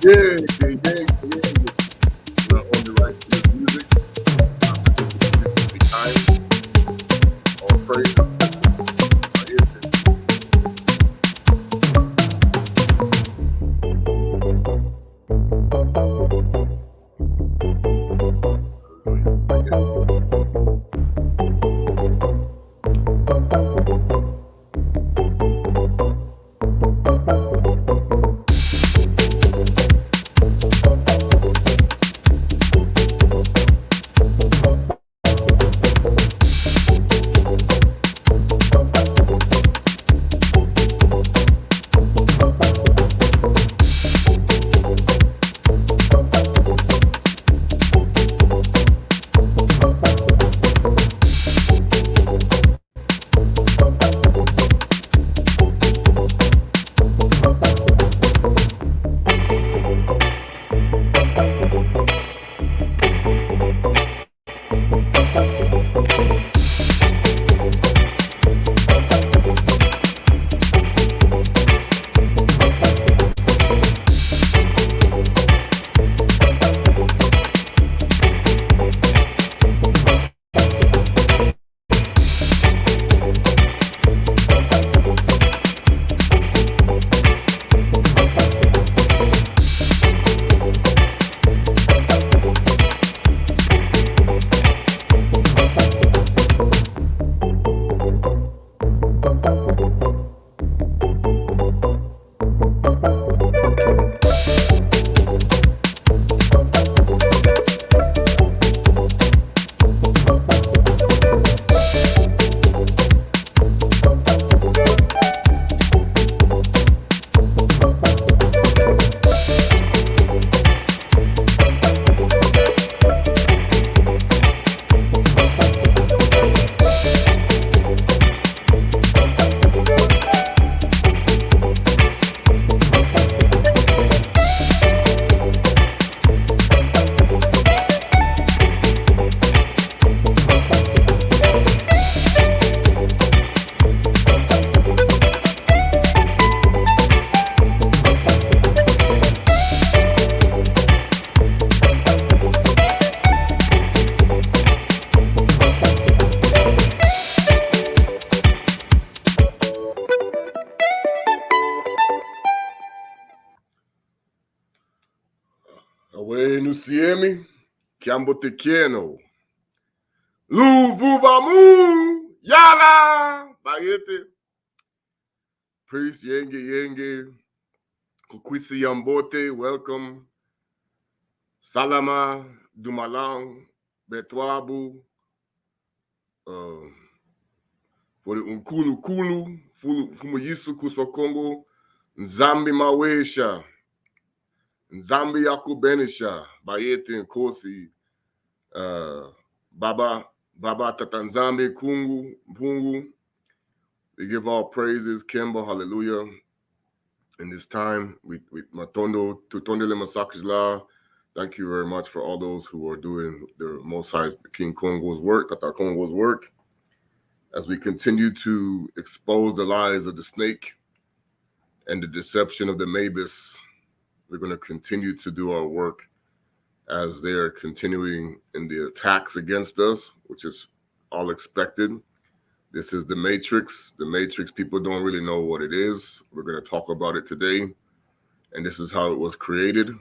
Yeah. We're on the right to this music. Time. All praise. Awe nusiemi, kiambo tekieno. Luvuvamu, yala, bayete. Priest yenge, kukwisi yambote, welcome. Salama, dumalang, betwabu. For the unkulu, fumu kuswakongo, nZambi mawesha. nZambi yakubenisha, bayete nkosi. Baba Tata nZambi kungu mpungu. We give all praises, Kimba, hallelujah. In this time, with Matondo, Tutondele Masakisla, thank you very much for all those who are doing the Most High King Kongo's work, Tata Kongo's work. As we continue to expose the lies of the snake and the deception of the Mabus, we're going to continue to do our work as they are continuing in the attacks against us, which is all expected. This is the Matrix. The Matrix, people don't really know what it is. We're going to talk about it today. And this is how it was created.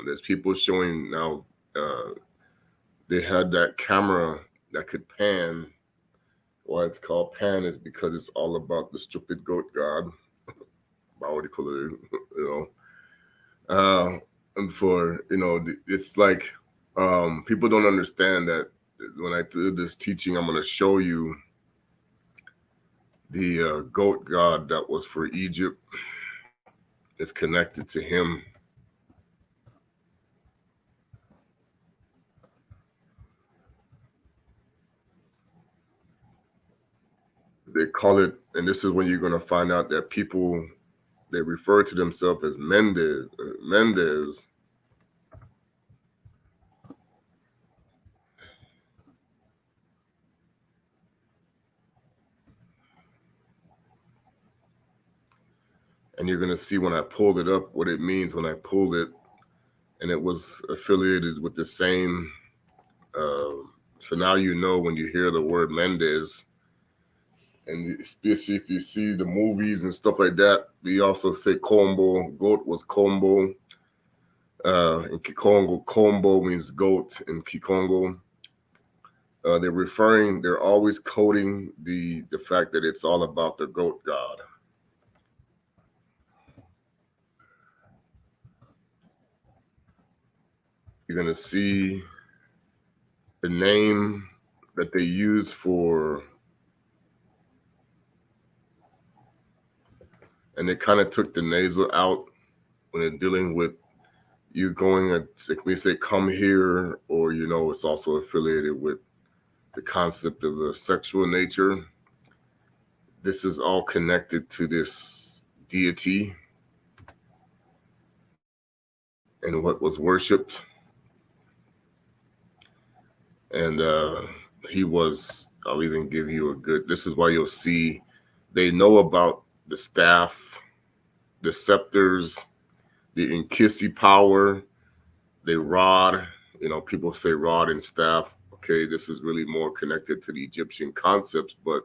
There's people showing now, they had that camera that could pan. Why it's called pan is because it's all about the stupid goat god. What do you call it? And for, it's like people don't understand that when I do this teaching, I'm going to show you the goat god that was for Egypt. It's connected to him. They call it, and this is when you're going to find out that people, they refer to themselves as Mendez. And you're going to see when I pulled it up what it means when I pulled it. and it was affiliated with the same. So now you know when you hear the word Mendez, and especially if you see the movies and stuff like that, we also say Combo. Goat was Combo. In Kikongo, Combo means goat in Kikongo. They're always coding the fact that it's all about the goat god. You're going to see the name that they use for, and they kind of took the nasal out when they're dealing with you going, like we say, come here, or, it's also affiliated with the concept of the sexual nature. This is all connected to this deity and what was worshipped. And I'll even give you this is why you'll see they know about the staff, the scepters, the Inkisi power, the rod. People say rod and staff. Okay, this is really more connected to the Egyptian concepts, but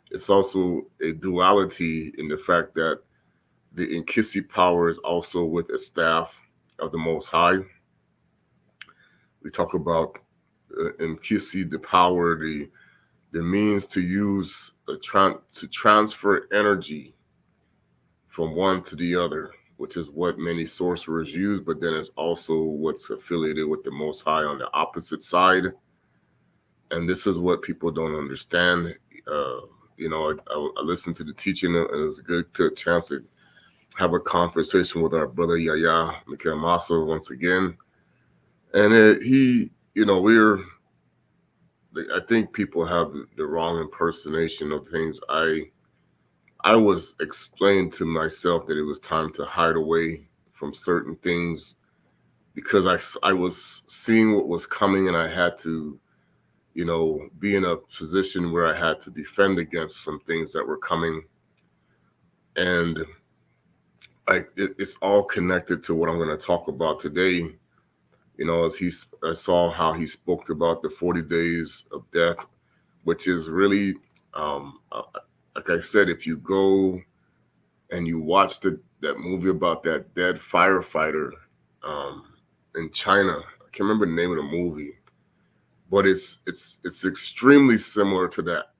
it's also a duality in the fact that the Inkisi power is also with a staff of the Most High. We talk about Inkisi, the power, the means to use to transfer energy from one to the other, which is what many sorcerers use, but then it's also what's affiliated with the Most High on the opposite side. And this is what people don't understand. I listened to the teaching, and it was a good chance to have a conversation with our brother Yaya Mikamaso once again. And I think people have the wrong impersonation of things. I was explaining to myself that it was time to hide away from certain things because I was seeing what was coming, and I had to, be in a position where I had to defend against some things that were coming. And it's all connected to what I'm going to talk about today. As I saw how he spoke about the 40 days of death, which is really, like I said, if you go and you watch that movie about that dead firefighter in China, I can't remember the name of the movie, but it's extremely similar to that.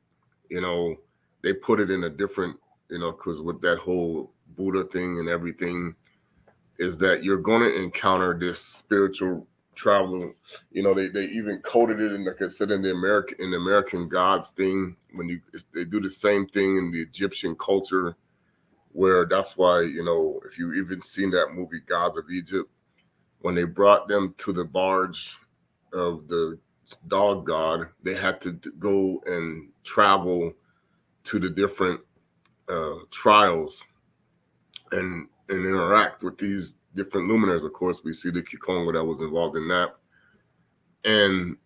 They put it in a different, because with that whole Buddha thing and everything, is that you're going to encounter this spiritual travel. They even coded it in, like I said, in the American gods thing. They do the same thing in the Egyptian culture, where that's why, if you even seen that movie Gods of Egypt, when they brought them to the barge of the dog god, they had to go and travel to the different trials and interact with these different luminaries. Of course, we see the Kikongo that was involved in that. And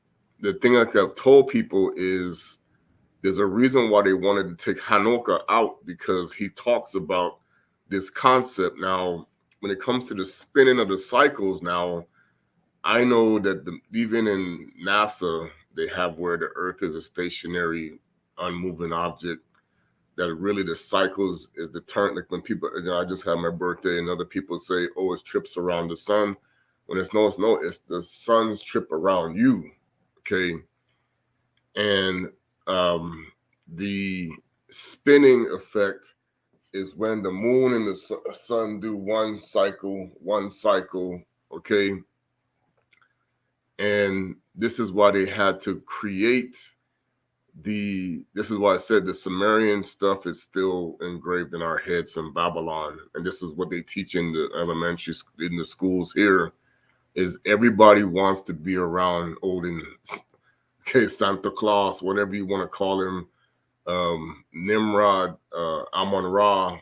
the thing I've told people is there's a reason why they wanted to take Hanoka out, because he talks about this concept. Now, when it comes to the spinning of the cycles, now, I know that even in NASA, they have where the Earth is a stationary, unmoving object, that really the cycles is the turn. Like when people, I just had my birthday and other people say, oh, it's trips around the sun. When it's the sun's trip around you. Okay. And the spinning effect is when the moon and the sun do one cycle. Okay. And this is why they had to create this is why I said the Sumerian stuff is still engraved in our heads from Babylon. And this is what they teach in the schools here, is everybody wants to be around Odin, okay, Santa Claus, whatever you want to call him, Nimrod, Amon-Ra.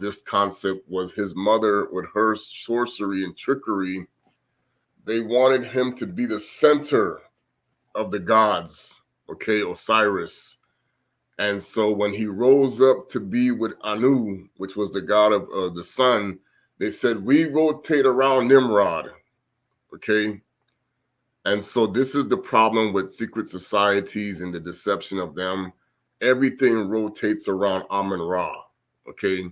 This concept was his mother with her sorcery and trickery. They wanted him to be the center of the gods, okay, Osiris. And so when he rose up to be with Anu, which was the god of the sun, they said, we rotate around Nimrod. Okay. And so this is the problem with secret societies and the deception of them. Everything rotates around Amun Ra. Okay.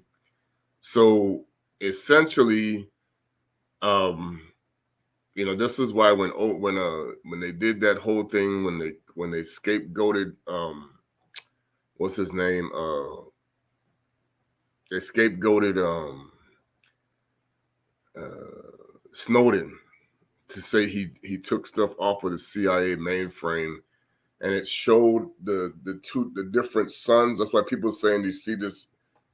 So essentially, this is why when they did that whole thing, when they scapegoated what's his name? They scapegoated Snowden to say he took stuff off of the CIA mainframe, and it showed the different suns. That's why people are saying you see this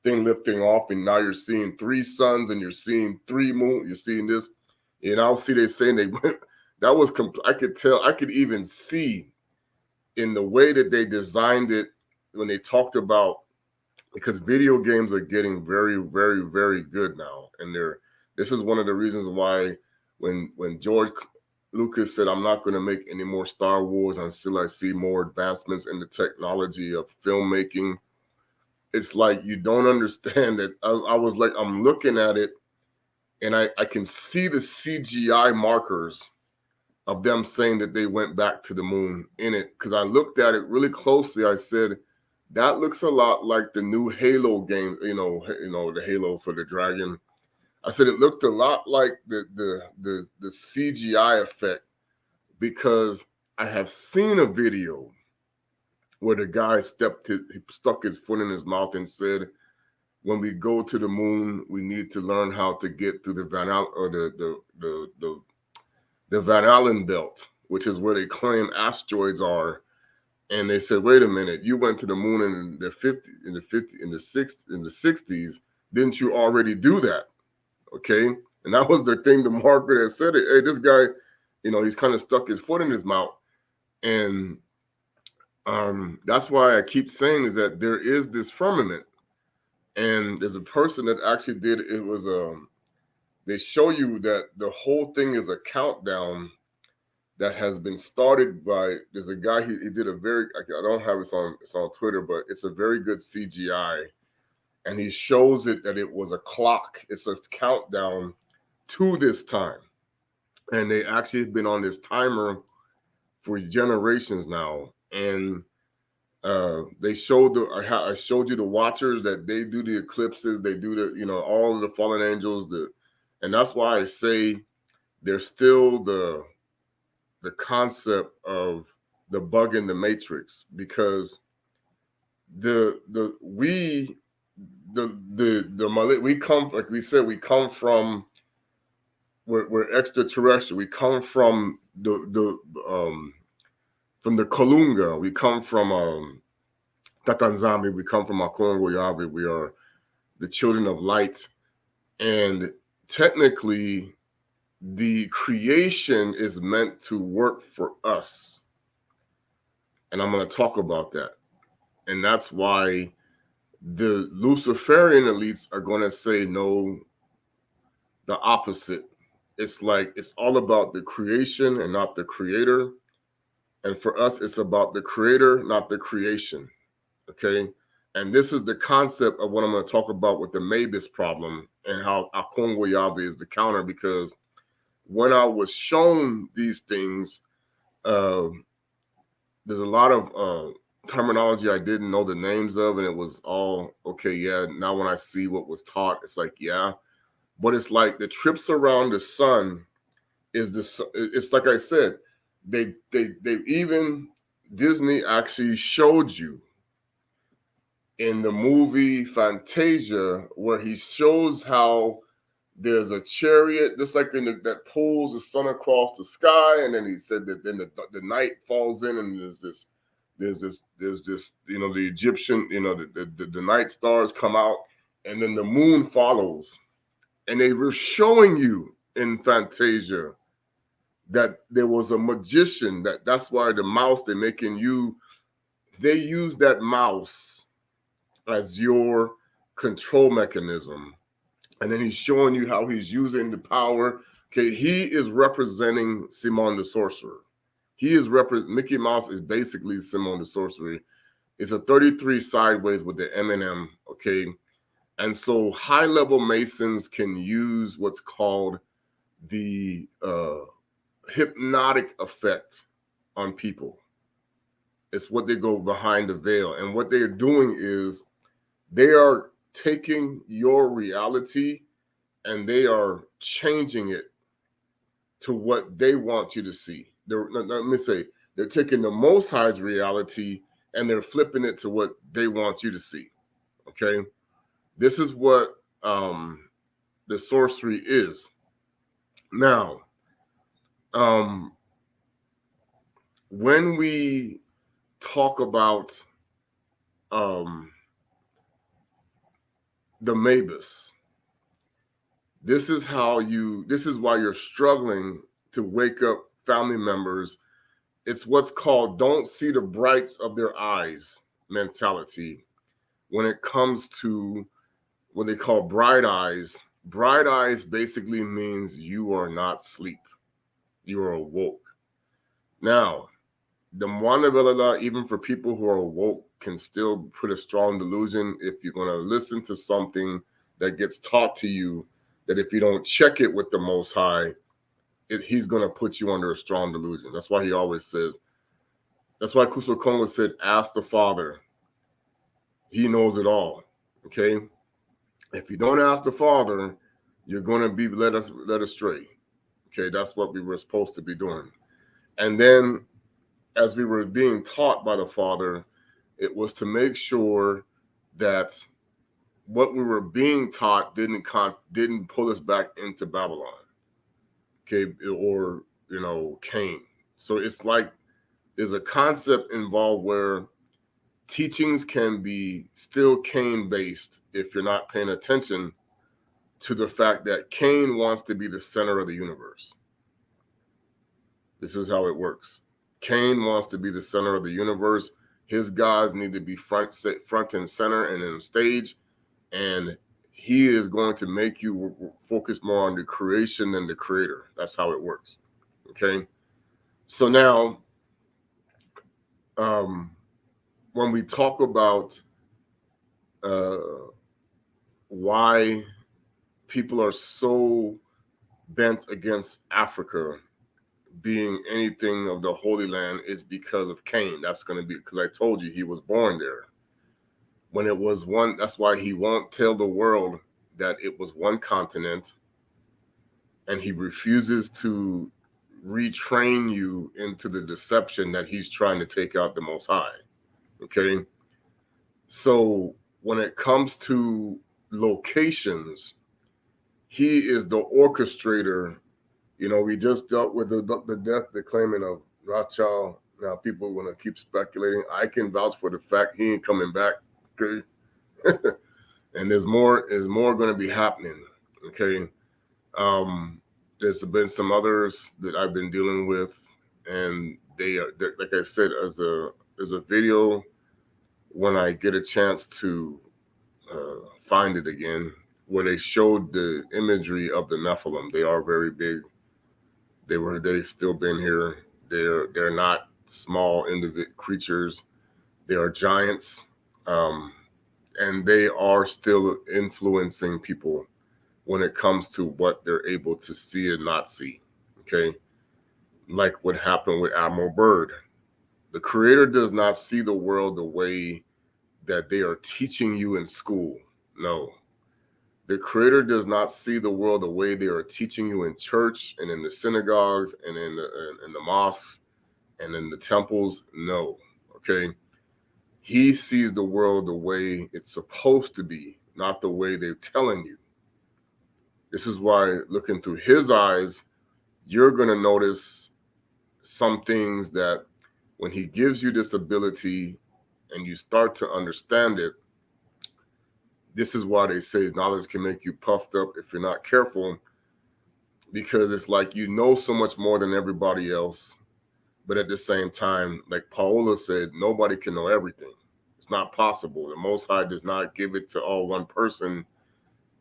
thing lifting off, and now you're seeing 3 suns and you're seeing 3 moons. You're seeing this, and I'll see they saying they went. That was I could tell. I could even see in the way that they designed it when they talked about, because video games are getting very, very, very good now, and this is one of the reasons why when George Lucas said, I'm not going to make any more Star Wars until I see more advancements in the technology of filmmaking. It's like you don't understand that. I was like, I'm looking at it, and I can see the CGI markers of them saying that they went back to the moon in it. Because I looked at it really closely. I said, that looks a lot like the new Halo game, the Halo for the dragon. I said it looked a lot like the CGI effect, because I have seen a video where the guy he stuck his foot in his mouth and said, when we go to the moon, we need to learn how to get through the Van Allen belt, which is where they claim asteroids are. And they said, wait a minute, you went to the moon in the 60s. Didn't you already do that? Okay. And that was the thing, the marker that said it. Hey, this guy, he's kind of stuck his foot in his mouth. And that's why I keep saying is that there is this firmament. And there's a person that actually did, it was, they show you that the whole thing is a countdown that has been started by, there's a guy, he did a very, I don't have it's on Twitter, but it's a very good CGI. And he shows it that it was a clock. It's a countdown to this time. And they actually have been on this timer for generations now. And they showed I showed you the watchers that they do the eclipses, they do the, all of the fallen angels, and that's why I say there's still the concept of the bug in the matrix, because we come, like we said, we come from, we're extraterrestrial. We come from the Kalunga. We come from Tata nZambi. We come from Akongo Yave. We are the children of light, and technically the creation is meant to work for us. And I'm going to talk about that. And that's why the Luciferian elites are going to say no, the opposite. It's like, it's all about the creation and not the creator. And for us, it's about the creator, not the creation. Okay. And this is the concept of what I'm going to talk about with the Mabus problem, and how Akongo Yave is the counter, because when I was shown these things, there's a lot of terminology I didn't know the names of, and it was all, okay, yeah, now when I see what was taught, it's like, yeah. But it's like the trips around the sun is it's like I said, they even, Disney actually showed you in the movie Fantasia, where he shows how there's a chariot, just like that pulls the sun across the sky, and then he said that then the night falls in, and there's this, the Egyptian, the night stars come out, and then the moon follows, and they were showing you in Fantasia that there was a magician, that's why the mouse, they use that mouse as your control mechanism. And then he's showing you how he's using the power. Okay, he is representing Simon the Sorcerer. Mickey Mouse is basically Simon the Sorcerer. It's a 33 sideways with the M&M, okay? And so high-level Masons can use what's called the hypnotic effect on people. It's what they go behind the veil. And what they're doing is they are taking your reality and they are changing it to what they want you to see. Let me say, they're taking the Most High's reality and they're flipping it to what they want you to see. Okay? This is what the sorcery is. Now, when we talk about the Mabus, this is why you're struggling to wake up family members. It's what's called don't see the brights of their eyes mentality when it comes to what they call bright eyes. Bright eyes basically means you are not asleep. You are awoke. Now, the Mwana, even for people who are awoke, can still put a strong delusion if you're going to listen to something that gets taught to you, that if you don't check it with the Most High, he's going to put you under a strong delusion. That's why he always says, that's why Monikongo said, ask the Father. He knows it all. Okay? If you don't ask the Father, you're going to be led astray. Okay? That's what we were supposed to be doing. And then, as we were being taught by the Father, it was to make sure that what we were being taught didn't pull us back into Babylon, okay, or Cain. So it's like there's a concept involved where teachings can be still Cain based if you're not paying attention to the fact that Cain wants to be the center of the universe. This is how it works. Cain wants to be the center of the universe. His gods need to be front and center and in the stage. And he is going to make you focus more on the creation than the creator. That's how it works. Okay. So now, when we talk about why people are so bent against Africa being anything of the Holy Land, is because of Cain. That's going to be because I told you he was born there. When it was one, that's why he won't tell the world that it was one continent, and he refuses to retrain you into the deception that he's trying to take out the Most High. Okay? So when it comes to locations, he is the orchestrator. We just dealt with the claiming of Rachel. Now people want to keep speculating. I can vouch for the fact he ain't coming back. Okay. And there's more going to be happening. Okay. There's been some others that I've been dealing with, and they're like I said, there's a video when I get a chance to find it again, where they showed the imagery of the Nephilim. They are very big. They still been here. They're not small creatures. They are giants. And they are still influencing people when it comes to what they're able to see and not see. Okay. Like what happened with Admiral Byrd. The Creator does not see the world the way that they are teaching you in school. No. The Creator does not see the world the way they are teaching you in church and in the synagogues and in the mosques and in the temples. No. Okay. He sees the world the way it's supposed to be, not the way they're telling you. This is why, looking through his eyes, you're going to notice some things that when he gives you this ability and you start to understand it, this is why they say knowledge can make you puffed up if you're not careful, because it's like you know so much more than everybody else. But at the same time, like Paola said, nobody can know everything. It's not possible. The Most High does not give it to all one person,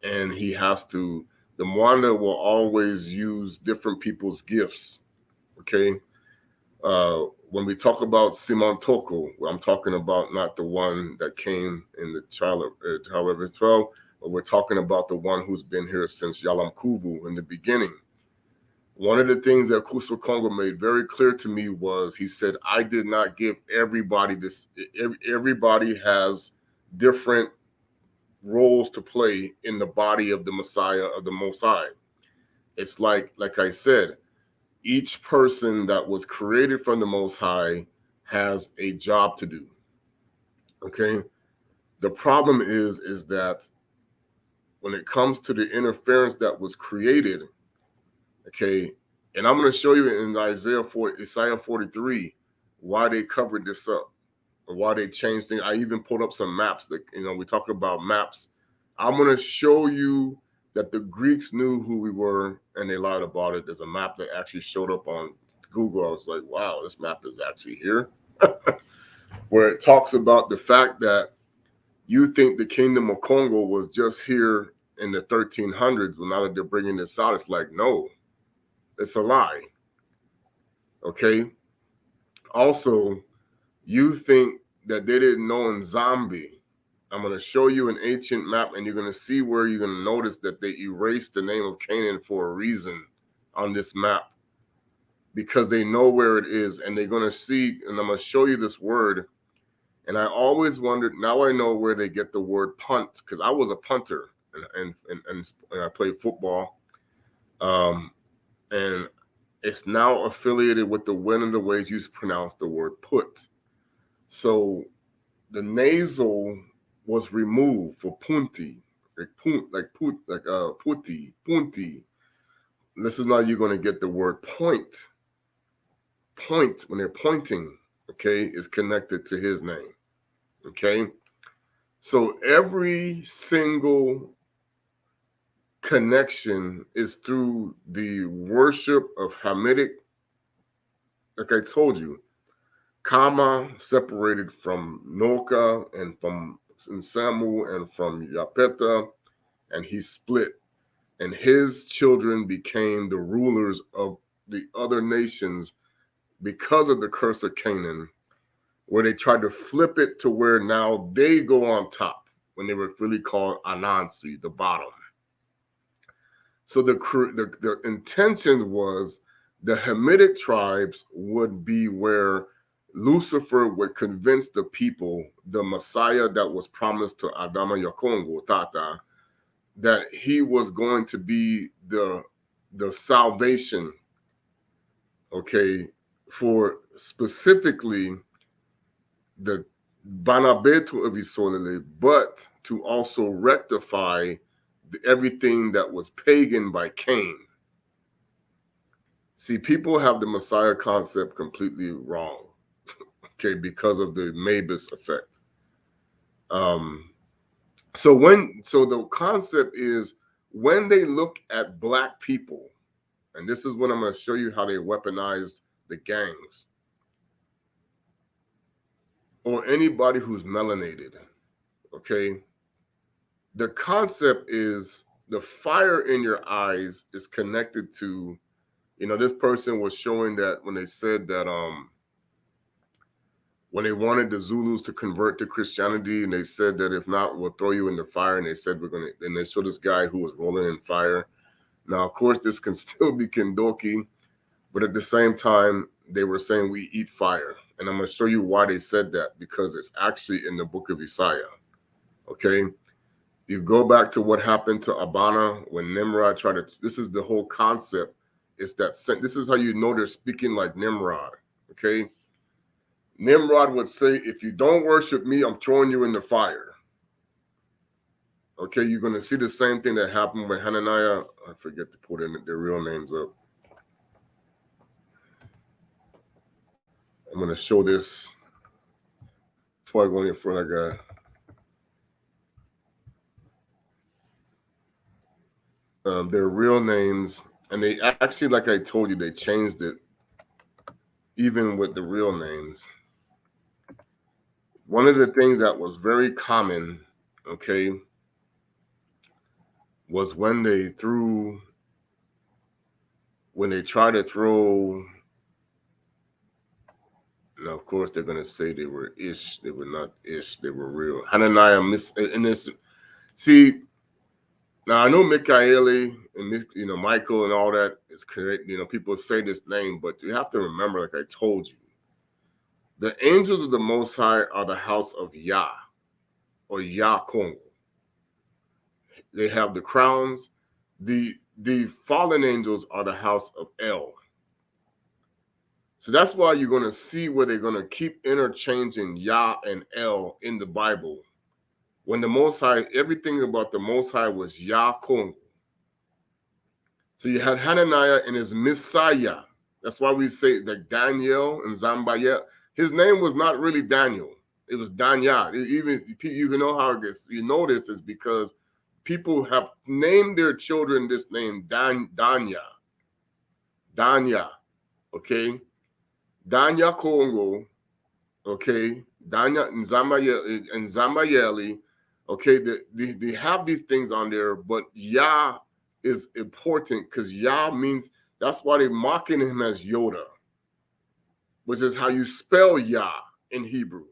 and he has to. The Mwanda will always use different people's gifts. Okay. When we talk about Simon Toko, I'm talking about not the one that came in the child however 12, but we're talking about the one who's been here since Yalam Kuvu in the beginning. one of the things that Monikongo made very clear to me was he said, I did not give everybody this. Everybody has different roles to play in the body of the Messiah of the Most High. It's like I said, each person that was created from the Most High has a job to do. Okay. The problem is that when it comes to the interference that was created, okay, and I'm going to show you in Isaiah 43 why they covered this up, or why they changed things. I even pulled up some maps that, we talk about maps. I'm going to show you that the Greeks knew who we were and they lied about it. There's a map that actually showed up on Google. I was like, wow, this map is actually here. Where it talks about the fact that you think the kingdom of Congo was just here in the 1300s, but now that they're bringing this out, it's like, no, it's a lie. Okay. Also, you think that they didn't know nZambi. I'm going to show you an ancient map, and you're going to see where you're going to notice that they erased the name of Canaan for a reason on this map, because they know where it is, and they're going to see, and I'm going to show you this word. And I always wondered, now I know where they get the word punt, because I was a punter and I played football. And it's now affiliated with the one of the ways you pronounce the word put. So the nasal was removed for punti, putti, punti. This is now you're going to get the word point. Point, when they're pointing, okay, is connected to his name. Okay, so every single connection is through the worship of Hamitic. Like I told you, Kama separated from Noka and from Samu and from Yapeta, and he split, and his children became the rulers of the other nations because of the curse of Canaan, where they tried to flip it to where now they go on top when they were really called Anansi, the bottom. So the intention was the Hamitic tribes would be where Lucifer would convince the people, the Messiah that was promised to Adama Yakongo, Tata, that he was going to be the salvation, okay, for specifically the Bana Betu of nZolele, but to also rectify everything that was pagan by Cain. See, people have the Messiah concept completely wrong, okay, because of the Mabus effect. So the concept is when they look at black people, and this is what I'm going to show you how they weaponize the gangs or anybody who's melanated, okay? The concept is the fire in your eyes is connected to, this person was showing that when they said that when they wanted the Zulus to convert to Christianity, and they said that if not, we'll throw you in the fire, and they said and they showed this guy who was rolling in fire. Now, of course, this can still be Kendoki, but at the same time, they were saying we eat fire. And I'm going to show you why they said that, because it's actually in the book of Isaiah, okay? You go back to what happened to Abana when Nimrod tried to, this is the whole concept, is that this is how you know they're speaking like Nimrod, okay? Nimrod would say, if you don't worship me, I'm throwing you in the fire. Okay, you're going to see the same thing that happened with Hananiah. I forget to put in their real names up. I'm going to show this before I go any further, guy. Their real names, and they actually, like I told you, they changed it even with the real names. One of the things that was very common, okay, was when they try to throw, now of course they're going to say they were Ish, they were not Ish, they were real. Hananiah, see, Now I know Michaeli and Michael and all that is correct. People say this name, but you have to remember, like I told you, the angels of the Most High are the house of Yah or Yah Kongo. They have the crowns. The fallen angels are the house of El. So that's why you're going to see where they're going to keep interchanging Yah and El in the Bible. When the Most High, everything about the Most High was Yah Kongo. So you had Hananiah and his Messiah. That's why we say that Daniel and nZambi. His name was not really Daniel. It was Danya. Even you can know how it gets. You know this is because people have named their children this name, Danya. Danya. Okay? Danya Kongo. Okay? Danya nZambi. Okay? They have these things on there, but Yah is important because Yah means, that's why they're mocking him as Yoda, which is how you spell Yah in Hebrew.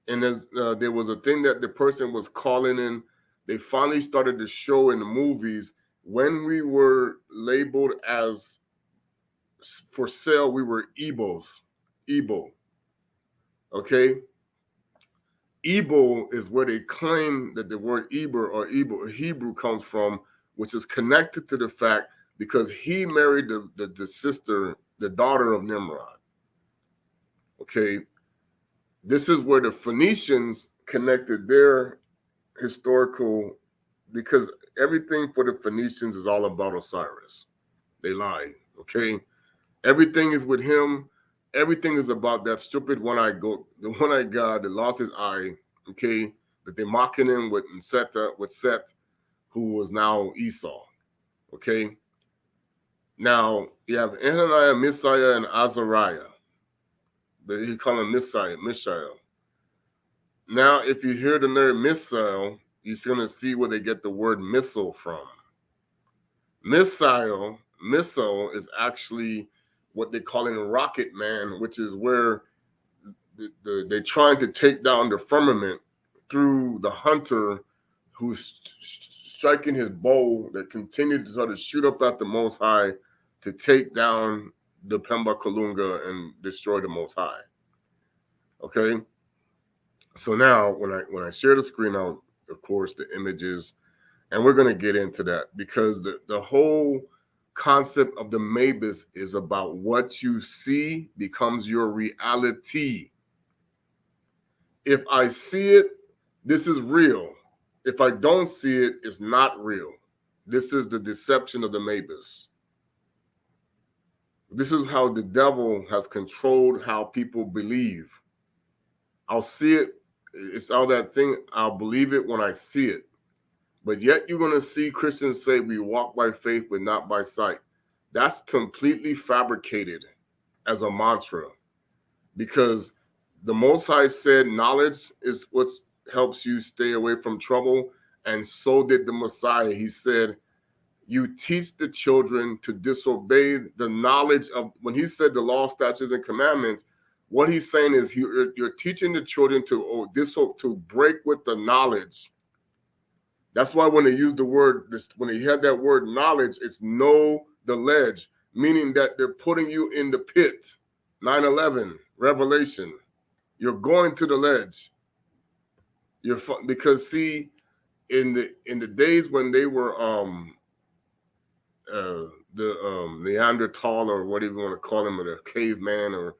And there was a thing that the person was calling in. They finally started to show in the movies when we were labeled as for sale, we were Ebos. Ebo. Okay? Ebo is where they claim that the word Eber or Hebrew comes from, which is connected to the fact because he married the sister, the daughter of Nimrod. Okay? This is where the Phoenicians connected their historical, because everything for the Phoenicians is all about Osiris. They lie, okay? Everything is with him. Everything is about that stupid one-eyed God that lost his eye, okay? That they're mocking him with Seth, who was now Esau, okay? Now, you have Ananiah, Messiah, and Azariah. He call him Mishael. Now, if you hear the name Mishael, you're going to see where they get the word missile from. Missile is actually what they call in Rocket Man, which is where they're trying to take down the firmament through the hunter who's striking his bow that continued to sort of shoot up at the Most High to take down the Pemba Kalunga and destroy the Most High. Okay? So now when I share the screen out, of course, the images, and we're going to get into that because the whole concept of the Mabus is about what you see becomes your reality. If I see it, this is real. If I don't see it, it's not real. This is the deception of the Mabus. This is how the devil has controlled how people believe. I'll see it. It's all that thing. I'll believe it when I see it. But yet you're going to see Christians say we walk by faith but not by sight. That's completely fabricated as a mantra because the Most High said knowledge is what helps you stay away from trouble, and so did the Messiah. He said, you teach the children to disobey the knowledge of, when he said the law, statutes, and commandments, what he's saying is you're teaching the children to break with the knowledge. That's why when they use the word, when they have that word knowledge, it's know the ledge, meaning that they're putting you in the pit. 9/11, Revelation. You're going to the ledge. Because see, in the days when they were Neanderthal or whatever you want to call him, or the caveman, or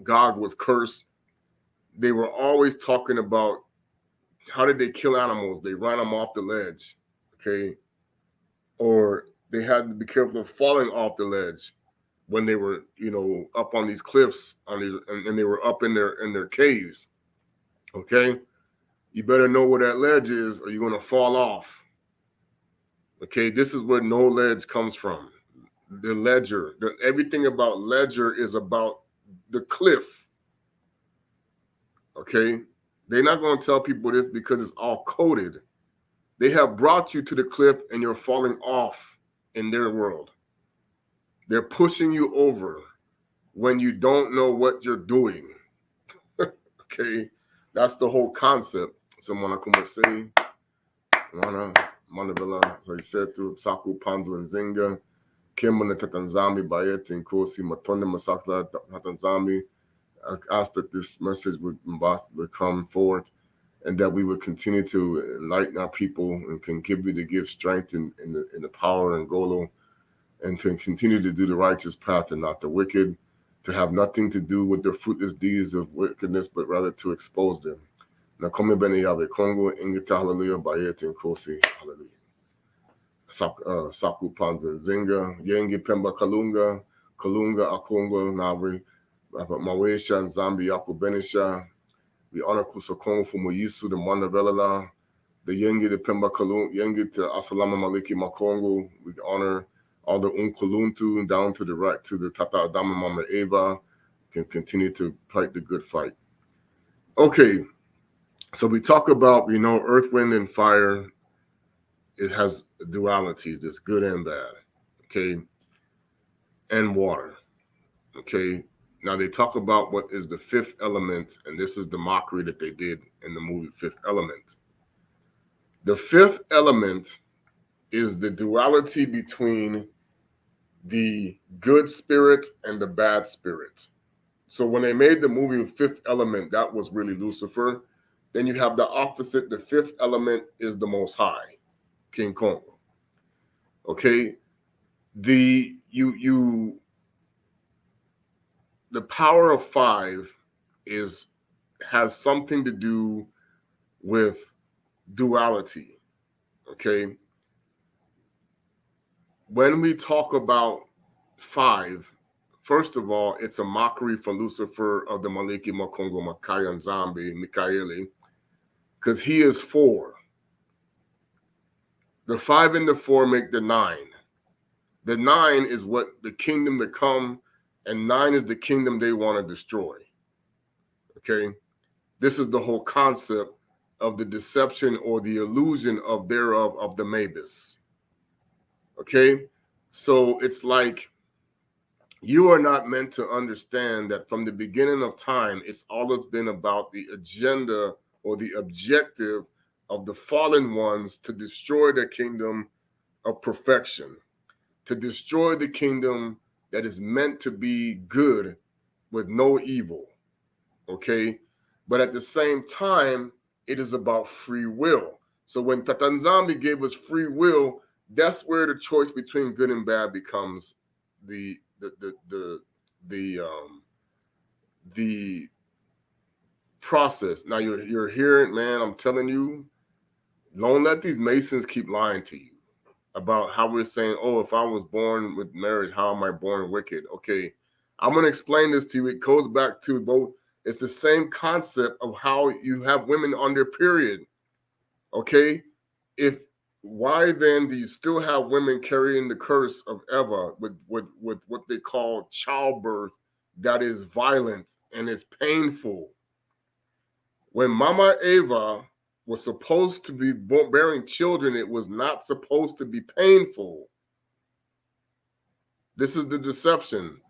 God was cursed, they were always talking about how did they kill animals? They ran them off the ledge, okay? Or they had to be careful of falling off the ledge when they were, up on these cliffs, and they were up in their caves, okay? You better know where that ledge is, or you're gonna fall off. Okay, this is where no ledge comes from. The ledger, everything about ledger is about the cliff. Okay, they're not going to tell people this because it's all coded. They have brought you to the cliff and you're falling off in their world. They're pushing you over when you don't know what you're doing. Okay, that's the whole concept. Someone I come say, Wana, Manavela, so he said through Saku, Panzo, and Zinga, Kimbo, Tata nZambi, Bayet, and Kosi, Matonde, Masakla, Tata nZambi. I asked that this message would come forward and that we would continue to enlighten our people and can give you to give strength in the power and Golo, and to continue to do the righteous path and not the wicked, to have nothing to do with their fruitless deeds of wickedness, but rather to expose them. Na come Bana Yave Kongo, Ingita Hallelujah, Bayet and Kosi, Hallelujah. Saku Panza Zinga, Yengi Pemba Kalunga, Akongo, Navi, Mawesha, and Zambi Yaku Benisha. We honor Kusokongo for Moyisu, the Mandavelala, the Yengi, the Pemba Kalunga, Yengi to Asalama Maliki Makongo. We honor all the Unkuluntu down to the right to the Tata Adama Mama Eva, can continue to fight the good fight. Okay, so we talk about, earth, wind, and fire. It has dualities, it's good and bad, okay, and water, okay. Now they talk about what is the fifth element, and this is the mockery that they did in the movie Fifth Element. The fifth element is the duality between the good spirit and the bad spirit. So when they made the movie Fifth Element, that was really Lucifer. Then you have the opposite. The fifth element is the Most High, King Kongo. Okay, the power of five has something to do with duality. Okay, when we talk about five, first of all, it's a mockery for Lucifer of the Maliki Monikongo Makaya nZambi Mikaeli, because he is four. The five and the four make the nine. The nine is what the kingdom to come, and nine is the kingdom they want to destroy. Okay, this is the whole concept of the deception or the illusion of thereof of the Mabus. Okay, so it's like you are not meant to understand that from the beginning of time, it's always been about the agenda or the objective of the fallen ones to destroy the kingdom of perfection, to destroy the kingdom that is meant to be good with no evil. Okay, but at the same time, it is about free will. So when Tata nZambi gave us free will, that's where the choice between good and bad becomes the process. Now you're hearing, man, I'm telling you, don't let these Masons keep lying to you about how we're saying, oh, if I was born with marriage, how am I born wicked? Okay, I'm going to explain this to you. It goes back to both. It's the same concept of how you have women on their period. Okay, why then do you still have women carrying the curse of Eva with what they call childbirth that is violent and it's painful? When Mama Eva was supposed to be bearing children, it was not supposed to be painful. This is the deception.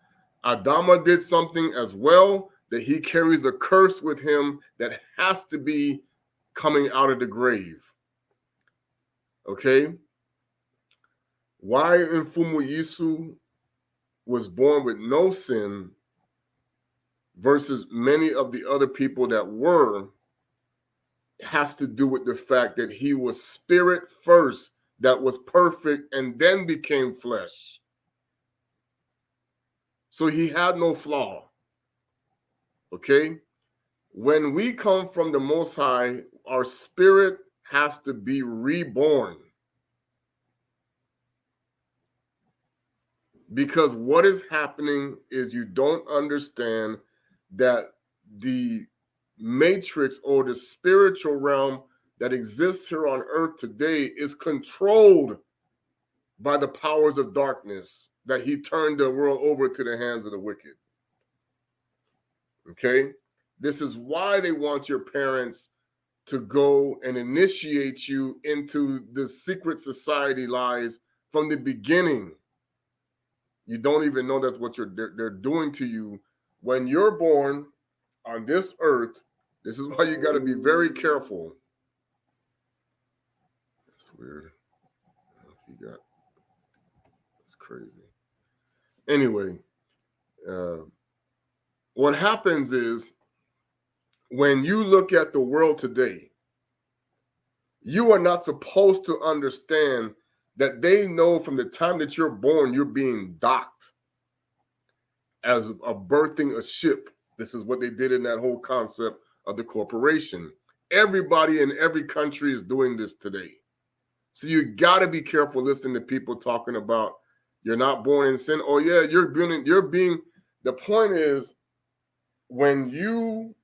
Adama did something as well, that he carries a curse with him that has to be coming out of the grave. Okay? Why Mfumu Yisu was born with no sin versus many of the other people that were, has to do with the fact that he was spirit first, that was perfect, and then became flesh. So he had no flaw. Okay? When we come from the Most High, our spirit has to be reborn. Because what is happening is you don't understand that the matrix or the spiritual realm that exists here on earth today is controlled by the powers of darkness, that he turned the world over to the hands of the wicked. Okay? This is why they want your parents to go and initiate you into the secret society lies from the beginning. You don't even know that's what they're doing to you. When you're born on this earth, this is why you got to be very careful. weird. He got, it's crazy. Anyway, what happens is when you look at the world today, you are not supposed to understand that they know from the time that you're born, you're being docked as a birthing a ship. This is what they did in that whole concept of the corporation. Everybody in every country is doing this today. So you got to be careful listening to people talking about you're not born in sin. Oh yeah, you're being. The point is when you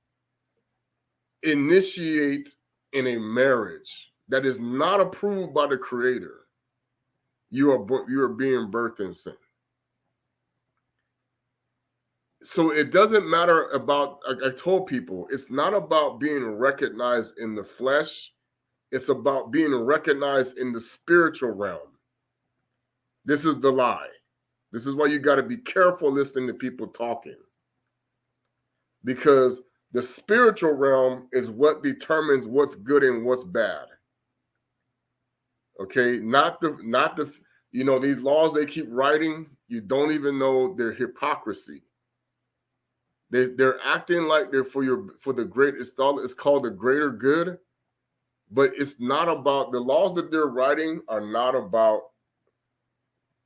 initiate in a marriage that is not approved by the Creator, you are being birthed in sin. So it doesn't matter about, I told people, it's not about being recognized in the flesh. It's about being recognized in the spiritual realm. This is the lie. This is why you got to be careful listening to people talking. Because the spiritual realm is what determines what's good and what's bad. Okay, not the these laws they keep writing, you don't even know their hypocrisy. They're acting like they're for the great. It's called the greater good, but it's not about the laws that they're writing are not about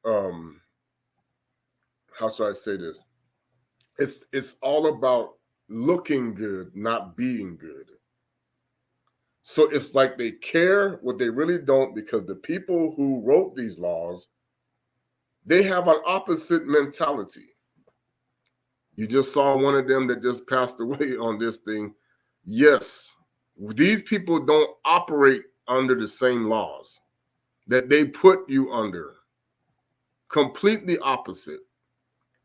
how should I say this? It's all about looking good, not being good. So it's like they care what they really don't, because the people who wrote these laws, they have an opposite mentality. You just saw one of them that just passed away on this thing. Yes, these people don't operate under the same laws that they put you under. Completely opposite.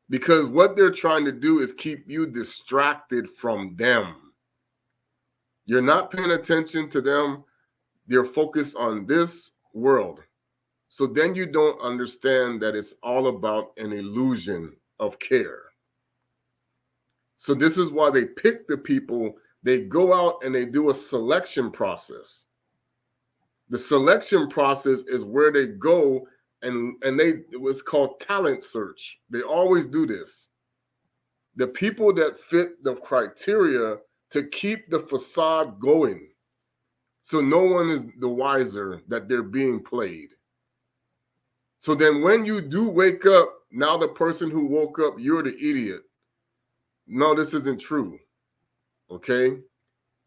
Because what they're trying to do is keep you distracted from them. You're not paying attention to them. They're focused on this world. So then you don't understand that it's all about an illusion of care. So this is why they pick the people. They go out and they do a selection process. The selection process is where they go and it was called talent search. They always do this. The people that fit the criteria to keep the facade going. So no one is the wiser that they're being played. So then when you do wake up, now the person who woke up, you're the idiot. No, this isn't true. Okay?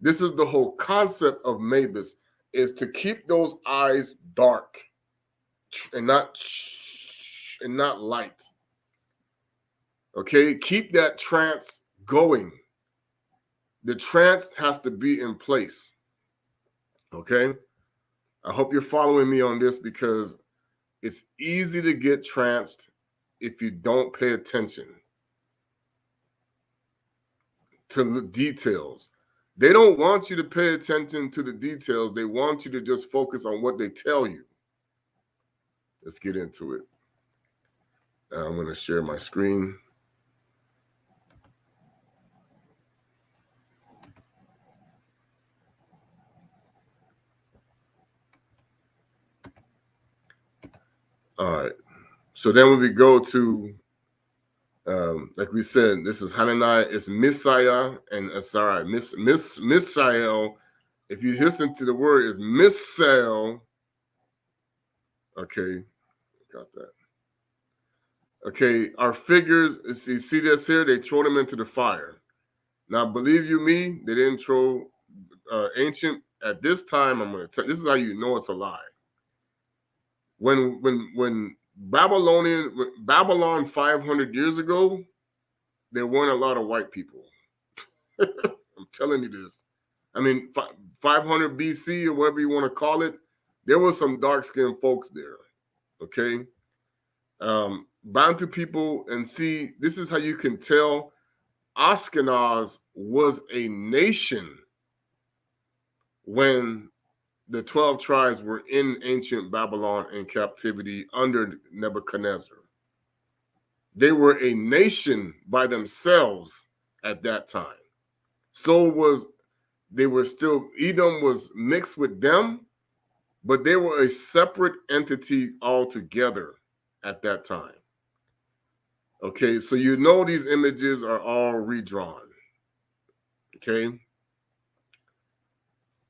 This is the whole concept of Mabus, is to keep those eyes dark and not light. Okay? Keep that trance going. The trance has to be in place. Okay? I hope you're following me on this, because it's easy to get tranced if you don't pay attention to the details. They don't want you to pay attention to the details. They want you to just focus on what they tell you. Let's get into it. I'm going to share my screen. All right. So then when we go to, like we said, this is Hananiah, it's Messiah and Asari. Misael. If you listen to the word, it's Misael. Okay, got that. Okay, our figures, you see this here? They throw them into the fire. Now, believe you me, they didn't throw ancient. At this time, I'm going to tell you, this is how you know it's a lie. When Babylon 500 years ago, there weren't a lot of white people. I'm telling you this. I mean, 500 BC or whatever you want to call it, there were some dark-skinned folks there. Okay? Bantu people, and see, this is how you can tell Ashkenaz was a nation when the 12 tribes were in ancient Babylon in captivity under Nebuchadnezzar. They were a nation by themselves at that time. So they were still, Edom was mixed with them, but they were a separate entity altogether at that time. Okay, so you know these images are all redrawn. Okay.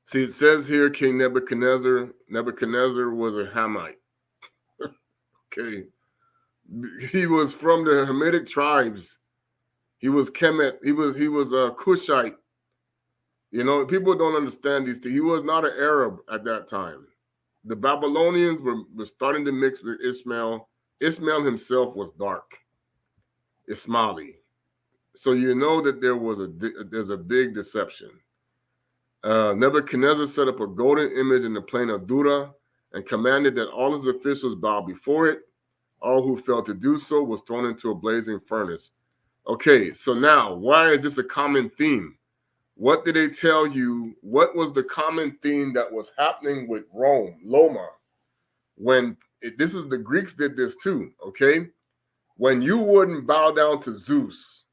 See, it says here King Nebuchadnezzar. Nebuchadnezzar was a Hamite. Okay. He was from the Hamitic tribes. He was Kemet. He was a Cushite. You know, people don't understand these things. He was not an Arab at that time. The Babylonians were starting to mix with Ishmael. Ishmael himself was dark, Ismaili. So you know that there's a big deception. Nebuchadnezzar set up a golden image in the plain of Dura and commanded that all his officials bow before it. All who failed to do so was thrown into a blazing furnace. Okay, so now, why is this a common theme? What did they tell you? What was the common theme that was happening with Rome, Loma? This is the Greeks did this too, okay? When you wouldn't bow down to Zeus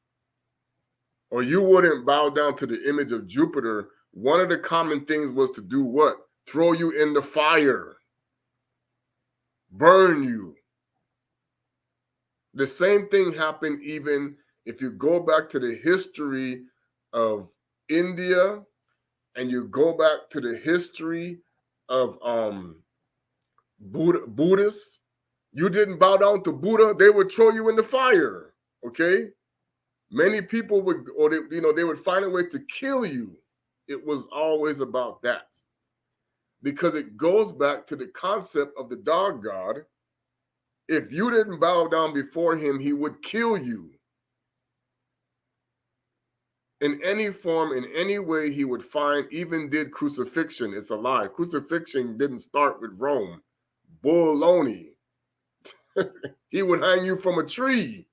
or you wouldn't bow down to the image of Jupiter, one of the common things was to do what? Throw you in the fire, burn you. The same thing happened even if you go back to the history of India and you go back to the history of Buddhists. You didn't bow down to Buddha, they would throw you in the fire. Okay, many people would, or they would find a way to kill you. It was always about that, because it goes back to the concept of the dog god. If you didn't bow down before him, he would kill you. In any form, in any way he would find, even did crucifixion. It's a lie. Crucifixion didn't start with Rome. Baloney. He would hang you from a tree.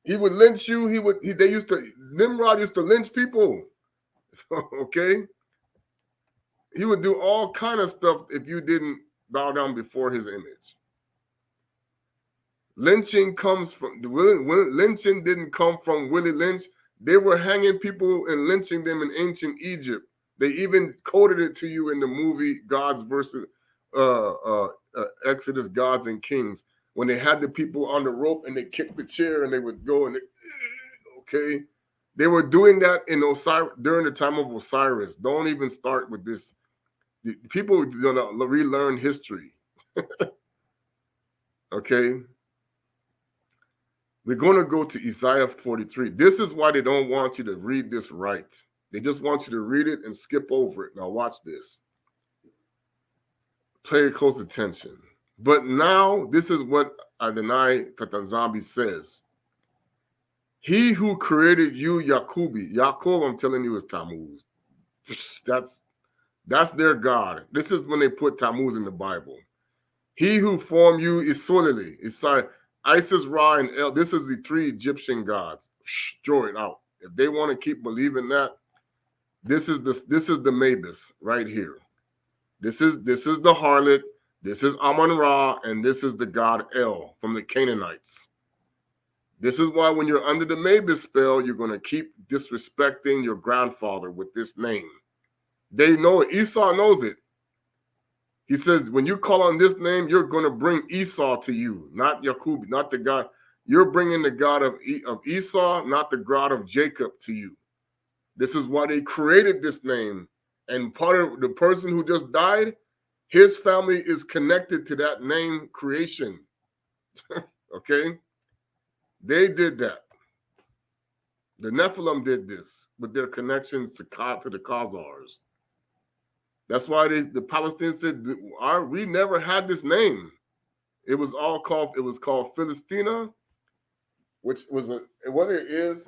He would lynch you. Nimrod used to lynch people. Okay? He would do all kind of stuff if you didn't bow down before his image. Lynching didn't come from Willie Lynch. They were hanging people and lynching them in ancient Egypt. They even quoted it to you in the movie Gods versus Exodus, Gods and Kings, when they had the people on the rope and they kicked the chair and they would go and okay. They were doing that in Osiris during the time of Osiris. Don't even start with this. People gonna relearn history. Okay. We're going to go to Isaiah 43. This is why they don't want you to read this right. They just want you to read it and skip over it. Now watch this. Pay close attention. But now this is what Adonai Tata nZambi says. He who created you, Yakubi. Yaakov, I'm telling you, is Tammuz. That's their God. This is when they put Tammuz in the Bible. He who formed you is nZolele. Isis, Ra, and El. This is the three Egyptian gods. Throw it out. If they want to keep believing that, this is the Mabus right here. This is the harlot. This is Amun-Ra, and this is the god El from the Canaanites. This is why when you're under the Mabus spell, you're going to keep disrespecting your grandfather with this name. They know it. Esau knows it. He says, when you call on this name, you're going to bring Esau to you, not Yaqub, not the God. You're bringing the God of Esau, not the God of Jacob to you. This is why they created this name. And part of the person who just died, his family is connected to that name creation. Okay? They did that. The Nephilim did this with their connections to the Khazars. That's why the Palestinians said, we never had this name. It was called Philistina, which was what it is.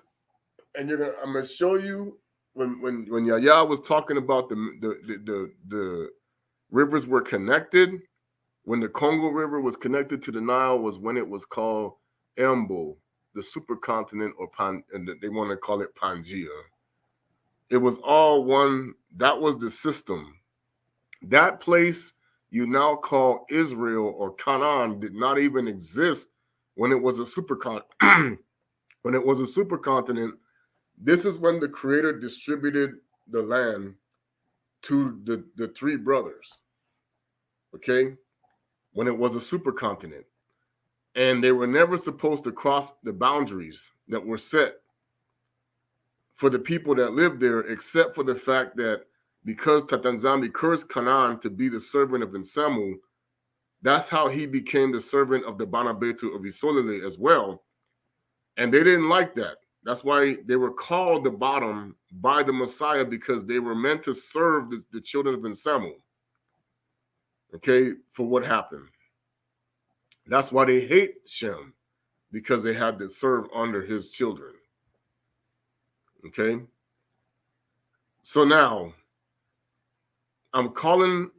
And I'm gonna show you when Yahya was talking about the rivers were connected. When the Congo River was connected to the Nile was when it was called Embo, the supercontinent, and they want to call it Pangea. It was all one. That was the system. That place you now call Israel or Canaan did not even exist when it was a supercontinent. When it was a supercontinent, this is when the Creator distributed the land to the three brothers. okay, when it was a supercontinent. And they were never supposed to cross the boundaries that were set for the people that lived there, except for the fact that because Tata nZambi cursed Canaan to be the servant of nSamu, that's how he became the servant of the Bana Betu of nZolele as well. And they didn't like that. That's why they were called the bottom by the Messiah, because they were meant to serve the children of nSamu. Okay, for what happened. That's why they hate Shem, because they had to serve under his children. Okay? So now, I'm calling,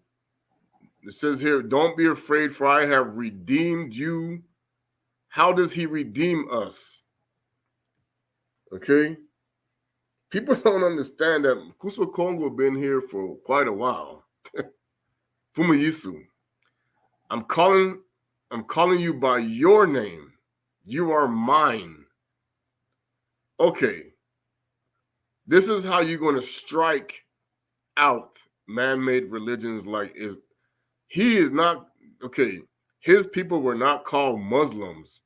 it says here, don't be afraid, for I have redeemed you. How does he redeem us? Okay? People don't understand that Monikongo been here for quite a while. Fumayisu. I'm calling you by your name. You are mine. Okay. This is how you're going to strike out man-made religions like he is not, okay, his people were not called Muslims.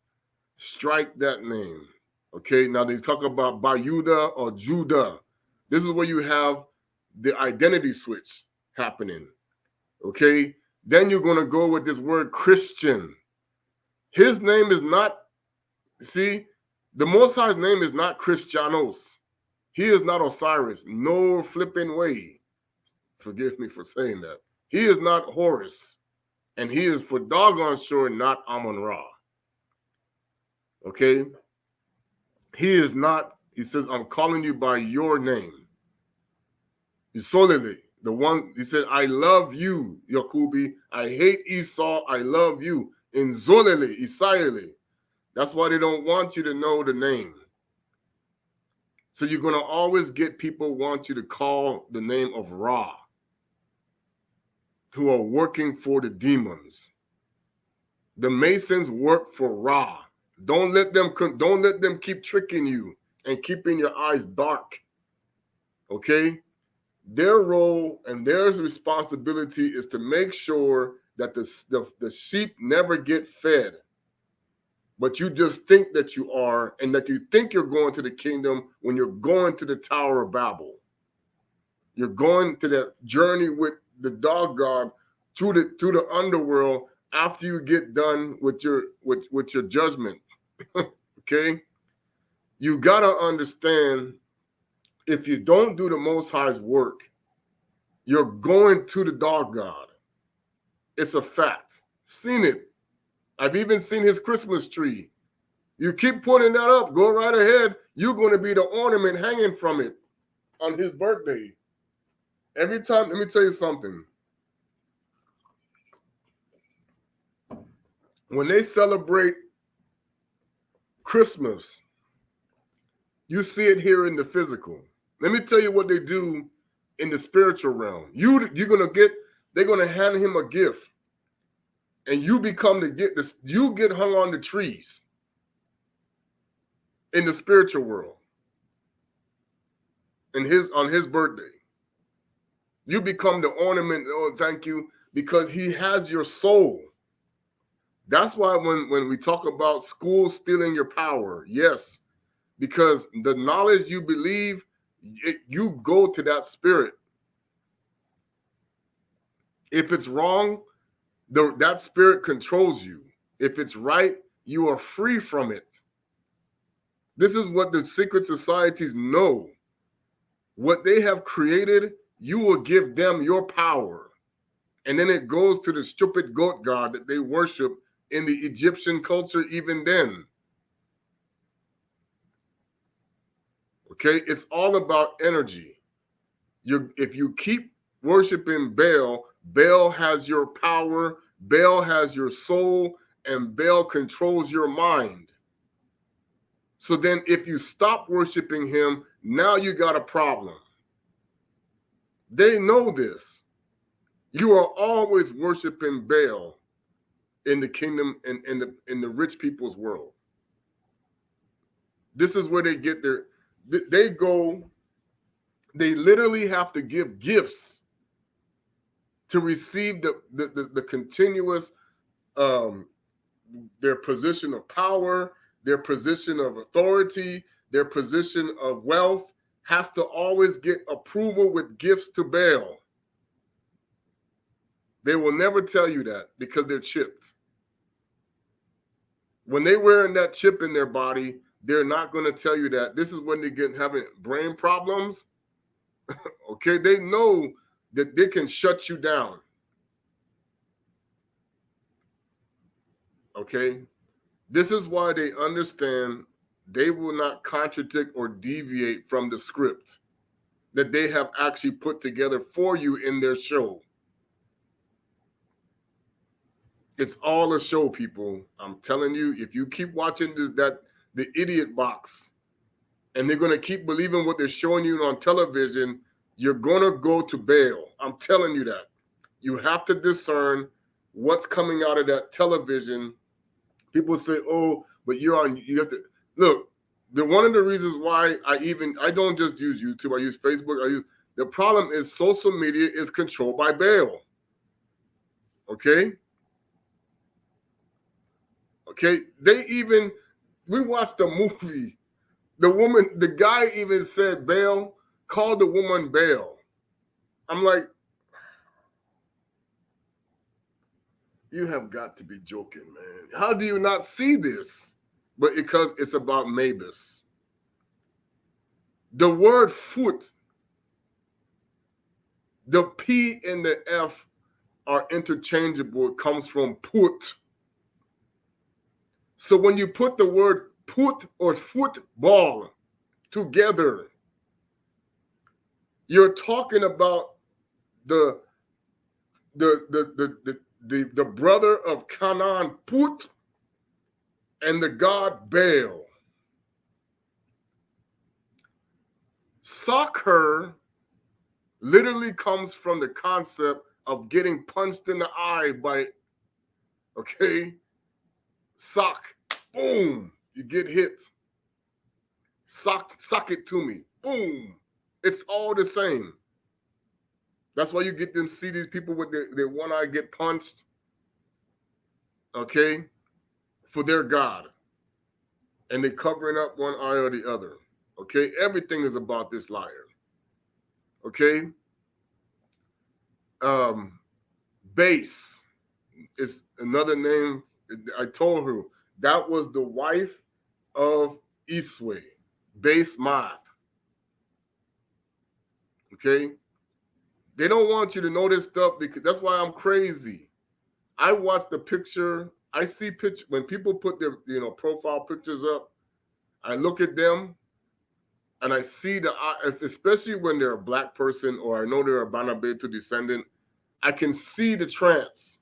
Strike that name. Okay, now they talk about Bayuda or Judah. This is where you have the identity switch happening. Okay, then you're going to go with this word Christian. His name is not, see, the Most High's name is not Christianos. He is not Osiris. No flipping way. Forgive me for saying that. He is not Horus. And he is for doggone sure not Amun-Ra. Okay? He is not, he says, I'm calling you by your name. nZolele, the one, he said, I love you, Yakubi. I hate Esau. I love you. nZolele, Isaiele. That's why they don't want you to know the name. So you're going to always get people want you to call the name of Ra, who are working for the demons. The Masons work for Ra. Don't let them keep tricking you and keeping your eyes dark. Okay? Their role and their responsibility is to make sure that the sheep never get fed. But you just think that you are, and that you think you're going to the kingdom when you're going to the Tower of Babel. You're going to that journey with the dog god through the underworld after you get done with your judgment. Okay? You gotta understand, if you don't do the Most High's work, you're going to the dog god. It's a fact. Seen it. I've even seen his Christmas tree. You keep putting that up, go right ahead. You're going to be the ornament hanging from it on his birthday. Every time, let me tell you something. When they celebrate Christmas, you see it here in the physical. Let me tell you what they do in the spiritual realm. They're gonna hand him a gift, and you become you get hung on the trees in the spiritual world. On his birthday, you become the ornament. Oh, thank you, because he has your soul. That's why when we talk about schools stealing your power, yes, because the knowledge you believe, you go to that spirit. If it's wrong, that spirit controls you. If it's right, you are free from it. This is what the secret societies know. What they have created, you will give them your power. And then it goes to the stupid goat god that they worship in the Egyptian culture even then. Okay, it's all about energy. If you keep worshiping Baal, Baal has your power, Baal has your soul, and Baal controls your mind. So then if you stop worshiping him, now you got a problem. They know this. You are always worshiping Baal in the kingdom and in the rich people's world. This is where they get they literally have to give gifts to receive the continuous their position of power, their position of authority, their position of wealth has to always get approval with gifts to Baal. They will never tell you that because they're chipped. When they're wearing that chip in their body, they're not going to tell you that. This is when they get having brain problems. Okay, they know that they can shut you down. Okay, this is why they understand they will not contradict or deviate from the script that they have actually put together for you in their show. It's all a show, people. I'm telling you, if you keep watching the idiot box, and they're going to keep believing what they're showing you on television, you're going to go to Baal. I'm telling you that. You have to discern what's coming out of that television. People say, oh, but you have to look. One of the reasons why I don't just use YouTube, I use Facebook. The problem is social media is controlled by Baal. Okay. We watched the movie. The guy even said Baal, called the woman Baal. I'm like, you have got to be joking, man. How do you not see this? But because it's about Mabus. The word foot, the P and the F are interchangeable. It comes from put. So when you put the word put or football together, you're talking about the brother of Canaan, Put, and the god Baal. Soccer literally comes from the concept of getting punched in the eye by, sock, boom, you get hit. Sock it to me, boom. It's all the same. That's why you get them see these people with their one eye get punched, for their god. And they're covering up one eye or the other. Okay, everything is about this liar. Okay, Base is another name. I told her that was the wife of Iswe, Base Math. Okay, they don't want you to know this stuff because that's why I'm crazy. I watch the picture. I see picture when people put their profile pictures up. I look at them. And I see especially when they're a black person or I know they're a Bana Betu descendant, I can see the trance.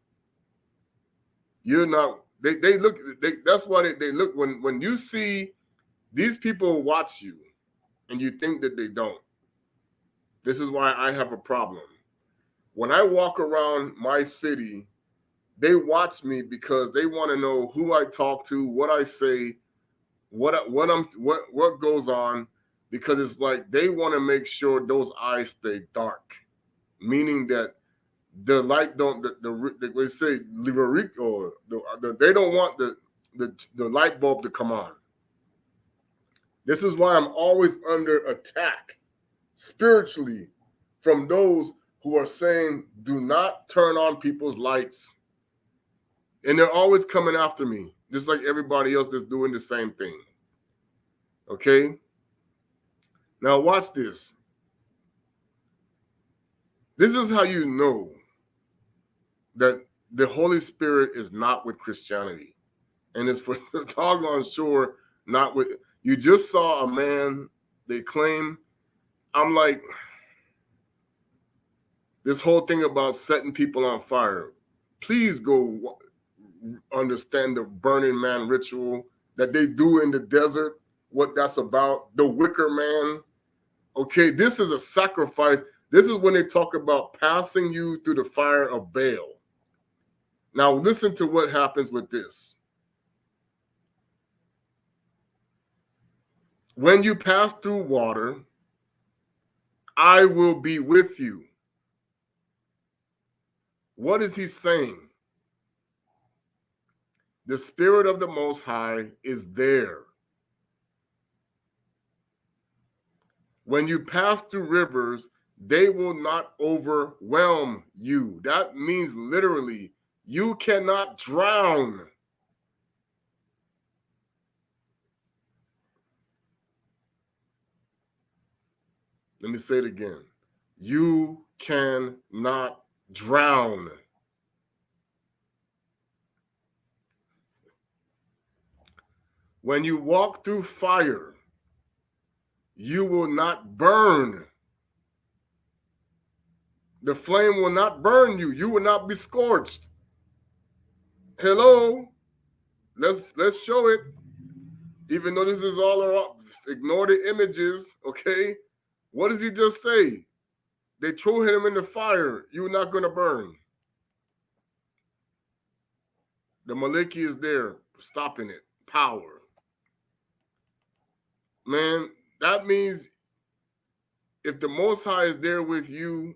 You're not, they look, that's why they look, when you see these people watch you and you think that they don't. This is why I have a problem. When I walk around my city, they watch me because they want to know who I talk to, what I say, what goes on. Because it's like they want to make sure those eyes stay dark, meaning that the light don't they say or they don't want the light bulb to come on. This is why I'm always under attack spiritually from those who are saying do not turn on people's lights, and they're always coming after me, just like everybody else that's doing the same thing. Okay. Now watch this. This is how you know that the Holy Spirit is not with Christianity. And it's for the doggone sure not with, you just saw a man, they claim, I'm like, this whole thing about setting people on fire. Please go understand the Burning Man ritual that they do in the desert, what that's about, the wicker man. Okay, this is a sacrifice. This is when they talk about passing you through the fire of Baal. Now listen to what happens with this. When you pass through water, I will be with you. What is he saying? The Spirit of the Most High is there. When you pass through rivers, they will not overwhelm you. That means literally, you cannot drown. Let me say it again. You cannot drown. When you walk through fire, you will not burn. The flame will not burn you. You will not be scorched. Hello? Let's show it. Even though this is all around, ignore the images, okay? What does he just say? They threw him in the fire. You're not going to burn. The Maliki is there, stopping it. Power. Man, that means if the Most High is there with you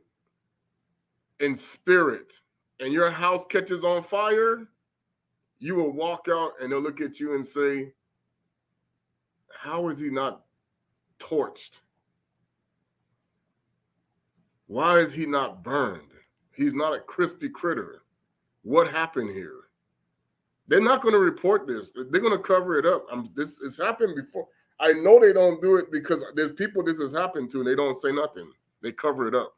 in spirit and your house catches on fire, you will walk out and they'll look at you and say, how is he not torched? Why is he not burned? He's not a crispy critter. What happened here? They're not going to report this. They're going to cover it up. This has happened before. I know they don't do it because there's people this has happened to and they don't say nothing. They cover it up.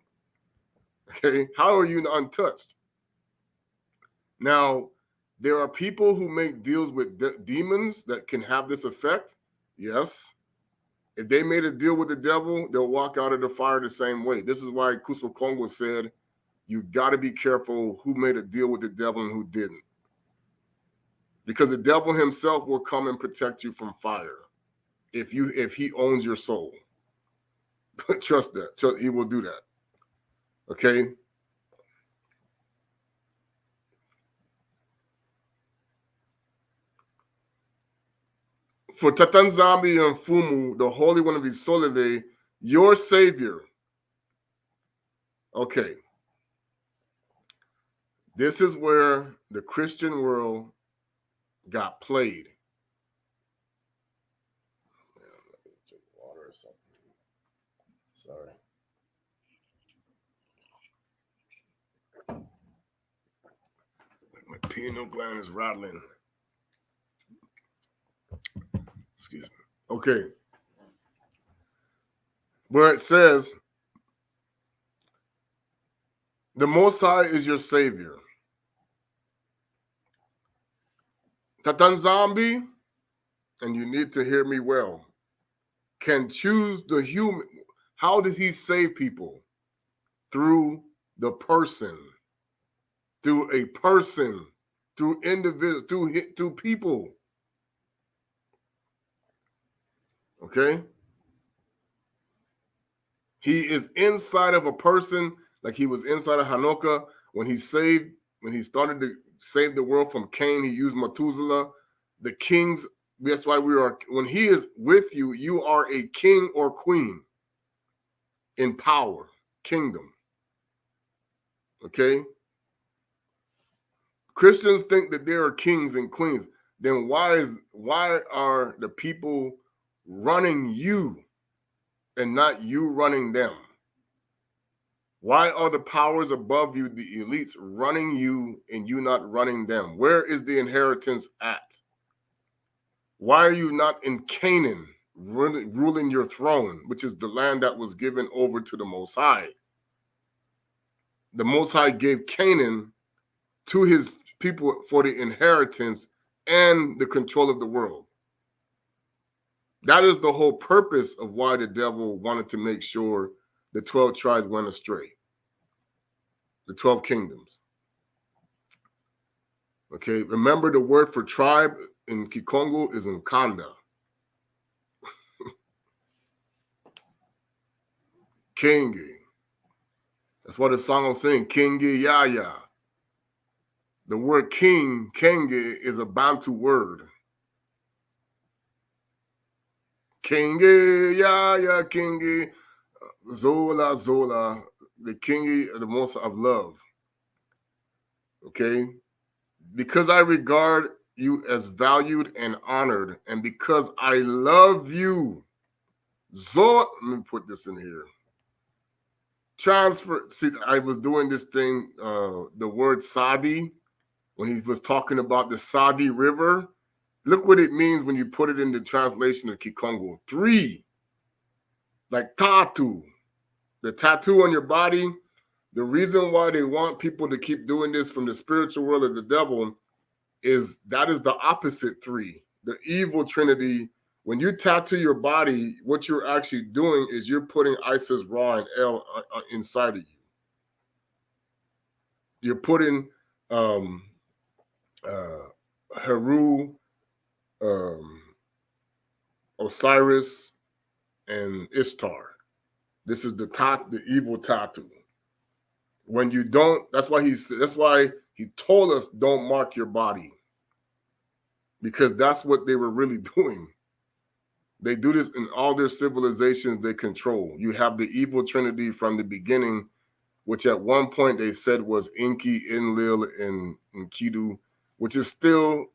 Okay? How are you untouched? Now, there are people who make deals with demons that can have this effect. Yes. If they made a deal with the devil, they'll walk out of the fire the same way. This is why Kongo said, you got to be careful who made a deal with the devil and who didn't. Because the devil himself will come and protect you from fire if he owns your soul. Trust that. So he will do that. Okay? For Tata nZambi and Fumu, the Holy One of nZolele, your Savior. Okay. This is where the Christian world got played. Drink water or something. Sorry. My pineal gland is rattling. Excuse me. Okay. Where it says, the Most High is your Savior. Tata nZambi, and you need to hear me well, can choose the human. How did he save people? Through the person. Through a person. Through individual. Through people. Okay? He is inside of a person, like he was inside of Hanukkah when he started to save the world from Cain. He used Methuselah. The kings, that's why when he is with you, you are a king or queen in power, kingdom. Okay? Christians think that there are kings and queens. Then why are the people running you and not you running them? Why are the powers above you, the elites, running you and you not running them? Where is the inheritance at? Why are you not in Canaan ruling your throne, which is the land that was given over to the Most High? The Most High gave Canaan to his people for the inheritance and the control of the world. That is the whole purpose of why the devil wanted to make sure the 12 tribes went astray. The 12 kingdoms. Okay, remember the word for tribe in Kikongo is Nkanda. Kingi. That's what the song was saying, Kingi Yaya. The word king, Kenge, is a Bantu word. Kingi Yaya, Kingi, Zola, Zola, the Kingi, the most of love. Okay? Because I regard you as valued and honored, and because I love you. Let me put this in here. Transfer. See, I was doing this thing, the word Sadi, when he was talking about the Sadi River. Look what it means when you put it in the translation of Kikongo. 3, like tattoo. The tattoo on your body. The reason why they want people to keep doing this from the spiritual world of the devil is that is the opposite 3. The evil trinity. When you tattoo your body, what you're actually doing is you're putting Isis, Ra, and El inside of you. You're putting Heru, Osiris, and Ishtar. This is the evil tattoo. When you don't, that's why he told us don't mark your body. Because that's what they were really doing. They do this in all their civilizations they control. You have the evil trinity from the beginning, which at one point they said was Enki, Enlil, and Enkidu, which is still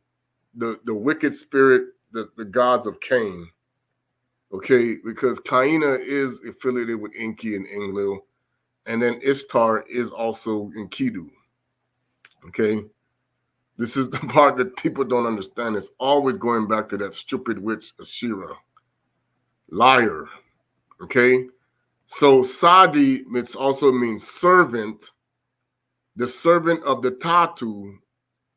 the wicked spirit, the gods of Cain. Okay, because Kaina is affiliated with Enki and Enlil, and then Ishtar is also Enkidu. Okay, this is the part that people don't understand. It's always going back to that stupid witch Ashira. Liar. Okay, so Sadi, it also means servant. The servant of the Tatu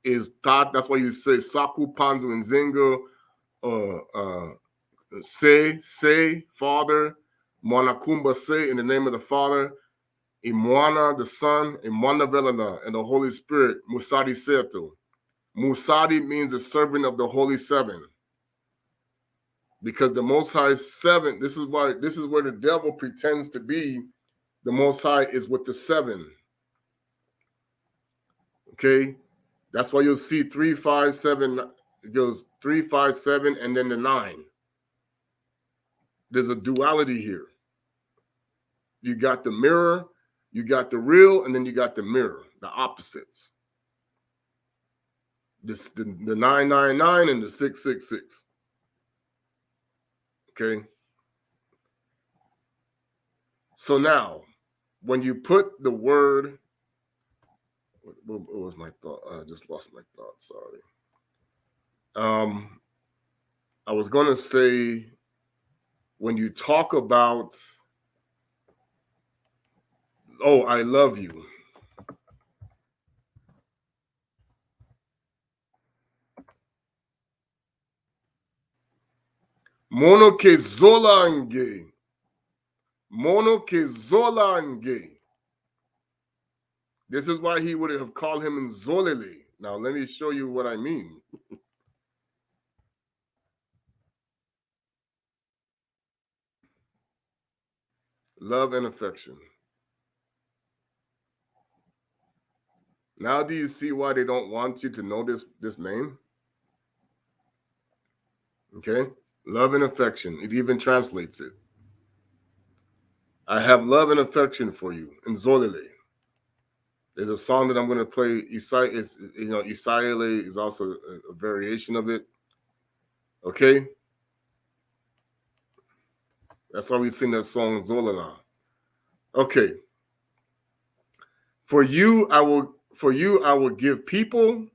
is Tat. That's why you say Saku Panzu and Zingo, say, Father, Monakumba say, in the name of the Father, Imwana, the Son, Imwana Velala, and the Holy Spirit, Musadi Seto. Musadi means the servant of the Holy Seven. Because the Most High 7, this is where the devil pretends to be. The Most High is with the 7. Okay? That's why you'll see 3, 5, 7. It goes 3, 5, 7, and then the 9. There's a duality here. You got the mirror, you got the real, and then you got the mirror, the opposites. The 999 and the 666. Okay? So now, when you put the word, what was my thought? I just lost my thought, sorry. I was going to say, when you talk about, oh, I love you. Mono ke zolange. Mono ke zolange. This is why he would have called him nZolele. Now, let me show you what I mean. Love and affection. Now, do you see why they don't want you to know this name? Okay? Love and affection. It even translates it. I have love and affection for you, nZolele. There's a song that I'm going to play. Isaele is also a variation of it. Okay? That's why we sing that song, Zolala. Okay. For you, I will give people,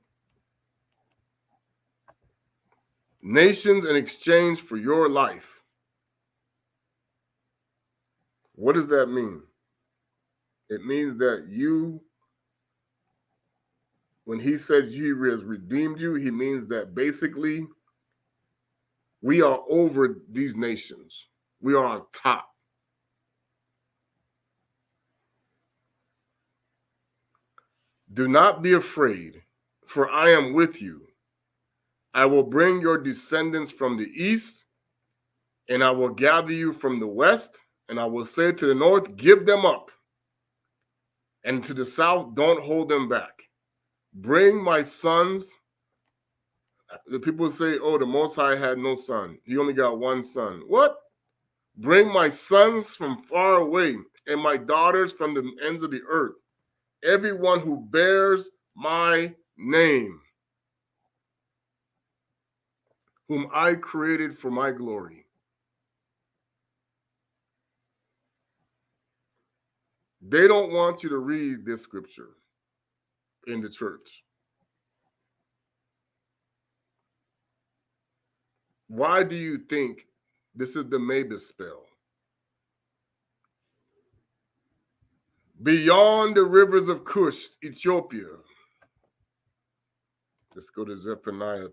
nations in exchange for your life. What does that mean? It means that you, when he says he has redeemed you, he means that basically we are over these nations. We are on top. Do not be afraid, for I am with you. I will bring your descendants from the east, and I will gather you from the west, and I will say to the north, give them up. And to the south, don't hold them back. Bring my sons. The people say, oh, the Most High had no son. He only got one son. What? Bring my sons from far away and my daughters from the ends of the earth. Everyone who bears my name, whom I created for my glory. They don't want you to read this scripture in the church. Why do you think this is the Mabus spell? Beyond the rivers of Cush, Ethiopia. Let's go to Zephaniah.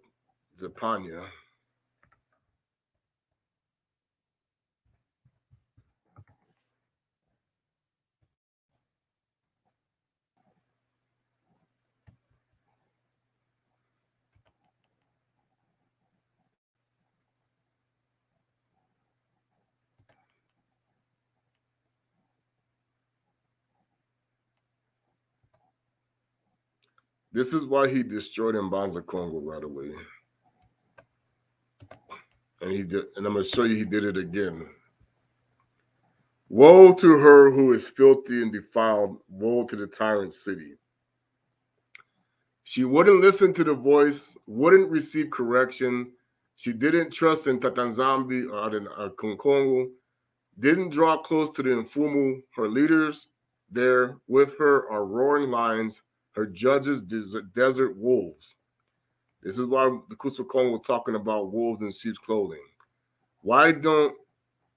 This is why he destroyed Monikongo right away. And he did, and I'm going to show you he did it again. Woe to her who is filthy and defiled. Woe to the tyrant city. She wouldn't listen to the voice, wouldn't receive correction. She didn't trust in Tata nZambi or Monikongo. Didn't draw close to the Mfumu. Her leaders there with her are roaring lions. Her judges, desert wolves. This is why the Kusukon was talking about wolves in sheep's clothing. Why don't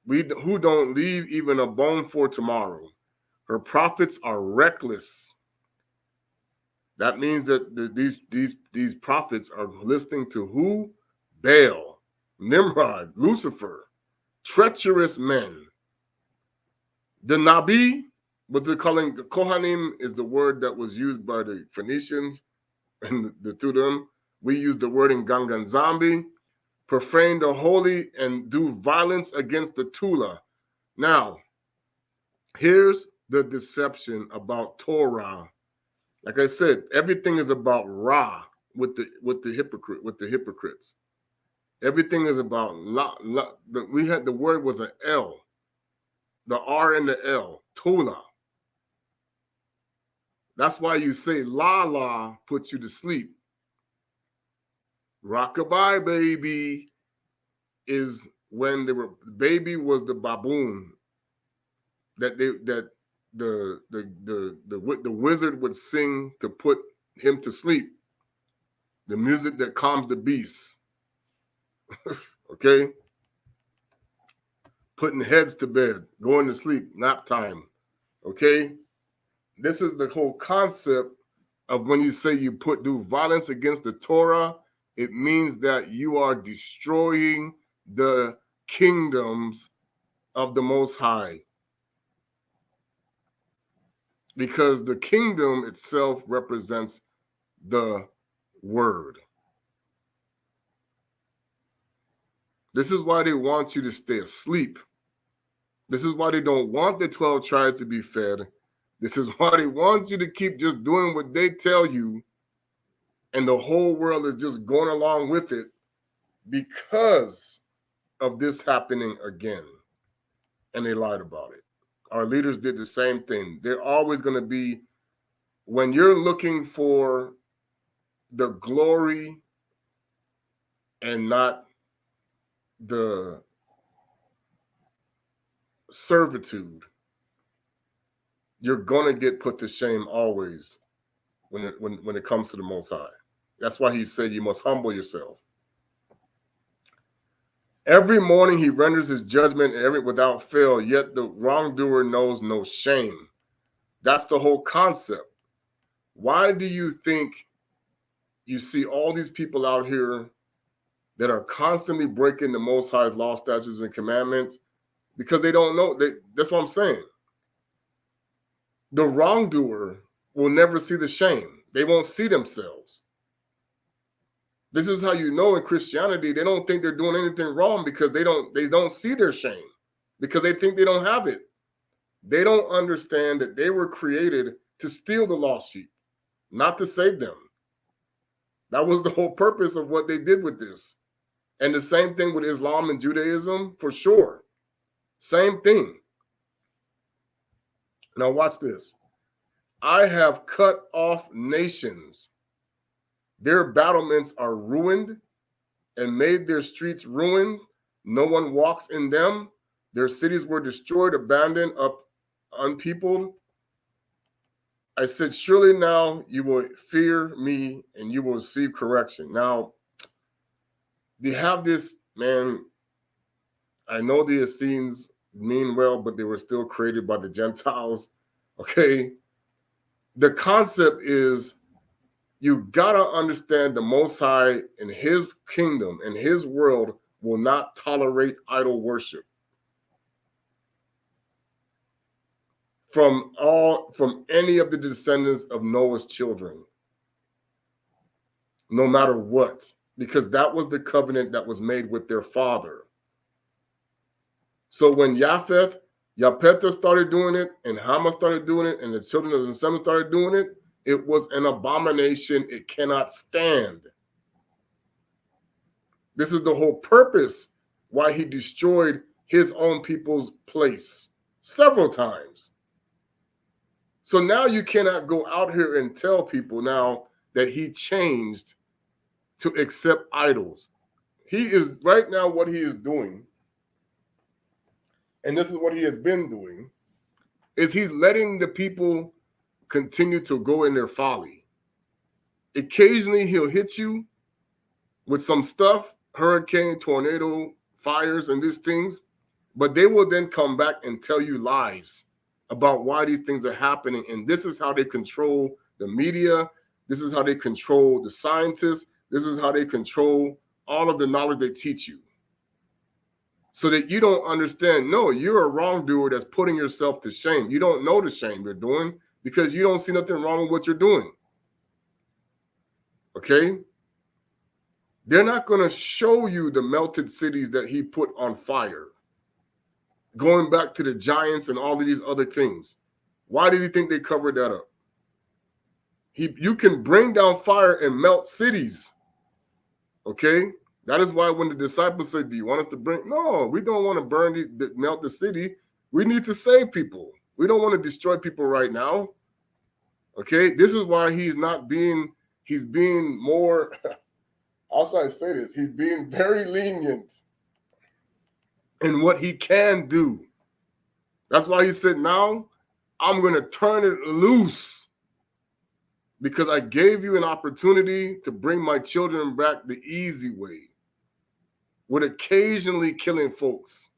we, who don't leave even a bone for tomorrow? Her prophets are reckless. That means that these prophets are listening to who? Baal, Nimrod, Lucifer, treacherous men. The Nabi, what they're calling the Kohanim, is the word that was used by the Phoenicians and to them. We use the word in nZambi, profane the holy and do violence against the Tula. Now, here's the deception about Torah. Like I said, everything is about Ra with the hypocrites. Everything is about we had the word was an L, the R and the L, Tula. That's why you say la la puts you to sleep. Rockabye baby is when baby was the baboon that the wizard would sing to put him to sleep. The music that calms the beasts. Okay? Putting heads to bed, going to sleep, nap time. Okay? This is the whole concept of when you say you do violence against the Torah, it means that you are destroying the kingdoms of the Most High. Because the kingdom itself represents the word. This is why they want you to stay asleep. This is why they don't want the 12 tribes to be fed. This is why they want you to keep just doing what they tell you, and the whole world is just going along with it because of this happening again. And they lied about it. Our leaders did the same thing. They're always going to be, when you're looking for the glory and not the servitude, you're going to get put to shame always when it comes to the Most High. That's why he said you must humble yourself. Every morning he renders his judgment without fail, yet the wrongdoer knows no shame. That's the whole concept. Why do you think you see all these people out here that are constantly breaking the Most High's law, statutes, and commandments? Because they don't know. That's what I'm saying. The wrongdoer will never see the shame. They won't see themselves. This is how you know in Christianity, they don't think they're doing anything wrong because they don't see their shame, because they think they don't have it. They don't understand that they were created to steal the lost sheep, not to save them. That was the whole purpose of what they did with this. And the same thing with Islam and Judaism, for sure. Same thing. Now watch this. I have cut off nations. Their battlements are ruined and made their streets ruined. No one walks in them. Their cities were destroyed, abandoned, unpeopled. I said, surely now you will fear me and you will receive correction. Now, they have this, man, I know the Essenes mean well, but they were still created by the Gentiles. Okay? The concept is you gotta understand the Most High and his kingdom and his world will not tolerate idol worship. From any of the descendants of Noah's children, no matter what, because that was the covenant that was made with their father. So when Japheth started doing it, and Ham started doing it, and the children of Sem started doing it, it was an abomination. It cannot stand. This is the whole purpose why he destroyed his own people's place several times. So now you cannot go out here and tell people now that he changed to accept idols. He is right now what he is doing, and this is what he has been doing, is he's letting the people continue to go in their folly. Occasionally he'll hit you with some stuff, hurricane, tornado, fires, and these things, but they will then come back and tell you lies about why these things are happening. And this is how they control the media. This is how they control the scientists. This is how they control all of the knowledge they teach you. So that you don't understand, no, you're a wrongdoer that's putting yourself to shame. You don't know the shame you're doing because you don't see nothing wrong with what you're doing. Okay? They're not going to show you the melted cities that he put on fire. Going back to the giants and all of these other things. Why did he think they covered that up? You can bring down fire and melt cities. Okay? That is why when the disciples said, do you want us to bring? No, we don't want to melt the city. We need to save people. We don't want to destroy people right now. Okay? This is why he's being more, how should I say this? He's being very lenient in what he can do. That's why he said, now I'm going to turn it loose because I gave you an opportunity to bring my children back the easy way with occasionally killing folks,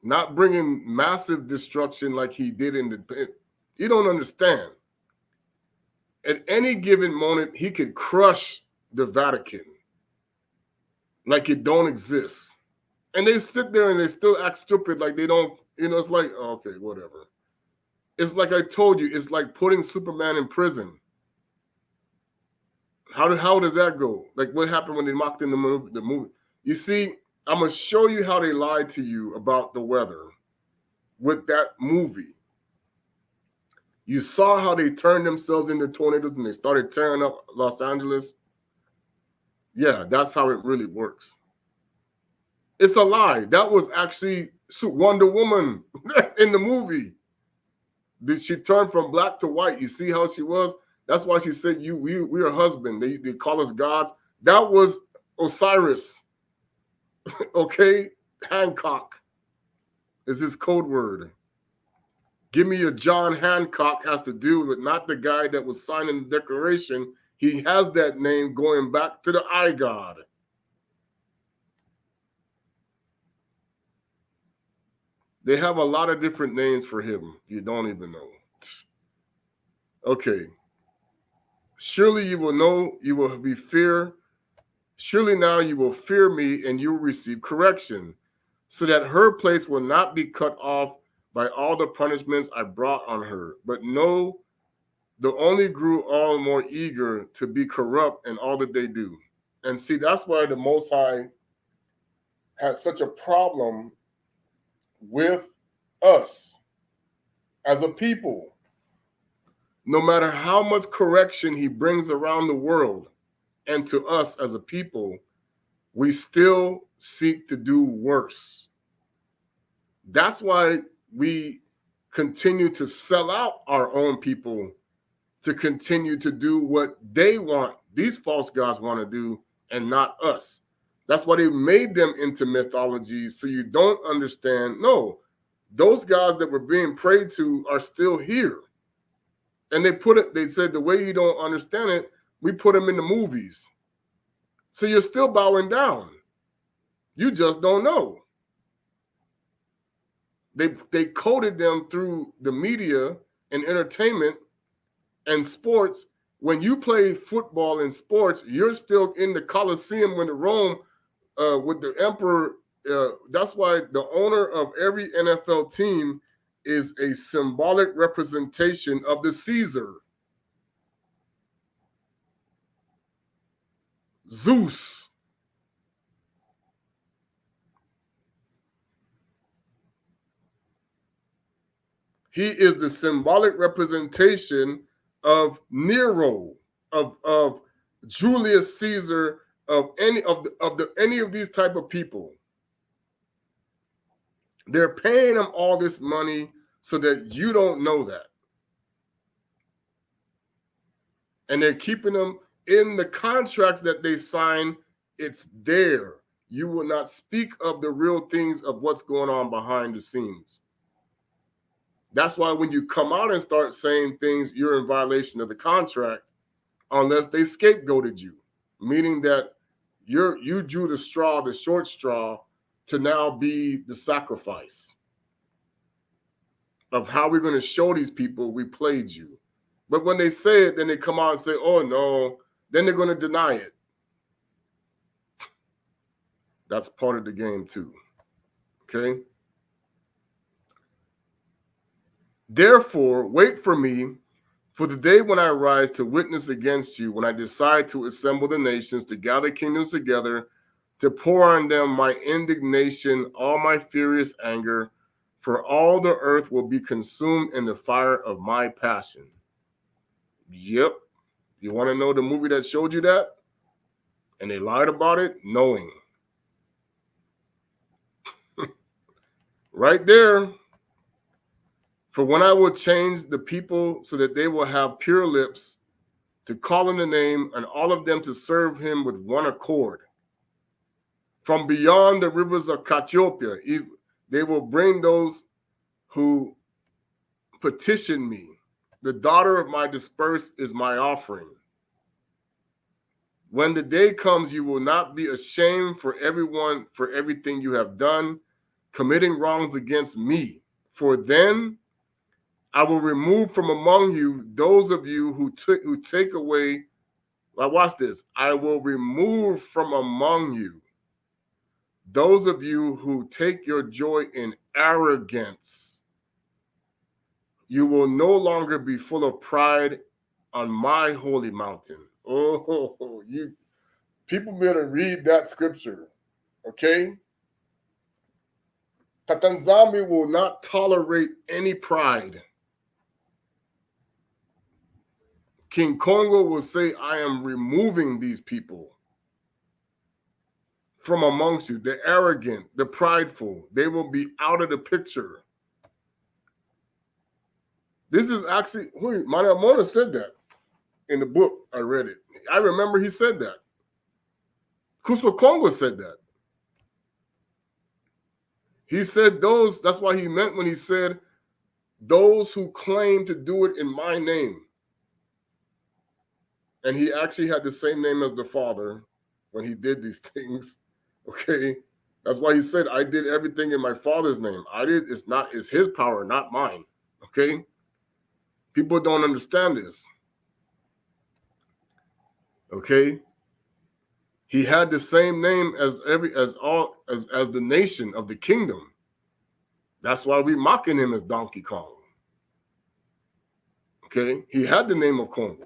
not bringing massive destruction like he did in the pit. You don't understand. At any given moment, he could crush the Vatican like it don't exist. And they sit there and they still act stupid like they don't, it's like, okay, whatever. It's like I told you, it's like putting Superman in prison. How does that go? Like what happened when they mocked in the movie? You see, I'm going to show you how they lied to you about the weather with that movie. You saw how they turned themselves into tornadoes and they started tearing up Los Angeles. Yeah, that's how it really works. It's a lie. That was actually Wonder Woman in the movie. Did she turn from black to white? You see how she was? That's why she said, we are husband. They call us gods. That was Osiris. Okay? Hancock is his code word. Give me a John Hancock has to do with not the guy that was signing the declaration. He has that name going back to the eye god. They have a lot of different names for him. You don't even know. Okay. Surely you will know, you will be fear. Surely now you will fear me and you will receive correction, so that her place will not be cut off by all the punishments I brought on her. But no, the only grew all more eager to be corrupt in all that they do. And see, that's why the Most High has such a problem with us as a people. No matter how much correction he brings around the world and to us as a people, we still seek to do worse. That's why we continue to sell out our own people to continue to do what they want, these false gods want to do, and not us. That's why they made them into mythology, so you don't understand. No, those gods that were being prayed to are still here. And they said the way you don't understand it, we put them in the movies. So you're still bowing down. You just don't know. They coded them through the media and entertainment and sports. When you play football and sports, you're still in the Colosseum when the Rome with the emperor. That's why the owner of every NFL team is a symbolic representation of the Caesar. Zeus. He is the symbolic representation of Nero, of Julius Caesar, of any of these type of people. They're paying them all this money so that you don't know that. And they're keeping them in the contracts that they sign. It's there. You will not speak of the real things of what's going on behind the scenes. That's why when you come out and start saying things, you're in violation of the contract, unless they scapegoated you, meaning that you drew the short straw, to now be the sacrifice of how we're going to show these people we played you. But when they say it, then they come out and say, oh no, then they're going to deny it. That's part of the game too. Okay? Therefore, wait for me, for the day when I rise to witness against you, when I decide to assemble the nations, to gather kingdoms together, to pour on them my indignation, all my furious anger, for all the earth will be consumed in the fire of my passion. Yep. You want to know the movie that showed you that? And they lied about it, knowing. Right there. For when I will change the people so that they will have pure lips to call on the name, and all of them to serve him with one accord. From beyond the rivers of Cassiopeia, they will bring those who petition me. The daughter of my dispersed is my offering. When the day comes, you will not be ashamed for everything you have done, committing wrongs against me. For then I will remove from among you those of you who take away. Now watch this. I will remove from among you those of you who take your joy in arrogance. You will no longer be full of pride on my holy mountain. Oh, you people better read that scripture, okay? Tata nZambi will not tolerate any pride. King Congo will say, I am removing these people from amongst you. The arrogant, the prideful, they will be out of the picture. This is actually, Mona said that in the book. I read it. I remember he said that. Kuswa Congo said that. He said those, that's why he meant when he said, those who claim to do it in my name. And he actually had the same name as the Father when he did these things. Okay. That's why he said, I did everything in my Father's name. It's his power, not mine. Okay. People don't understand this. Okay. He had the same name as the nation of the kingdom. That's why we mocking him as Donkey Kong. Okay. He had the name of Congo.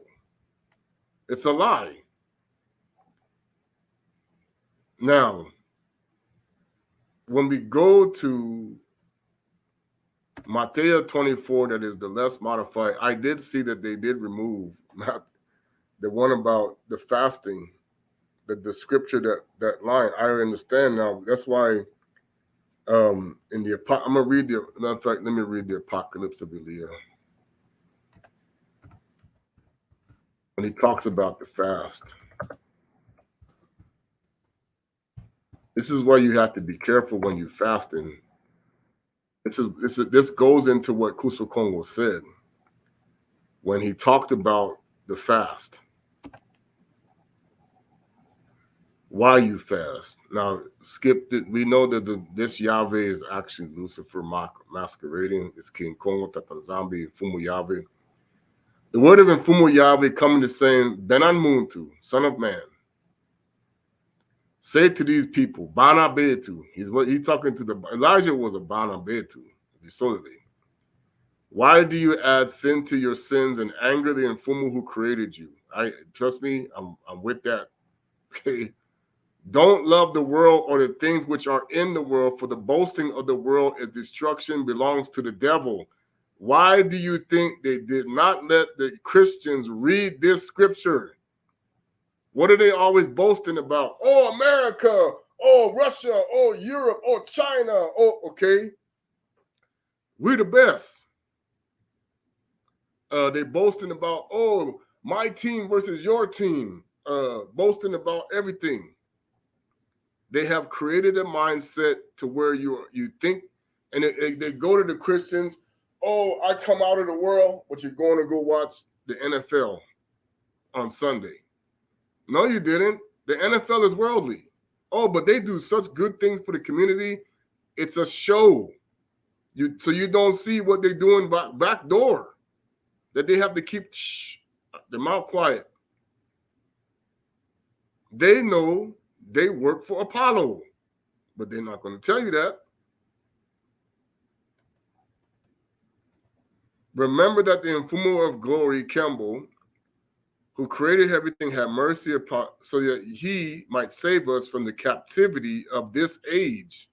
It's a lie. Now, when we go to Matthew 24, that is the less modified, I did see that they did remove the one about the fasting, the scripture, that line. I understand now. That's why In the I'm gonna read the matter of fact, let me read the Apocalypse of Elia. When he talks about the fast. This is why you have to be careful when you're fasting. This goes into what Monikongo said when he talked about the fast. Why you fast? Now, skip it. We know that this Yave is actually Lucifer masquerading. It's King Kongo, Tata, nZambi, Fumu Yave. The word of Fumu Yave coming to saying, Benan Muntu, son of man, say to these people, Bana Betu. He's talking to Elijah was a Bana Betu, nZolele. Why do you add sin to your sins and anger the Mfumu who created you? Trust me, I'm with that. Okay. Don't love the world or the things which are in the world, for the boasting of the world is destruction, belongs to the devil. Why do you think they did not let the Christians read this scripture? What are they always boasting about? Oh, America, oh, Russia, oh, Europe, oh, China, oh, okay. We're the best. They boasting about, oh, my team versus your team, boasting about everything. They have created a mindset to where you think, and they go to the Christians, oh, I come out of the world, but you're going to go watch the NFL on Sunday. No, you didn't. The NFL is worldly. Oh, but they do such good things for the community. It's a show. So you don't see what they're doing back door, that they have to keep their mouth quiet. They know they work for Apollo, but they're not going to tell you that. Remember that the Mfumu of glory, Kembo, who created everything, had mercy upon, so that he might save us from the captivity of this age.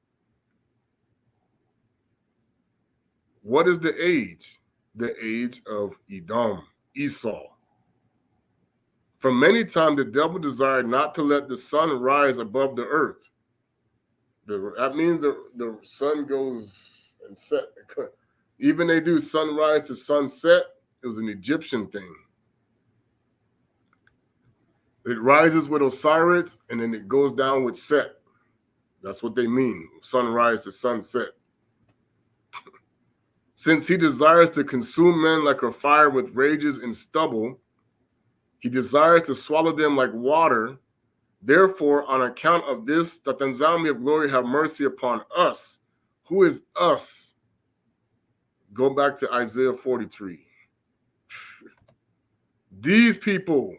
What is the age? The age of Edom, Esau. For many times the devil desired not to let the sun rise above the earth. That means the sun goes and set. Even they do sunrise to sunset. It was an Egyptian thing. It rises with Osiris and then it goes down with Set. That's what they mean, sunrise to sunset. Since he desires to consume men like a fire with rages and stubble, he desires to swallow them like water. Therefore, on account of this, the nZambi of glory have mercy upon us. Who is us? Go back to Isaiah 43. These people.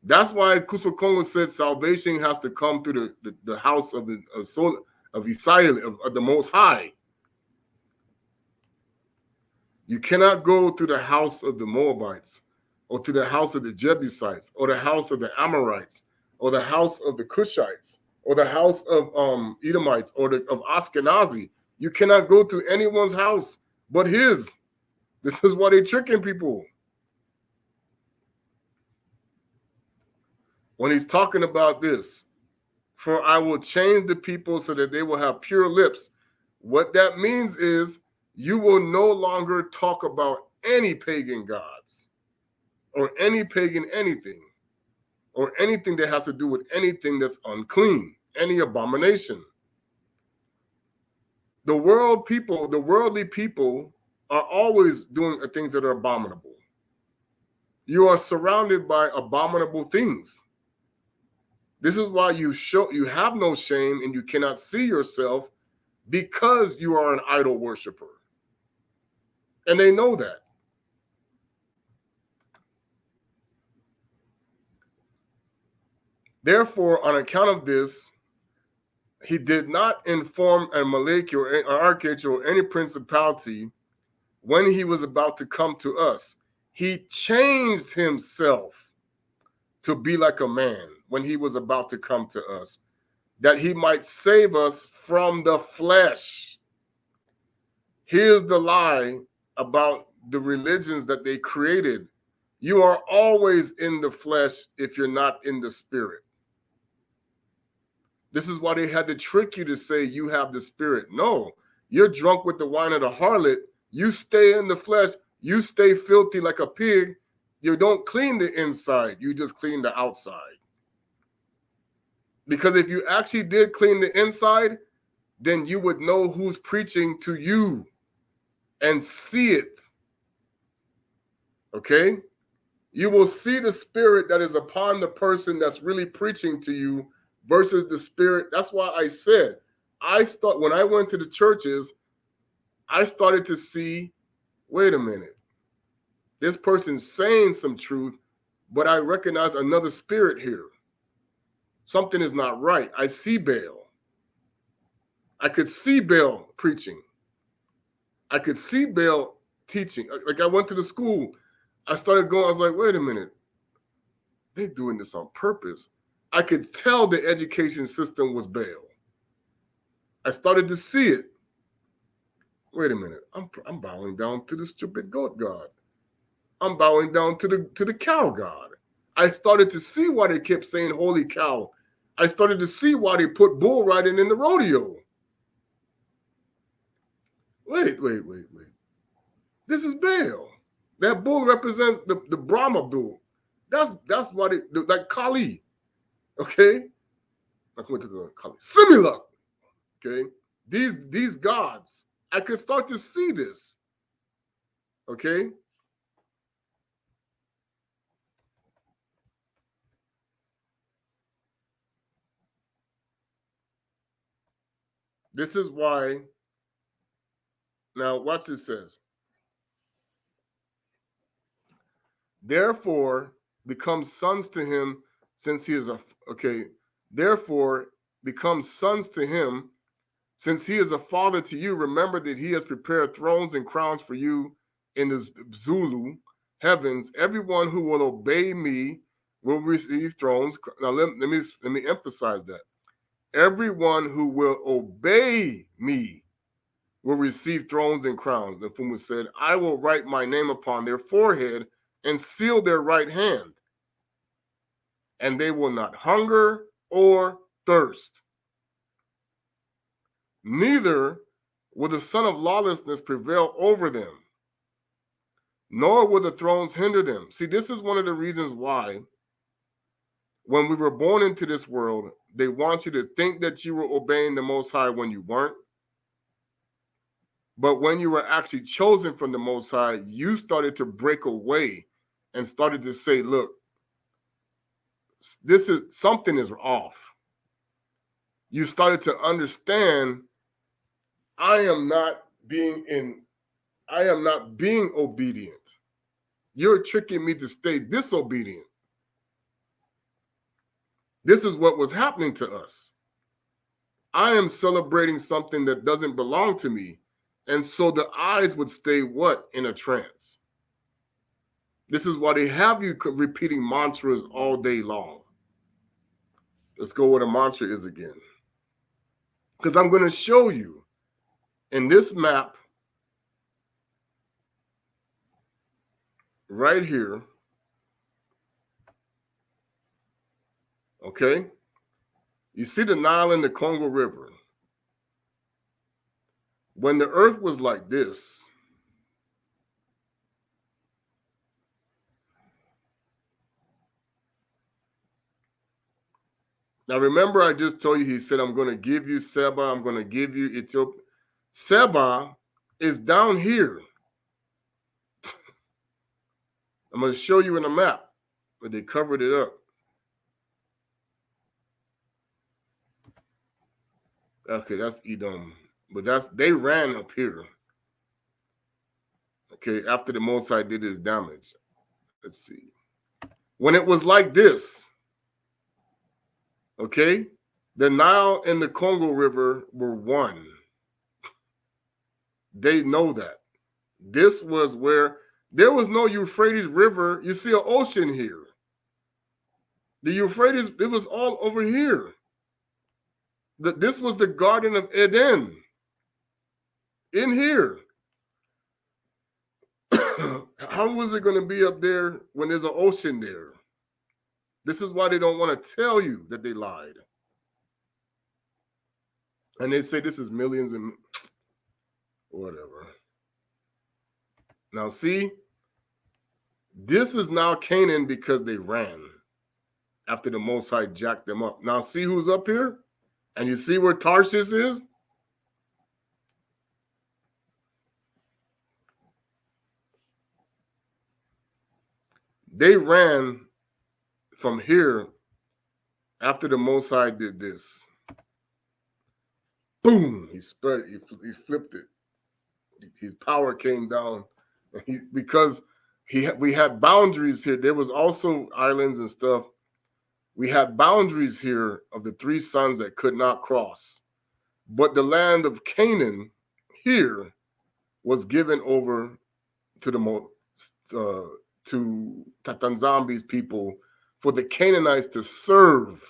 That's why Monikongo said salvation has to come through the house of Israel, of the Most High. You cannot go to the house of the Moabites, or to the house of the Jebusites, or the house of the Amorites, or the house of the Cushites, or the house of Edomites, or of Ashkenazi. You cannot go to anyone's house but his. This is why they're tricking people. When he's talking about this, for I will change the people so that they will have pure lips. What that means is you will no longer talk about any pagan gods or any pagan anything or anything that has to do with anything that's unclean, any abomination. The worldly people are always doing things that are abominable. You are surrounded by abominable things. This is why you have no shame and you cannot see yourself, because you are an idol worshiper. And they know that. Therefore, on account of this, he did not inform a Malek or an archangel or any principality when he was about to come to us. He changed himself to be like a man when he was about to come to us, that he might save us from the flesh. Here's the lie about the religions that they created. You are always in the flesh if you're not in the spirit. This is why they had to trick you to say you have the spirit. No, you're drunk with the wine of the harlot. You stay in the flesh. You stay filthy like a pig. You don't clean the inside. You just clean the outside. Because if you actually did clean the inside, then you would know who's preaching to you and see it. Okay? You will see the spirit that is upon the person that's really preaching to you versus the spirit. That's why I said, when I went to the churches, I started to see, wait a minute, this person's saying some truth, but I recognize another spirit here. Something is not right. I see Baal. I could see Baal preaching. I could see Baal teaching. Like I went to the school. I started going, I was like, wait a minute. They're doing this on purpose. I could tell the education system was Baal. I started to see it. Wait a minute. I'm bowing down to the stupid goat god. I'm bowing down to the cow god. I started to see why they kept saying holy cow. I started to see why they put bull riding in the rodeo. Wait. This is Baal. That bull represents the Brahma bull. That's why they, like Kali. Okay? I went to the Kali. Similar. Okay? These gods. I could start to see this. Okay? This is why. Now, watch it says. Therefore, become sons to him, since he is Therefore, become sons to him, since he is a father to you. Remember that he has prepared thrones and crowns for you in the Zulu heavens. Everyone who will obey me will receive thrones. Now, let me emphasize that. Everyone who will obey me will receive thrones and crowns. The Fumu said, I will write my name upon their forehead and seal their right hand, and they will not hunger or thirst. Neither will the son of lawlessness prevail over them, nor will the thrones hinder them. See, this is one of the reasons why when we were born into this world, they want you to think that you were obeying the Most High when you weren't. But when you were actually chosen from the Most High, you started to break away and started to say, look, something is off. You started to understand, I am not being obedient. You're tricking me to stay disobedient. This is what was happening to us. I am celebrating something that doesn't belong to me. And so the eyes would stay what? In a trance. This is why they have you repeating mantras all day long. Let's go where the mantra is again. Because I'm going to show you in this map right here. Okay? You see the Nile and the Congo River. When the earth was like this, now remember I just told you, he said, I'm going to give you Seba, I'm going to give you Ethiopia. Seba is down here. I'm going to show you in a map, but they covered it up. Okay, that's Edom. But they ran up here. Okay, after the Most High did his damage. Let's see. When it was like this, okay, the Nile and the Congo River were one. They know that. This was where there was no Euphrates River. You see an ocean here. The Euphrates, it was all over here. This was the Garden of Eden. In here. How was it going to be up there when there's an ocean there? This is why they don't want to tell you that they lied. And they say this is millions and whatever. Now see, this is now Canaan because they ran after the Most High jacked them up. Now see who's up here? And you see where Tarshish is? They ran from here after the Most High did this. Boom! He spread. He flipped it. His power came down, because we had boundaries here. There was also islands and stuff. We had boundaries here of the three sons that could not cross, but the land of Canaan here was given over to to Tata nZambi's people for the Canaanites to serve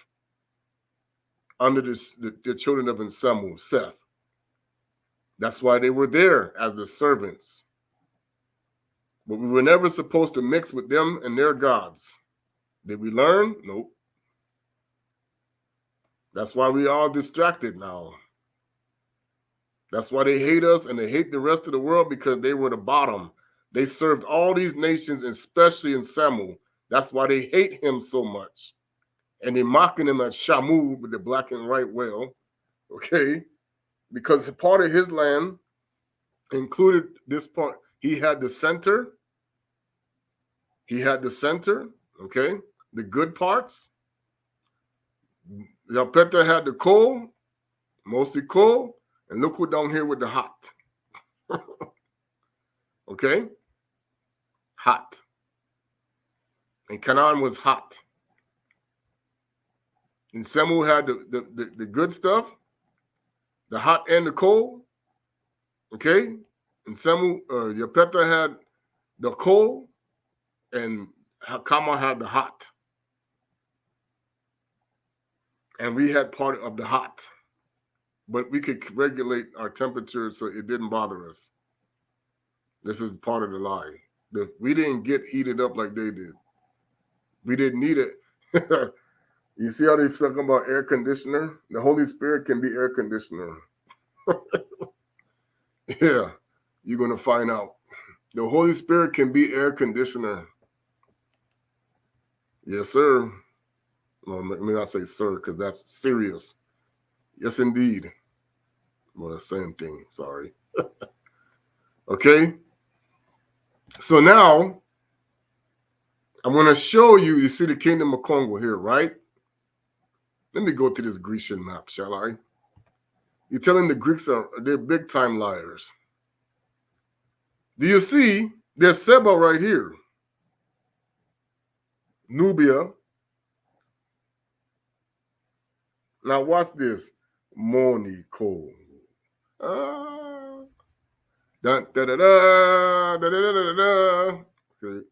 under the children of Nsemu, Seth. That's why they were there as the servants. But we were never supposed to mix with them and their gods. Did we learn? Nope. That's why we all distracted now. That's why they hate us and they hate the rest of the world, because they were the bottom. They served all these nations, especially in Nzambi. That's why they hate him so much. And they're mocking him as Shamu with the black and white whale, okay? Because part of his land included this part. He had the center. He had the center, okay? The good parts. Yapeta had the coal, mostly coal. And look who down here with the hot. Okay? Hot. And Canaan was hot. And Nzambi had the good stuff, the hot and the cold. Okay? And Nzambi, Yapeta had the cold, and Kama had the hot. And we had part of the hot. But we could regulate our temperature so it didn't bother us. This is part of the lie. We didn't get heated up like they did. We didn't need it. You see how they're talking about air conditioner? The Holy Spirit can be air conditioner. Yeah, you're going to find out. The Holy Spirit can be air conditioner. Yes, sir. Well, let me not say sir, because that's serious. Yes, indeed. Well, the same thing. Sorry. Okay. So now, I'm going to show you, you see the Kingdom of Congo here, right? Let me go to this Grecian map, shall I? You're telling the Greeks they're big time liars. Do you see? There's Seba right here. Nubia. Now watch this. Monikongo. Da, da, da, da, da, da, da, da. Okay.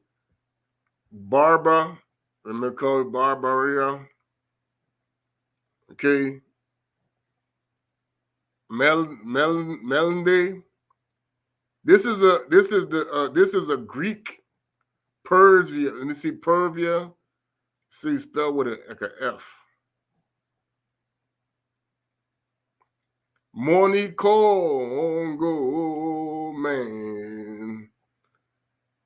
Barba. Remember called Barbaria. Okay. Melinde. This is a Greek Persia. Let me see Pervia. See spelled with like an F. Monikongo, man.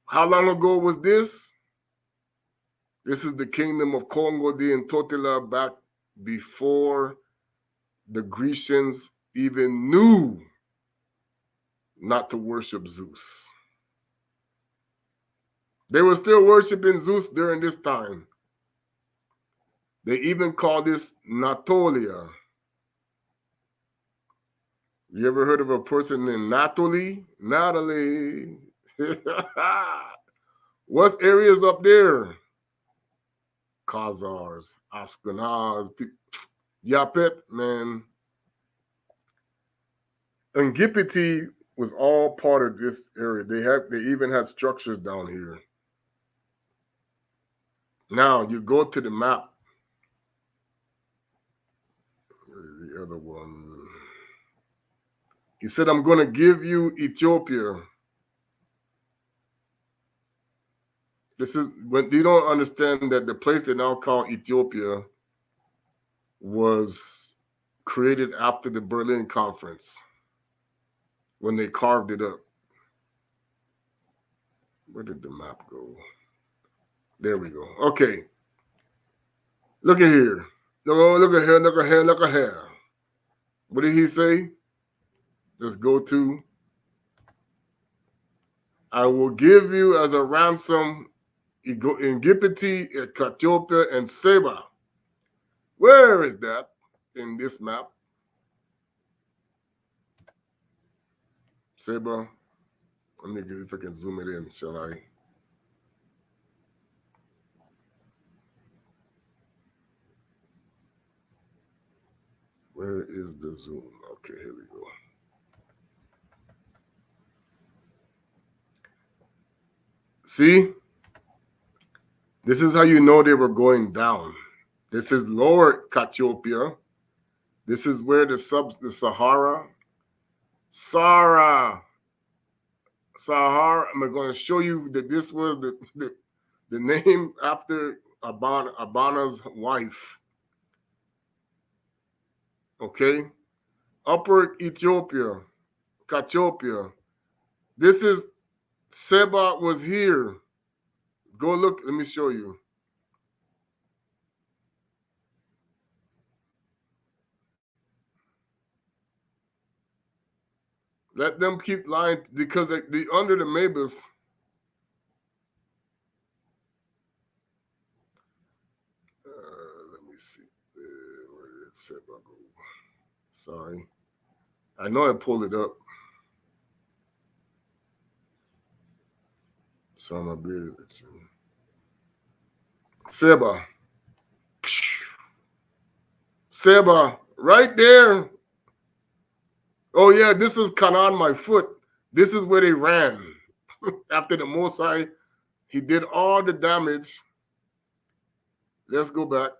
How long ago was this? This is the Kingdom of Congo the Intotila, back before the Grecians even knew not to worship Zeus. They were still worshiping Zeus during this time. They even call this Natolia. You ever heard of a person named Natalie? Natalie. What areas up there? Khazars, Ashkenaz, Yapet, man. And Gipiti was all part of this area. They even had structures down here. Now you go to the map. Where's the other one? He said, I'm going to give you Ethiopia. This is when you don't understand that the place they now call Ethiopia was created after the Berlin Conference when they carved it up. Where did the map go? There we go. Okay. Look at here. Look at here. Look at here. Look at here. What did he say? Let's go to. I will give you as a ransom Ingipiti, Ethiopia, and Seba. Where is that in this map? Seba. Let me get if I can zoom it in, shall I? Where is the zoom? Okay, here we go. See? This is how you know they were going down. This is lower Ethiopia. This is where the Sahara. Sahara. I'm going to show you that this was the name after Abana's wife. Okay? Upper Ethiopia. Ethiopia. This is Seba was here. Go look. Let me show you. Let them keep lying because the under the Mabus. Let me see. Where did Seba go? Sorry. I know I pulled it up. So I'm going to be Seba. Seba, right there. Oh, yeah, this is Canaan, my foot. This is where they ran. After the Mosai, he did all the damage. Let's go back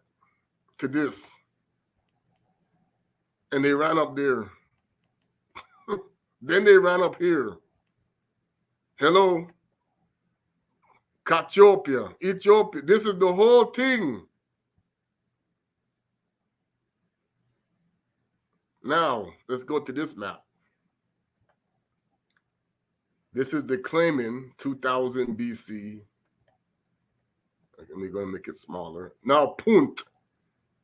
to this. And they ran up there. Then they ran up here. Hello. Ethiopia. Ethiopia. This is the whole thing. Now, let's go to this map. This is the claiming 2000 BC. We're going to make it smaller. Now, punt.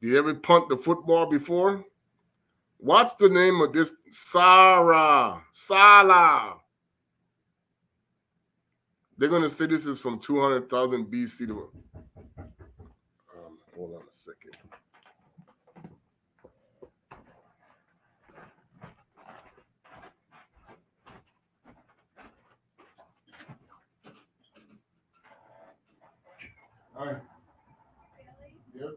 Did you ever punt the football before? What's the name of this? Salah. They're going to say this is from 200,000 BC to. Hold on a second. All right. Yes.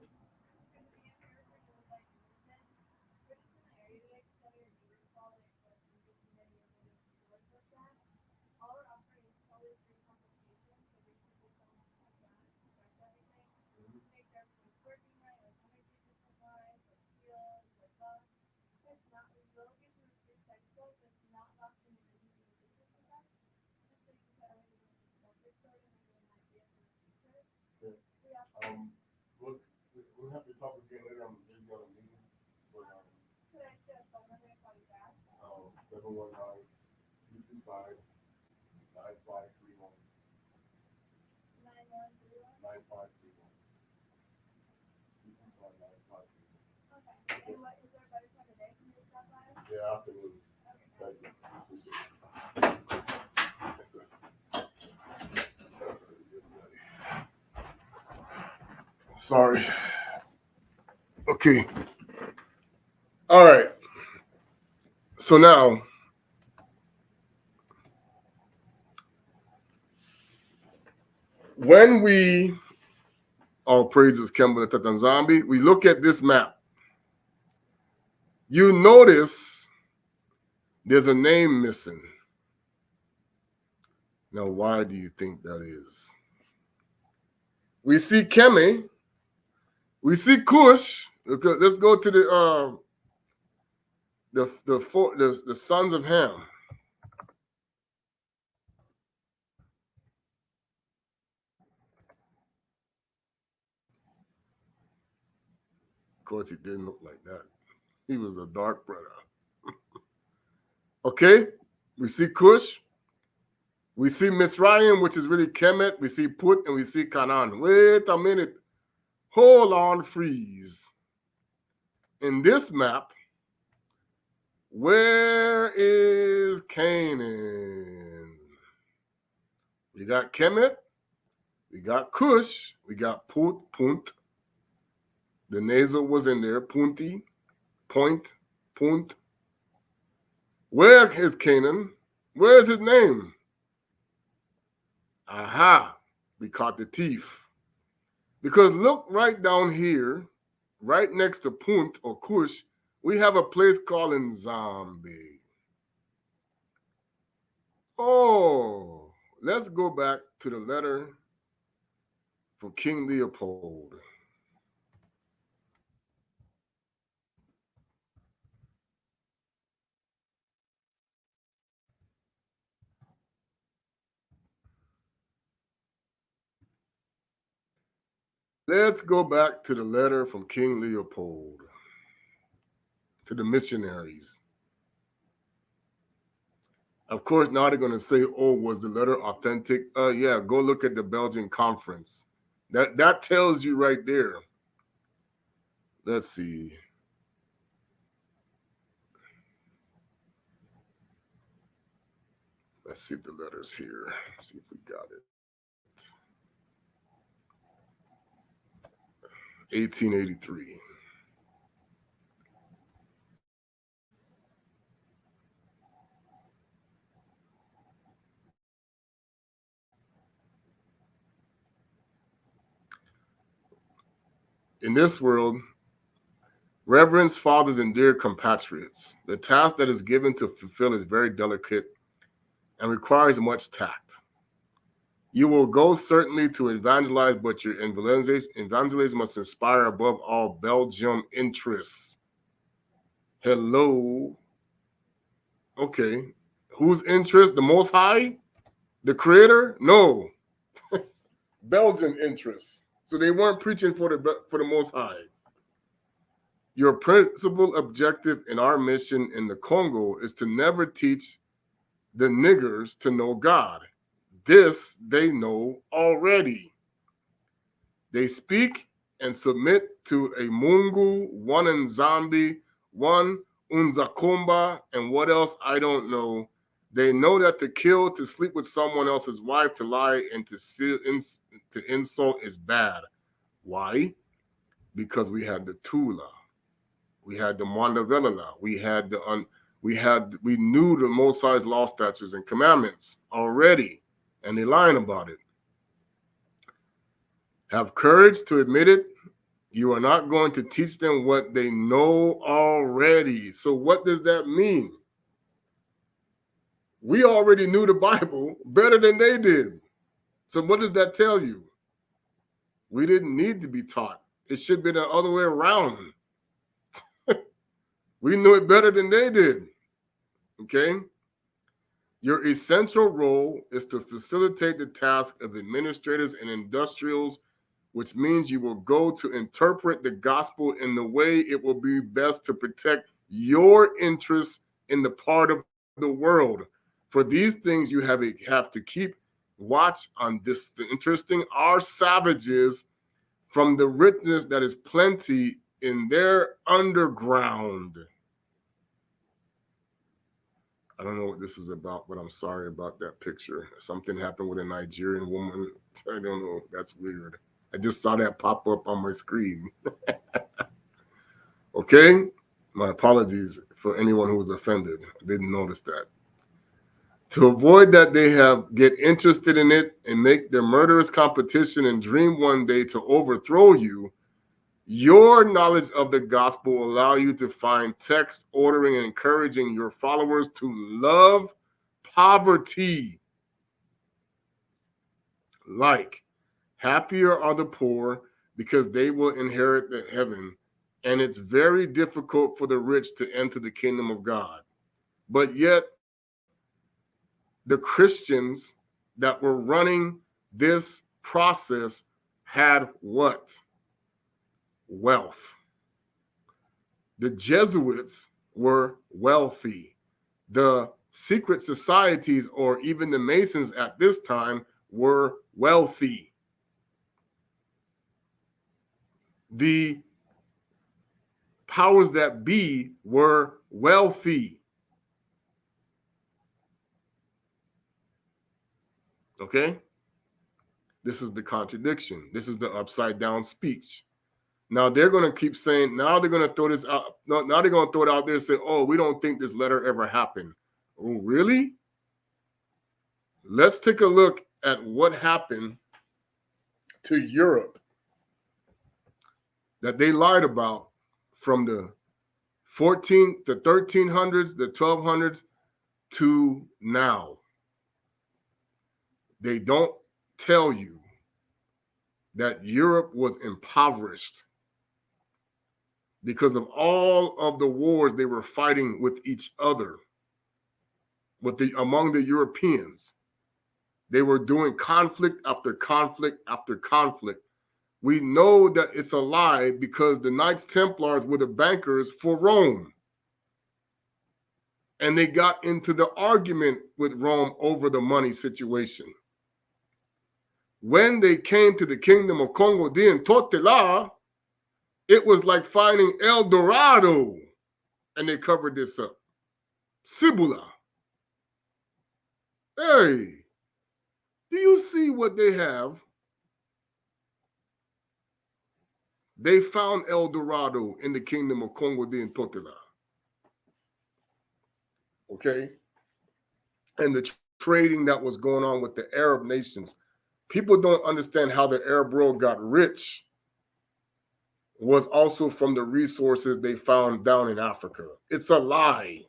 We'll have to talk again later. I'm busy on a meeting. But, 719-225-9531. 9531. Okay. And what is there a better time of day? Can you stop by? Yeah, afternoon. Okay. Thank you. Sorry. Okay. All right. So now, when we, all praises Kemba Tata nZambi, we look at this map. You notice there's a name missing. Now, why do you think that is? We see Kemi. We see Cush. Let's go to the sons of Ham. Of course, it didn't look like that. He was a dark brother. Okay, we see Cush. We see Mitzrayim, which is really Kemet. We see Put, and we see Canaan. Wait a minute. Hold on, freeze. In this map, where is Canaan? We got Kemet. We got Cush. We got Put, Punt. The nasal was in there. Punti, Point, Punt. Where is Canaan? Where is his name? Aha, we caught the thief. Because look right down here, right next to Punt or Kush, we have a place called nZambi. Oh, let's go back to the letter for King Leopold. Let's go back to the letter from King Leopold to the missionaries. Of course, now they're going to say, oh, was the letter authentic? Yeah, go look at the Belgian conference. That tells you right there. Let's see. Let's see the letters here. See if we got it. 1883. In this world, reverence, fathers, and dear compatriots, the task that is given to fulfill is very delicate and requires much tact. You will go certainly to evangelize, but your evangelism must inspire above all Belgium interests. Hello. Okay. Whose interest? The Most High? The Creator? No. Belgian interests. So they weren't preaching for the Most High. Your principal objective in our mission in the Congo is to never teach the niggers to know God. This they know already. They speak and submit to a Mungu, one nZambi, one Unzakumba, and what else I don't know. They know that to kill, to sleep with someone else's wife, to lie, and to insult is bad. Why? Because we had the Tula, we had the Mandavelala, we knew the Most High's law, statutes, and commandments already, and they're lying about it. Have courage to admit it. You are not going to teach them what they know already. So what does that mean? We already knew the Bible better than they did. So what does that tell you? We didn't need to be taught. It should have been the other way around. We knew it better than they did. Okay? Your essential role is to facilitate the task of administrators and industrials, which means you will go to interpret the gospel in the way it will be best to protect your interests in the part of the world. For these things you have to keep watch on this. Interesting, our savages from the richness that is plenty in their underground. I don't know what this is about, but I'm sorry about that picture. Something happened with a Nigerian woman. I don't know. That's weird. I just saw that pop up on my screen. Okay? My apologies for anyone who was offended. I didn't notice that. To avoid that, they get interested in it and make their murderous competition and dream one day to overthrow you. Your knowledge of the gospel will allow you to find text ordering and encouraging your followers to love poverty. Like, happier are the poor because they will inherit the heaven, and it's very difficult for the rich to enter the kingdom of God. But yet, the Christians that were running this process had what? Wealth. The Jesuits were wealthy. The secret societies, or even the Masons at this time, were wealthy. The powers that be were wealthy. Okay? This is the contradiction. This is the upside down speech. Now they're going to keep saying, now they're going to throw this out. Now they're going to throw it out there and say, oh, we don't think this letter ever happened. Oh, really? Let's take a look at what happened to Europe that they lied about from the 1300s, the 1200s to now. They don't tell you that Europe was impoverished because of all of the wars they were fighting with each other, among the Europeans. They were doing conflict after conflict after conflict. We know that it's a lie because the Knights Templars were the bankers for Rome. And they got into the argument with Rome over the money situation. When they came to the kingdom of Congo and Totela, it was like finding El Dorado. And they covered this up. Cibola. Hey, do you see what they have? They found El Dorado in the kingdom of Congo and Totela. Okay? And the trading that was going on with the Arab nations. People don't understand how the Arab world got rich was also from the resources they found down in Africa. It's a lie.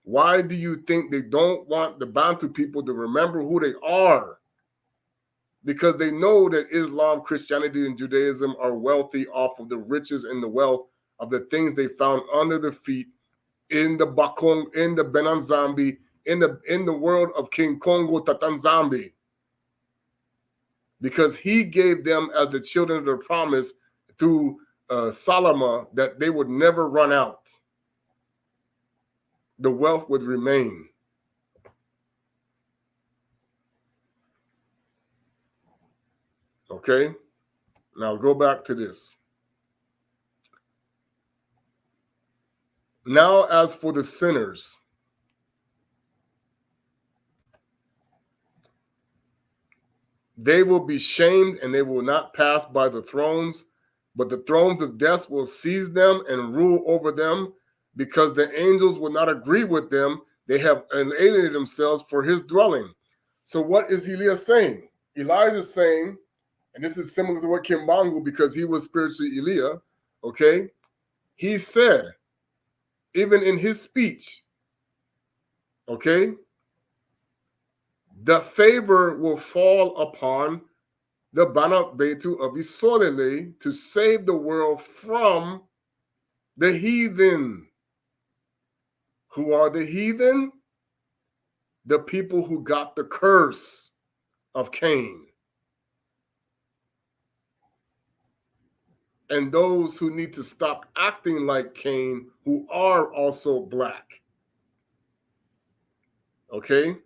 Why do you think they don't want the Bantu people to remember who they are? Because they know that Islam, Christianity, and Judaism are wealthy off of the riches and the wealth of the things they found under the feet in the Bakong, in the Benanzambi, in the world of King Congo, Tata nZambi. Because he gave them as the children of the promise through Salama that they would never run out. The wealth would remain. Okay? Now go back to this. Now as for the sinners, they will be shamed and they will not pass by the thrones, but the thrones of death will seize them and rule over them, because the angels will not agree with them. They have alienated themselves for his dwelling. So what is Elijah saying? Elijah is saying, and this is similar to what Kimbangu, because he was spiritually Elijah, okay? He said, even in his speech, okay, the favor will fall upon the Bana Betu of nZolele to save the world from the heathen. Who are the heathen? The people who got the curse of Cain. And those who need to stop acting like Cain, who are also black. Okay?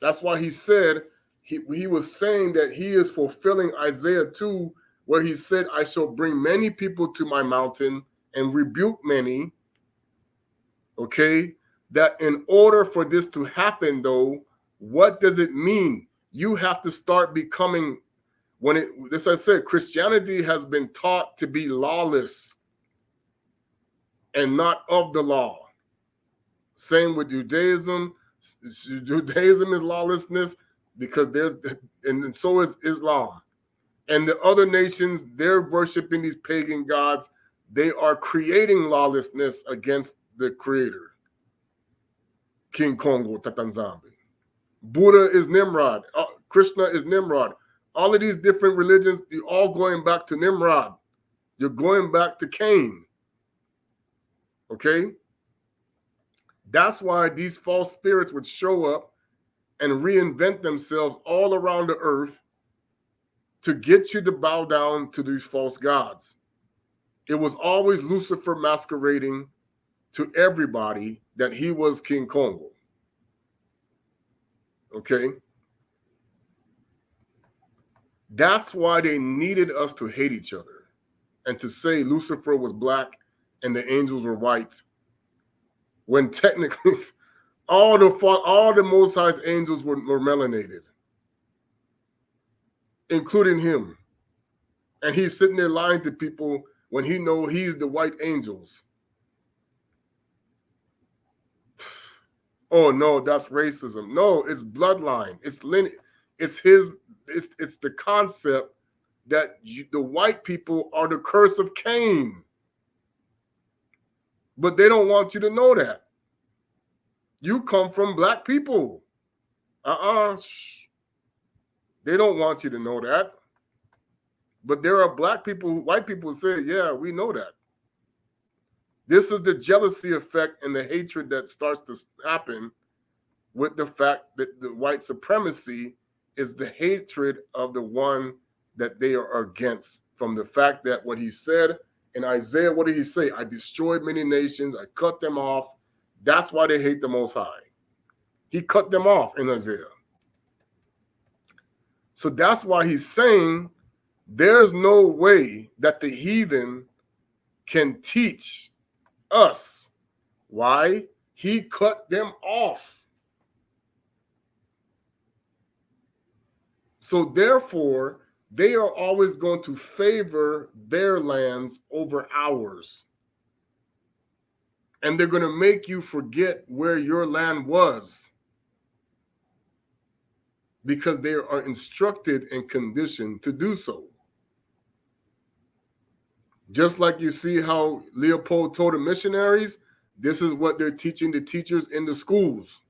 That's why he said, he was saying that he is fulfilling Isaiah 2, where he said, I shall bring many people to my mountain and rebuke many. Okay? That in order for this to happen, though, what does it mean? You have to start becoming, as I said, Christianity has been taught to be lawless and not of the law. Same with Judaism. Judaism is lawlessness because and so is Islam. And the other nations, they're worshiping these pagan gods. They are creating lawlessness against the Creator. King Congo, Tata nZambi. Buddha is Nimrod. Krishna is Nimrod. All of these different religions, you're all going back to Nimrod. You're going back to Cain. Okay? That's why these false spirits would show up and reinvent themselves all around the earth to get you to bow down to these false gods. It was always Lucifer masquerading to everybody that he was King Kongo. Okay? That's why they needed us to hate each other and to say Lucifer was black and the angels were white, when technically all the Most High's angels were melanated, including him. And he's sitting there lying to people when he knows he's the white angels. Oh no, that's racism. No, it's bloodline. It's lineage. It's his. It's the concept that the white people are the curse of Cain. But they don't want you to know that. You come from black people. They don't want you to know that. But there are black people, white people say, yeah, we know that. This is the jealousy effect and the hatred that starts to happen with the fact that the white supremacy is the hatred of the one that they are against. From the fact that what he said in Isaiah, what did he say? I destroyed many nations, I cut them off. That's why they hate the Most High. He cut them off in Isaiah. So that's why he's saying there's no way that the heathen can teach us. Why? He cut them off. So therefore, they are always going to favor their lands over ours. And they're going to make you forget where your land was, because they are instructed and conditioned to do so. Just like you see how Leopold told the missionaries, this is what they're teaching the teachers in the schools.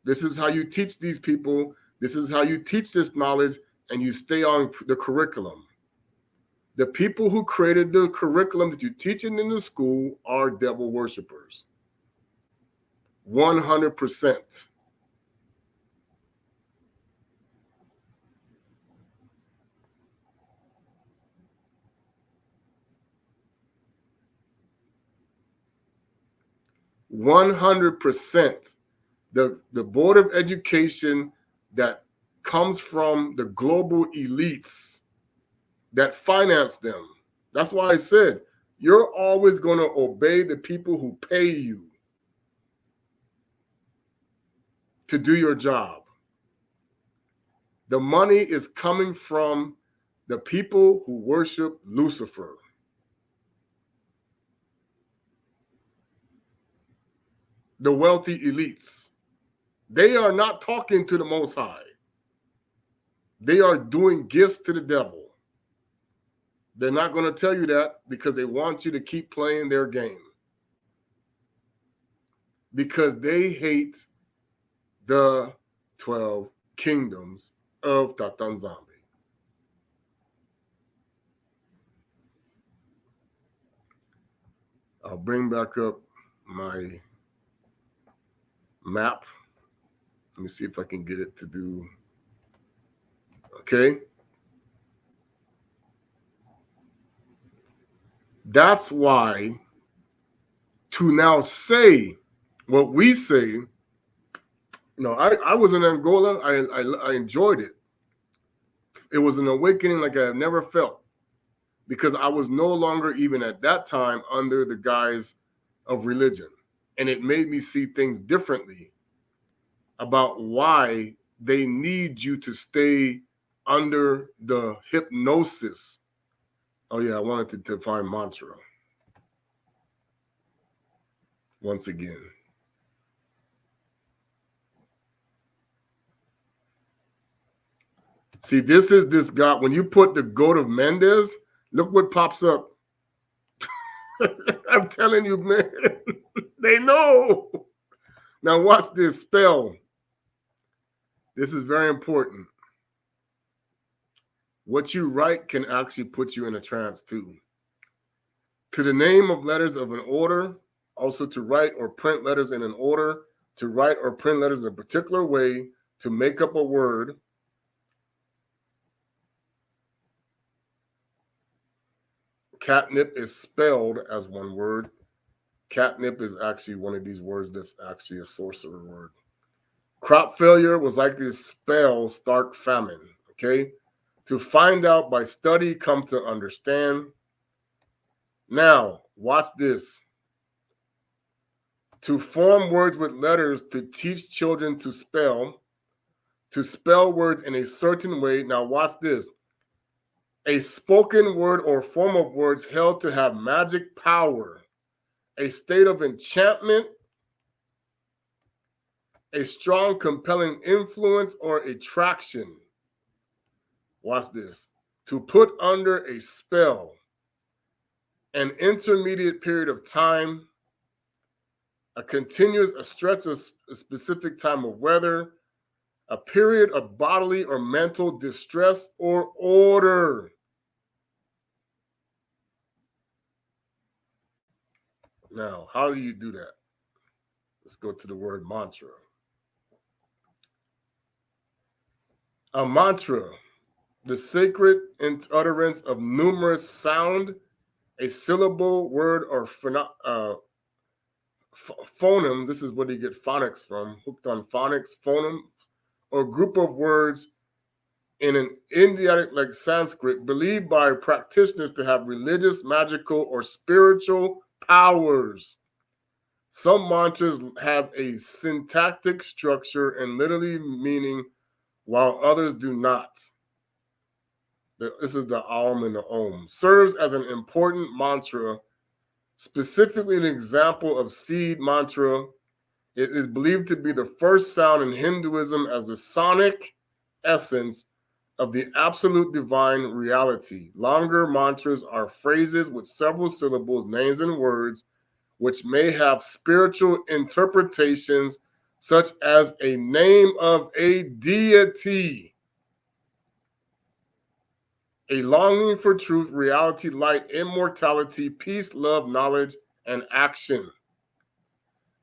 This is how you teach these people. This is how you teach this knowledge, and you stay on the curriculum. The people who created the curriculum that you're teaching in the school are devil worshipers. 100%. The Board of Education that comes from the global elites that finance them. That's why I said, you're always going to obey the people who pay you to do your job. The money is coming from the people who worship Lucifer. The wealthy elites. They are not talking to the Most High. They are doing gifts to the devil. They're not going to tell you that because they want you to keep playing their game. Because they hate the 12 kingdoms of Tata nZambi. I'll bring back up my map. Let me see if I can get it to do. Okay. That's why to now say what we say, I was in Angola. I enjoyed it. It was an awakening like I have never felt, because I was no longer, even at that time, under the guise of religion. And it made me see things differently about why they need you to stay under the hypnosis. Oh yeah, I wanted to define mantra once again. See, this is this God. When you put the goat of Mendes, look what pops up. I'm telling you, man, they know. Now watch this spell. This is very important. What you write can actually put you in a trance too. To the name of letters of an order, also to write or print letters in an order, to write or print letters in a particular way, to make up a word. Catnip is spelled as one word. Catnip is actually one of these words that's actually a sorcerer word. Crop failure was likely to spell stark famine. Okay? To find out by study, come to understand. Now, watch this. To form words with letters to teach children to spell words in a certain way. Now, watch this. A spoken word or form of words held to have magic power, a state of enchantment, a strong, compelling influence or attraction. Watch this. To put under a spell, an intermediate period of time, a stretch of a specific time of weather, a period of bodily or mental distress or order. Now, how do you do that? Let's go to the word mantra. A mantra, the sacred utterance of numerous sound, a syllable, word, or phoneme. This is where you get phonics from, hooked on phonics, phoneme, or group of words in an Indiatic like Sanskrit, believed by practitioners to have religious, magical, or spiritual powers. Some mantras have a syntactic structure and literally meaning, while others do not. This is the Aum and the Om. Serves as an important mantra, specifically an example of seed mantra. It is believed to be the first sound in Hinduism as the sonic essence of the absolute divine reality. Longer mantras are phrases with several syllables, names, and words, which may have spiritual interpretations, such as a name of a deity, a longing for truth, reality, light, immortality, peace, love, knowledge, and action.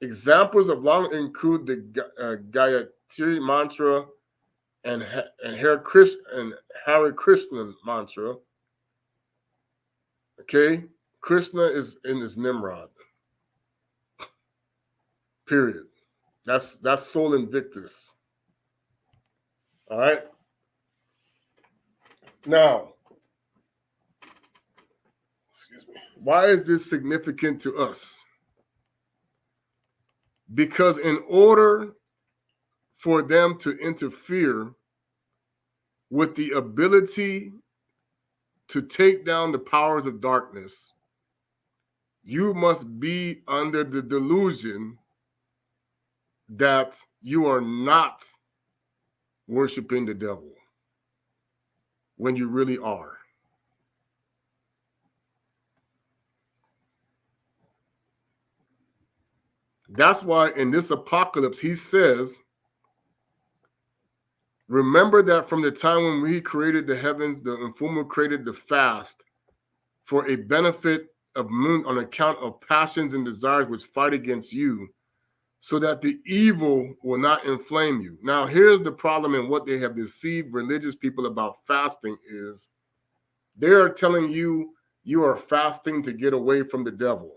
Examples of long include the Gayatri mantra and Hare Krishna mantra. Okay, Krishna is in this Nimrod. Period. That's Sol Invictus. All right. Now, excuse me. Why is this significant to us? Because in order for them to interfere with the ability to take down the powers of darkness, you must be under the delusion that you are not worshiping the devil when you really are. That's why in this apocalypse, he says, remember that from the time when we created the heavens, the Mfumu created the fast for a benefit of moon on account of passions and desires which fight against you, so that the evil will not inflame you. Now, here's the problem, and what they have deceived religious people about fasting is they are telling you you are fasting to get away from the devil.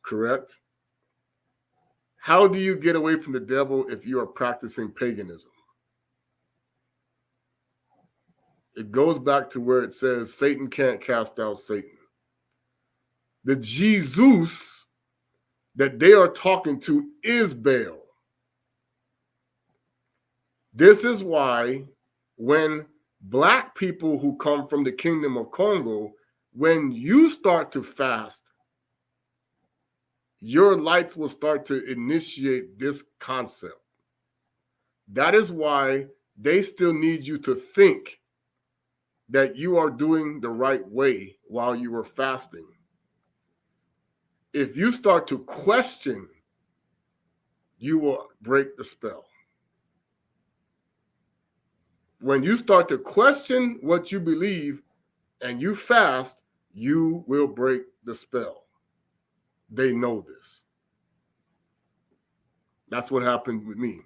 Correct? How do you get away from the devil if you are practicing paganism? It goes back to where it says Satan can't cast out Satan. The Jesus that they are talking to is Baal. This is why when Black people who come from the kingdom of Congo, when you start to fast, your lights will start to initiate this concept. That is why they still need you to think that you are doing the right way while you are fasting. If you start to question, you will break the spell. When you start to question what you believe and you fast, you will break the spell. They know this. That's what happened with me.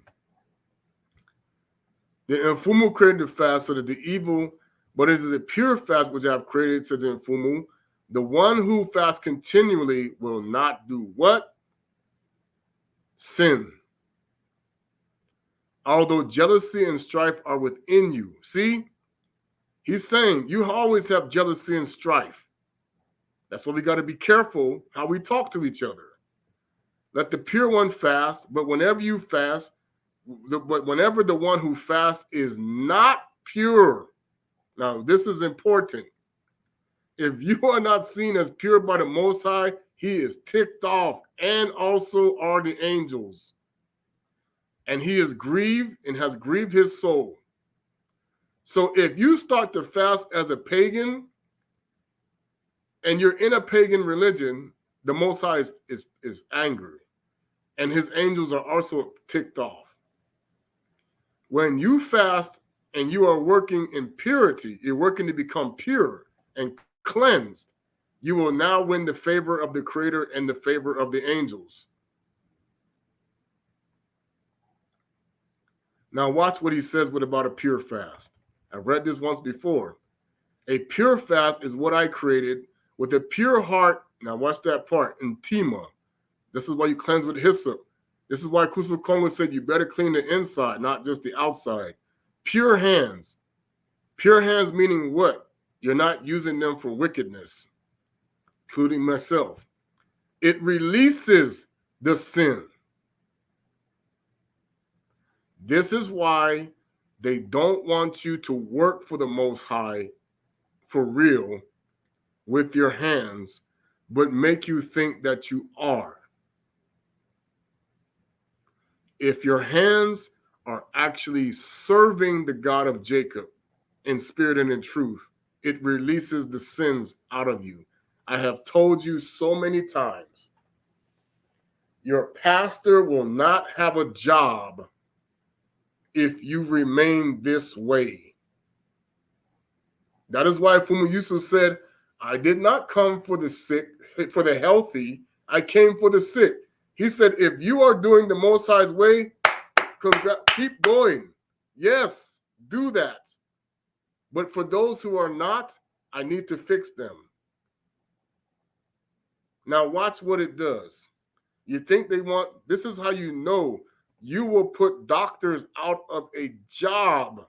The Mfumu created the fast so that the evil, but it is a pure fast which I have created, says the Mfumu, The one who fasts continually will not do what? Sin. Although jealousy and strife are within you. See, he's saying you always have jealousy and strife. That's why we got to be careful how we talk to each other. Let the pure one fast, but whenever you fast, but whenever the one who fasts is not pure. Now, this is important. If you are not seen as pure by the Most High, he is ticked off, and also are the angels. And he is grieved and has grieved his soul. So if you start to fast as a pagan, and you're in a pagan religion, the Most High is angry. And his angels are also ticked off. When you fast and you are working in purity, you're working to become pure and cleansed, you will now win the favor of the Creator and the favor of the angels. Now watch what he says about a pure fast. I've read this once before. A pure fast is what I created with a pure heart. Now watch that part. In Tima. This is why you cleanse with hyssop. This is why Monikongo said you better clean the inside, not just the outside. Pure hands. Pure hands meaning what? You're not using them for wickedness, including myself. It releases the sin. This is why they don't want you to work for the Most High for real with your hands, but make you think that you are. If your hands are actually serving the God of Jacob in spirit and in truth, it releases the sins out of you. I have told you so many times, your pastor will not have a job if you remain this way. That is why Fumu Yusuf said, I did not come for the sick, for the healthy. I came for the sick. He said, if you are doing the Most High's way, keep going. Yes, do that. But for those who are not, I need to fix them. Now watch what it does. You think they want, this is how you know you will put doctors out of a job.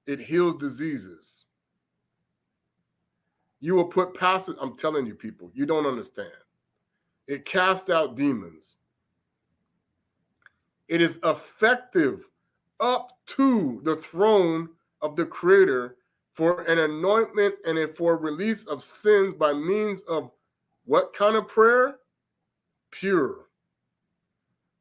It heals diseases. You will put pastors, I'm telling you people, you don't understand. It casts out demons. It is effective up to the throne of the Creator for an anointment and for release of sins by means of what kind of prayer? Pure.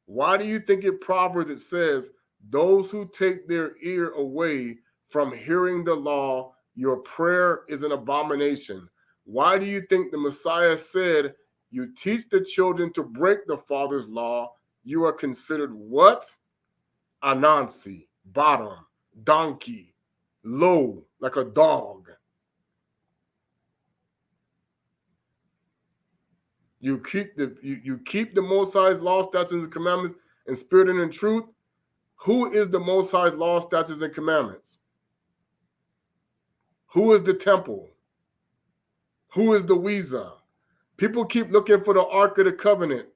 Why do you think in Proverbs it says, those who take their ear away from hearing the law, your prayer is an abomination? Why do you think the Messiah said, you teach the children to break the Father's law, you are considered what? Anansi, bottom, donkey, low, like a dog. You keep the Most High's law, statutes, and commandments in spirit and in truth. Who is the Most High's law, statutes, and commandments? Who is the temple? Who is the Wiza? People keep looking for the Ark of the Covenant.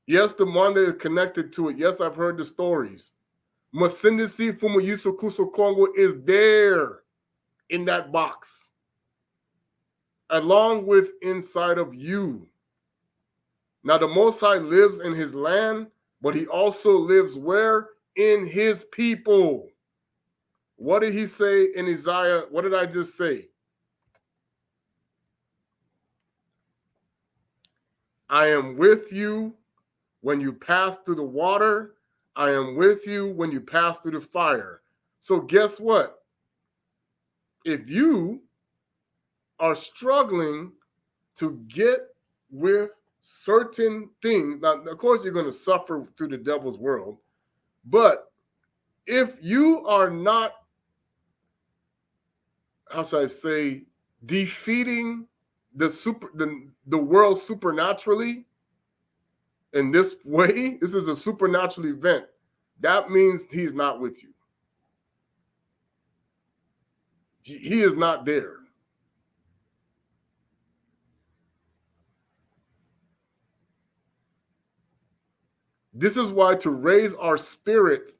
Yes, the one that is connected to it. Yes, I've heard the stories. Masindisi Fumu Kongo is there in that box, along with inside of you. Now, the Most High lives in his land, but he also lives where? In his people. What did he say in Isaiah? What did I just say? I am with you when you pass through the water. I am with you when you pass through the fire. So guess what? If you are struggling to get with certain things, now, of course, you're going to suffer through the devil's world, but if you are not, how should I say, defeating the world supernaturally in this way, this is a supernatural event, that means he's not with you. He is not there. This is why to raise our spirit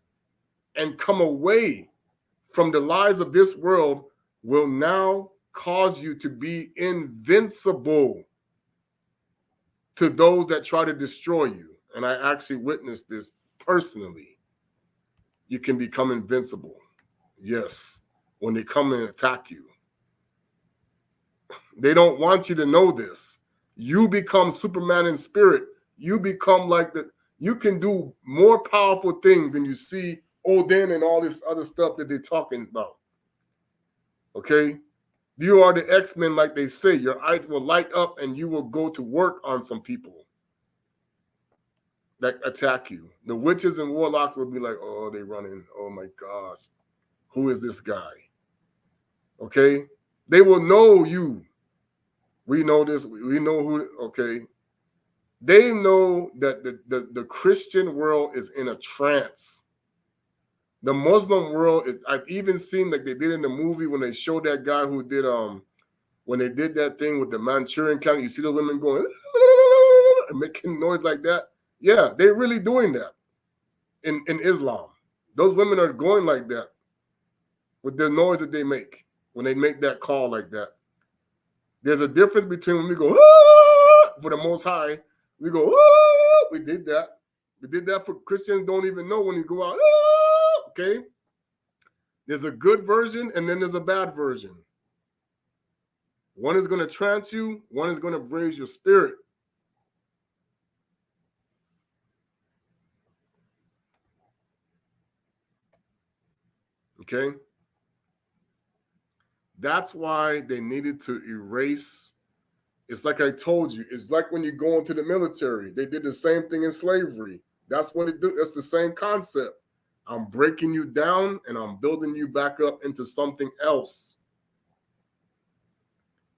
and come away from the lies of this world will now cause you to be invincible to those that try to destroy you. And I actually witnessed this personally. You can become invincible. Yes, when they come and attack you. They don't want you to know this. You become Superman in spirit. You become like you can do more powerful things than you see Odin and all this other stuff that they're talking about. Okay? You are the X-Men, like they say. Your eyes will light up and you will go to work on some people that attack you. The witches and warlocks will be like, oh, they running. Oh my gosh. Who is this guy? Okay? They will know you. We know this. We know who, okay? They know that the Christian world is in a trance. The Muslim world is, I've even seen like they did in the movie when they showed that guy who did when they did that thing with the Manchurian County, you see the women going and making noise like that. Yeah, they're really doing that in Islam. Those women are going like that with the noise that they make when they make that call like that. There's a difference between when we go for the Most High, we go we did that. We did that for Christians. Don't even know when you go out. Okay, there's a good version and then there's a bad version. One is going to trance you. One is going to raise your spirit. Okay? That's why they needed to erase. It's like I told you. It's like when you go into the military. They did the same thing in slavery. That's what it do. That's the same concept. I'm breaking you down and I'm building you back up into something else.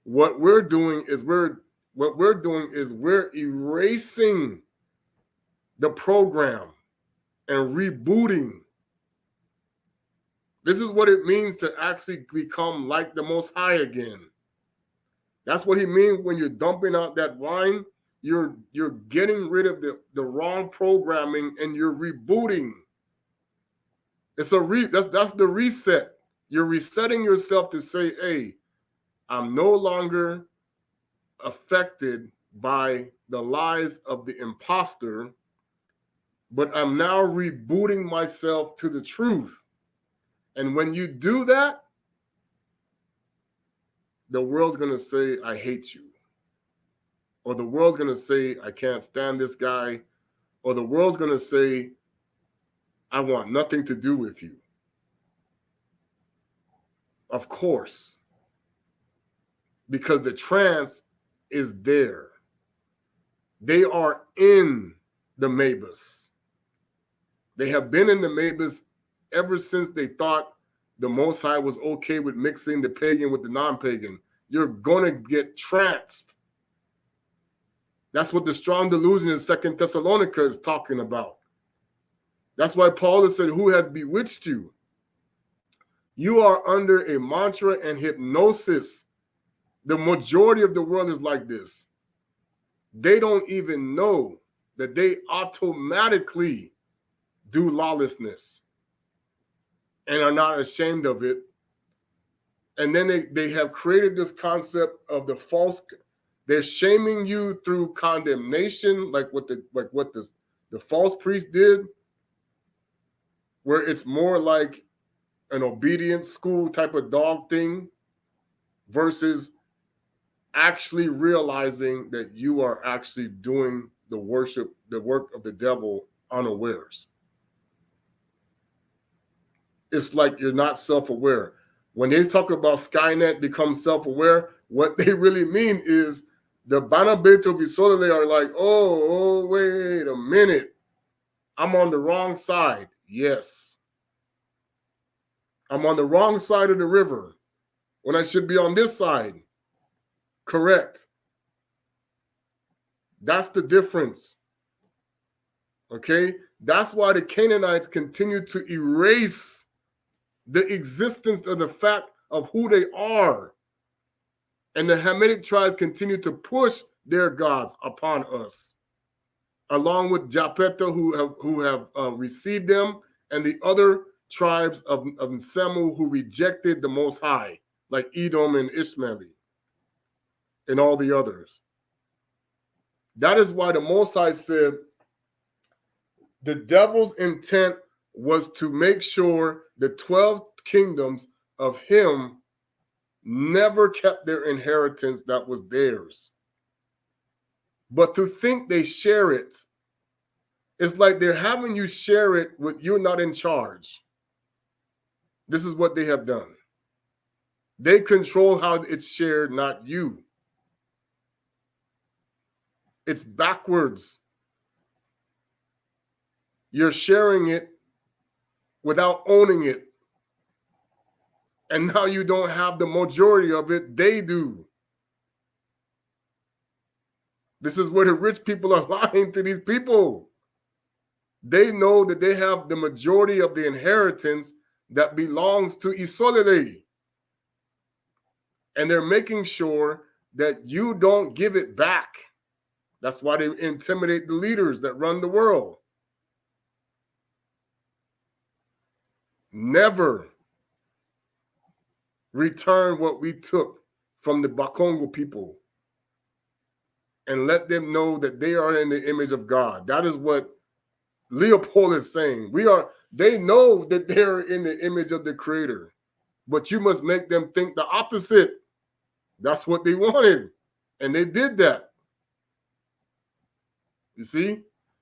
What we're doing is we're erasing the program and rebooting. This is what it means to actually become like the Most High again. That's what he means when you're dumping out that wine. You're getting rid of the wrong programming and you're rebooting. It's that's the reset. You're resetting yourself to say, hey, I'm no longer affected by the lies of the imposter, but I'm now rebooting myself to the truth. And when you do that, the world's going to say, I hate you. Or the world's going to say, I can't stand this guy. Or the world's going to say, I want nothing to do with you. Of course. Because the trance is there. They are in the Mabus. They have been in the Mabus ever since they thought the Most High was okay with mixing the pagan with the non-pagan. You're going to get tranced. That's what the strong delusion in 2 Thessalonica is talking about. That's why Paul has said, who has bewitched you? You are under a mantra and hypnosis. The majority of the world is like this. They don't even know that they automatically do lawlessness and are not ashamed of it. And then they have created this concept of the false. They're shaming you through condemnation, like what the false priest did, where it's more like an obedience school type of dog thing versus actually realizing that you are actually doing the work of the devil unawares. It's like you're not self-aware. When they talk about Skynet become self-aware, what they really mean is the Bana Betu nZolele are like, oh, wait a minute. I'm on the wrong side. Yes. I'm on the wrong side of the river when I should be on this side. Correct. That's the difference. Okay? That's why the Canaanites continue to erase the existence of the fact of who they are. And the Hamitic tribes continue to push their gods upon us, along with Japeta, who have received them, and the other tribes of Semu who rejected the Most High, like Edom and Ishmaeli, and all the others. That is why the Most High said the devil's intent was to make sure the 12 kingdoms of him never kept their inheritance that was theirs. But to think they share it, it's like they're having you share it with you're not in charge. This is what they have done. They control how it's shared, not you. It's backwards. You're sharing it without owning it. And now you don't have the majority of it. They do. This is where the rich people are lying to these people. They know that they have the majority of the inheritance that belongs to nZolele. And they're making sure that you don't give it back. That's why they intimidate the leaders that run the world. Never return what we took from the Bakongo people and let them know that they are in the image of God. That is what Leopold is saying. They know that they're in the image of the Creator, but you must make them think the opposite. That's what they wanted, and they did that. You see,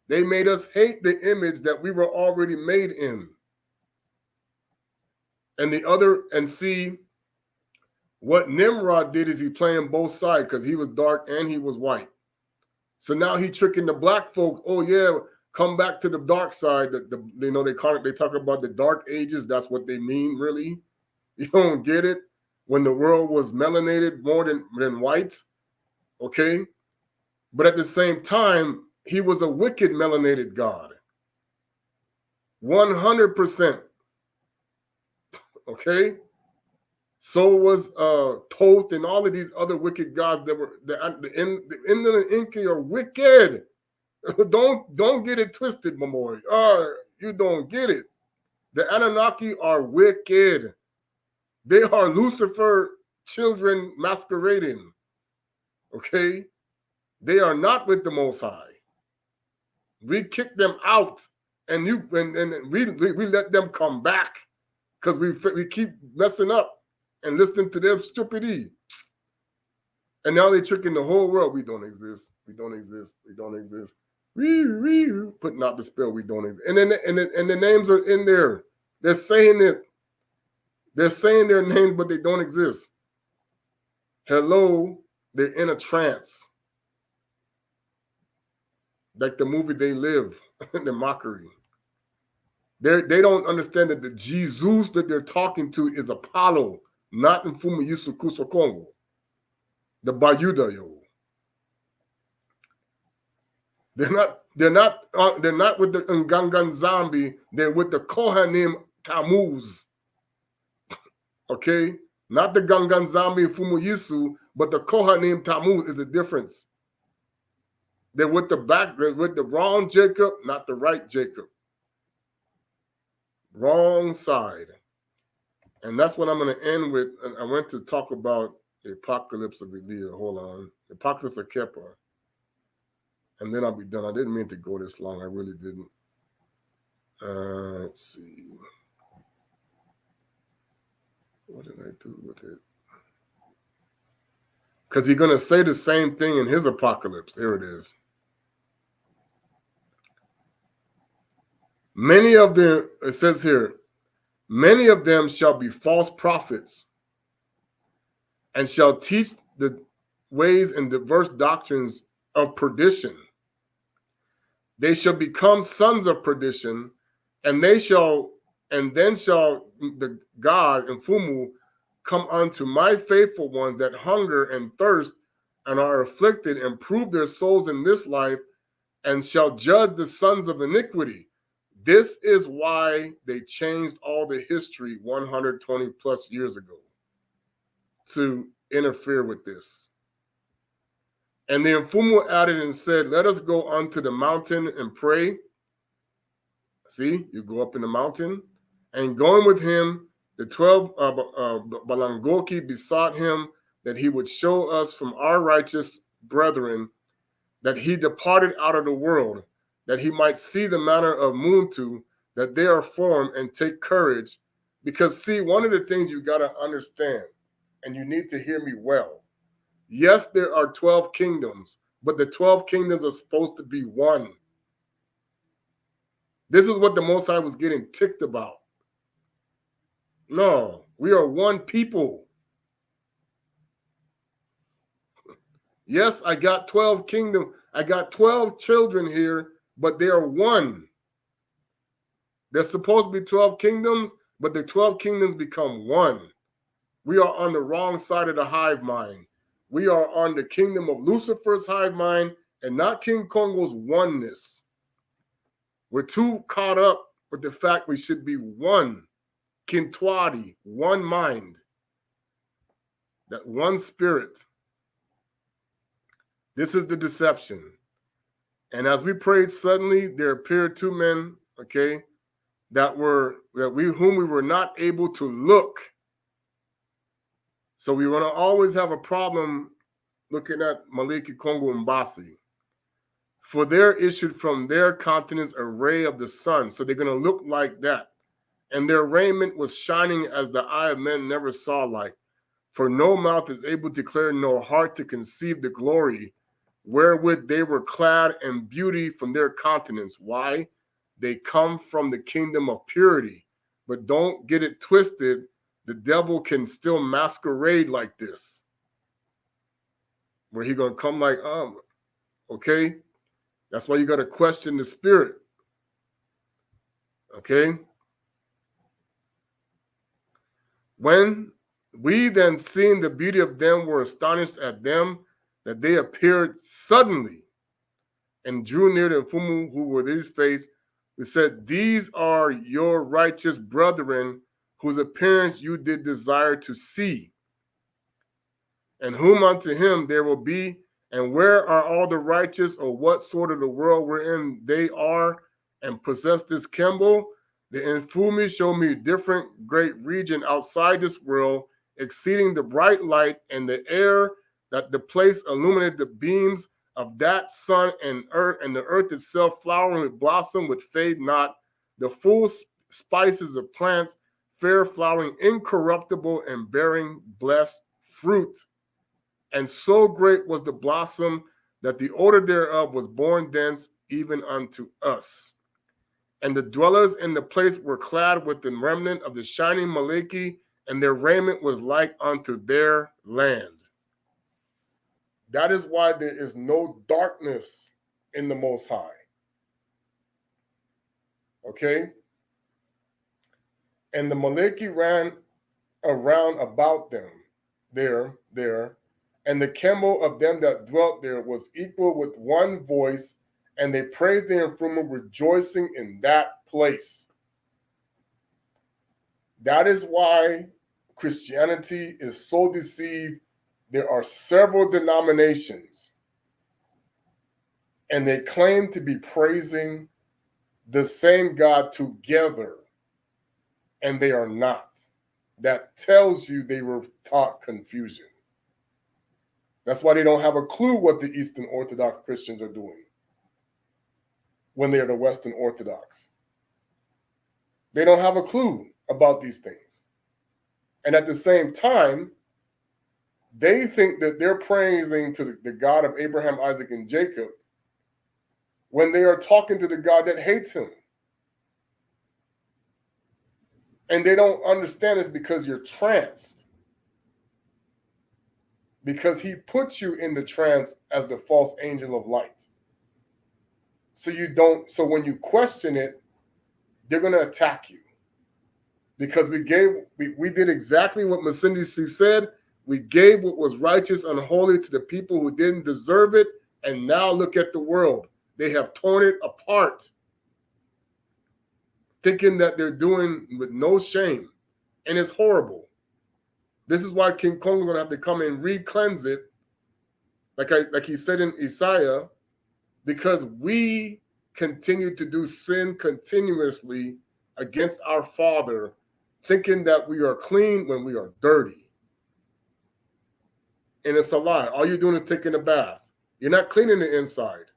they made us hate the image that we were already made in. And see, what Nimrod did is he playing both sides because he was dark and he was white. So now he tricking the black folk. Oh yeah, come back to the dark side. They talk about the dark ages. That's what they mean, really. You don't get it? When the world was melanated more than white, okay? But at the same time, he was a wicked melanated god. 100%. Okay? So was Thoth and all of these other wicked gods that were the Inca are wicked. Don't get it twisted, Mamoy. You don't get it. The Anunnaki are wicked. They are Lucifer children masquerading. Okay? They are not with the Most High. We kick them out, and we let them come back because we keep messing up and listening to their stupidity. And now they're tricking the whole world. We don't exist. We don't exist. We don't exist. Putting out the spell. We don't exist. And then the names are in there. They're saying it. They're saying their names, but they don't exist. Hello, they're in a trance. Like the movie They Live, the mockery. They don't understand that the Jesus that they're talking to is Apollo, not Mfumu Yusu Kusokongo, the Bayuda yo. They're not with the nZambi. They're with the Kohanim Tammuz. Okay, not the nZambi Mfumu Yusu, but the Kohanim Tammuz is a difference. They're with the wrong Jacob, not the right Jacob. Wrong side. And that's what I'm going to end with. And I went to talk about the apocalypse of Elia. Hold on. The apocalypse of Kepa. And then I'll be done. I didn't mean to go this long. I really didn't. Let's see. What did I do with it? Because he's going to say the same thing in his apocalypse. There it is. Many of them, it says here, many of them shall be false prophets and shall teach the ways and diverse doctrines of perdition. They shall become sons of perdition, and then shall the God and Fumu come unto my faithful ones that hunger and thirst and are afflicted and prove their souls in this life, and shall judge the sons of iniquity. This is why they changed all the history 120 plus years ago. to interfere with this. And the Mfumu added and said, let us go unto the mountain and pray. See, you go up in the mountain. And going with him, the 12 Balangoki besought him that he would show us from our righteous brethren that he departed out of the world, that he might see the manner of Muntu, that they are formed, and take courage. Because, see, one of the things you got to understand, and you need to hear me well, yes, there are 12 kingdoms, but the 12 kingdoms are supposed to be one. This is what the Most High was getting ticked about. No, we are one people. Yes, I got 12 kingdoms. I got 12 children here, but they are one. There's supposed to be 12 kingdoms, but the 12 kingdoms become one. We are on the wrong side of the hive mind. We are on the kingdom of Lucifer's hive mind and not King Kongo's oneness. We're too caught up with the fact we should be one. Kintwadi, one mind. That one spirit. This is the deception. And as we prayed, suddenly there appeared two men, okay, whom we were not able to look. So we're going to always have a problem looking at Maliki, Kongo, and Basi. For there issued from their countenance a ray of the sun. So they're going to look like that. And their raiment was shining as the eye of men never saw like. For no mouth is able to declare, nor heart to conceive the glory wherewith they were clad, and beauty from their countenance. Why? They come from the kingdom of purity. But don't get it twisted. The devil can still masquerade like this. Where he going to come like, okay? That's why you got to question the spirit. Okay? When we then seeing the beauty of them were astonished at them, that they appeared suddenly and drew near the Mfumu who were his face. We said, these are your righteous brethren whose appearance you did desire to see. And whom unto him there will be, and where are all the righteous, or what sort of the world wherein they are and possess this Kembo? The Mfumi show me a different great region outside this world, exceeding the bright light and the air, that the place illuminated the beams of that sun and earth, and the earth itself flowering with blossom which fade not, the full spices of plants, fair flowering, incorruptible, and bearing blessed fruit. And so great was the blossom that the odor thereof was borne thence even unto us. And the dwellers in the place were clad with the remnant of the shining Maliki, and their raiment was like unto their land. That is why there is no darkness in the Most High. Okay? And the Maliki ran around about them, there, and the Kembo of them that dwelt there was equal with one voice, and they praised the Mfumu, rejoicing in that place. That is why Christianity is so deceived. There are several denominations, and they claim to be praising the same God together, and they are not. That tells you they were taught confusion. That's why they don't have a clue what the Eastern Orthodox Christians are doing when they are the Western Orthodox. They don't have a clue about these things. And at the same time, they think that they're praising to the God of Abraham, Isaac, and Jacob when they are talking to the God that hates him. And they don't understand this because you're tranced. Because he puts you in the trance as the false angel of light. So when you question it, they're going to attack you. Because we did exactly what Masindisi said. We gave what was righteous and holy to the people who didn't deserve it. And now look at the world. They have torn it apart. Thinking that they're doing with no shame. And it's horrible. This is why King Kongo is going to have to come and re-cleanse it, like he said in Isaiah, because we continue to do sin continuously against our Father, thinking that we are clean when we are dirty. And it's a lie. All you're doing is taking a bath. You're not cleaning the inside.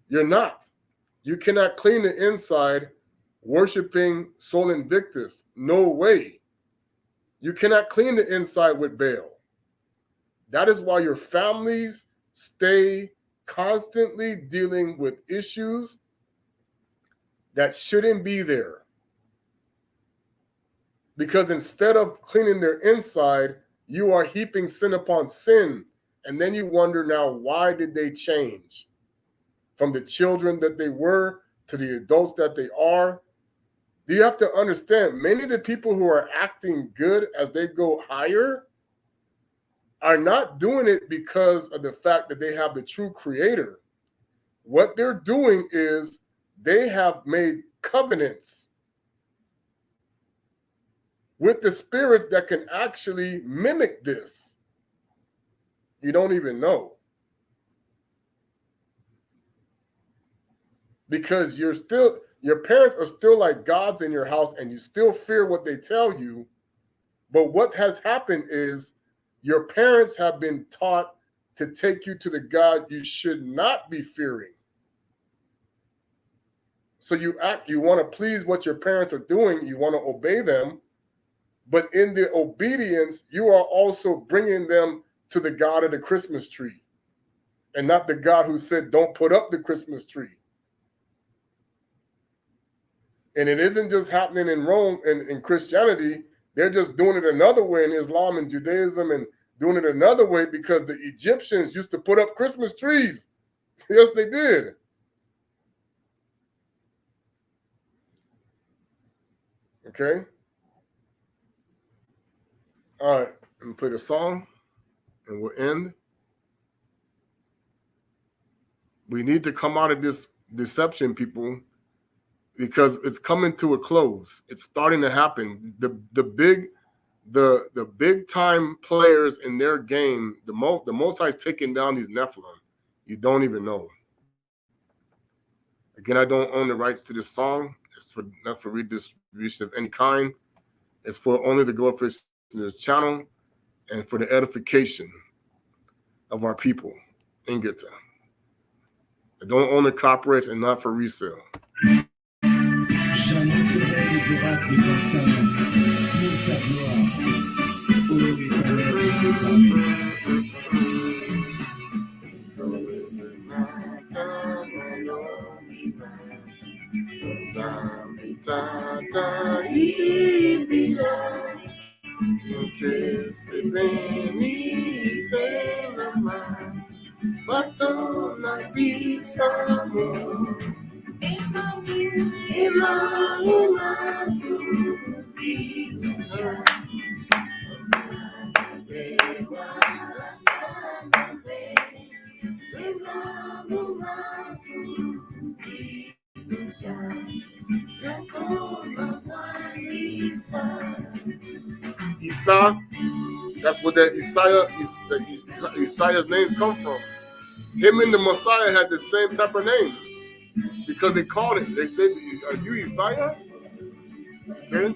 You're not. You cannot clean the inside worshiping Sol Invictus. No way. You cannot clean the inside with Baal. That is why your families stay constantly dealing with issues that shouldn't be there. Because instead of cleaning their inside, you are heaping sin upon sin. And then you wonder now, why did they change? From the children that they were to the adults that they are. Do you have to understand, many of the people who are acting good as they go higher are not doing it because of the fact that they have the true creator. What they're doing is they have made covenants with the spirits that can actually mimic this. You don't even know. Because your parents are still like gods in your house and you still fear what they tell you. But what has happened is your parents have been taught to take you to the God you should not be fearing. So you want to please what your parents are doing, you want to obey them, but in the obedience, you are also bringing them to the God of the Christmas tree, and not the God who said, don't put up the Christmas tree. And it isn't just happening in Rome and in Christianity. They're just doing it another way in Islam and Judaism, and doing it another way because the Egyptians used to put up Christmas trees. Yes, they did. Okay. All right. Let me play the song and we'll end. We need to come out of this deception, people, because it's coming to a close. It's starting to happen. The big time players in their game, the Most High's taking down these Nephilim. You don't even know. Again, I don't own the rights to this song. It's not for redistribution of any kind. It's for only the glorification of this channel and for the edification of our people in Gita. I don't own the copyrights and not for resale. Tata, Isa, that's what that Isaiah's name come from. Him and the Messiah had the same type of name because they called it. They said, "Are you Isaiah?" Okay.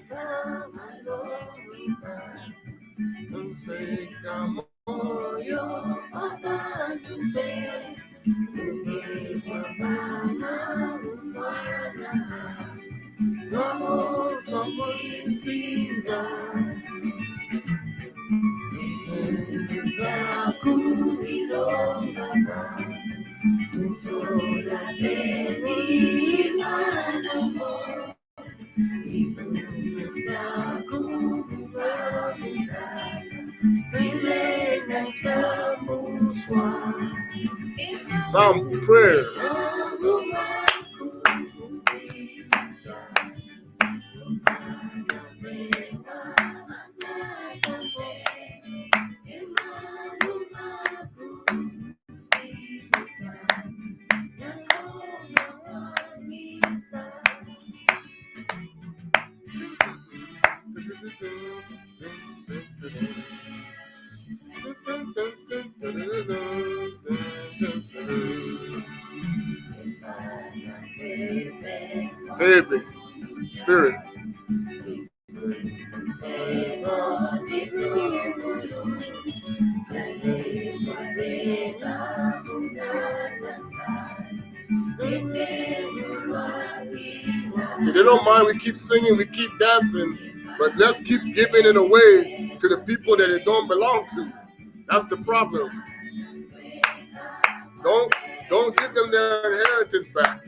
Some prayer. Baby, spirit. See, they don't mind we keep singing, we keep dancing, but let's keep giving it away to the people that it don't belong to. That's the problem. Don't give them their inheritance back.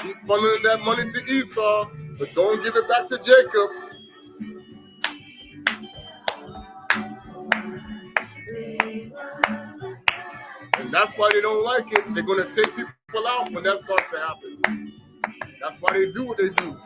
Keep funneling that money to Esau, but don't give it back to Jacob. And that's why they don't like it. They're going to take people out when that starts to happen. That's why they do what they do.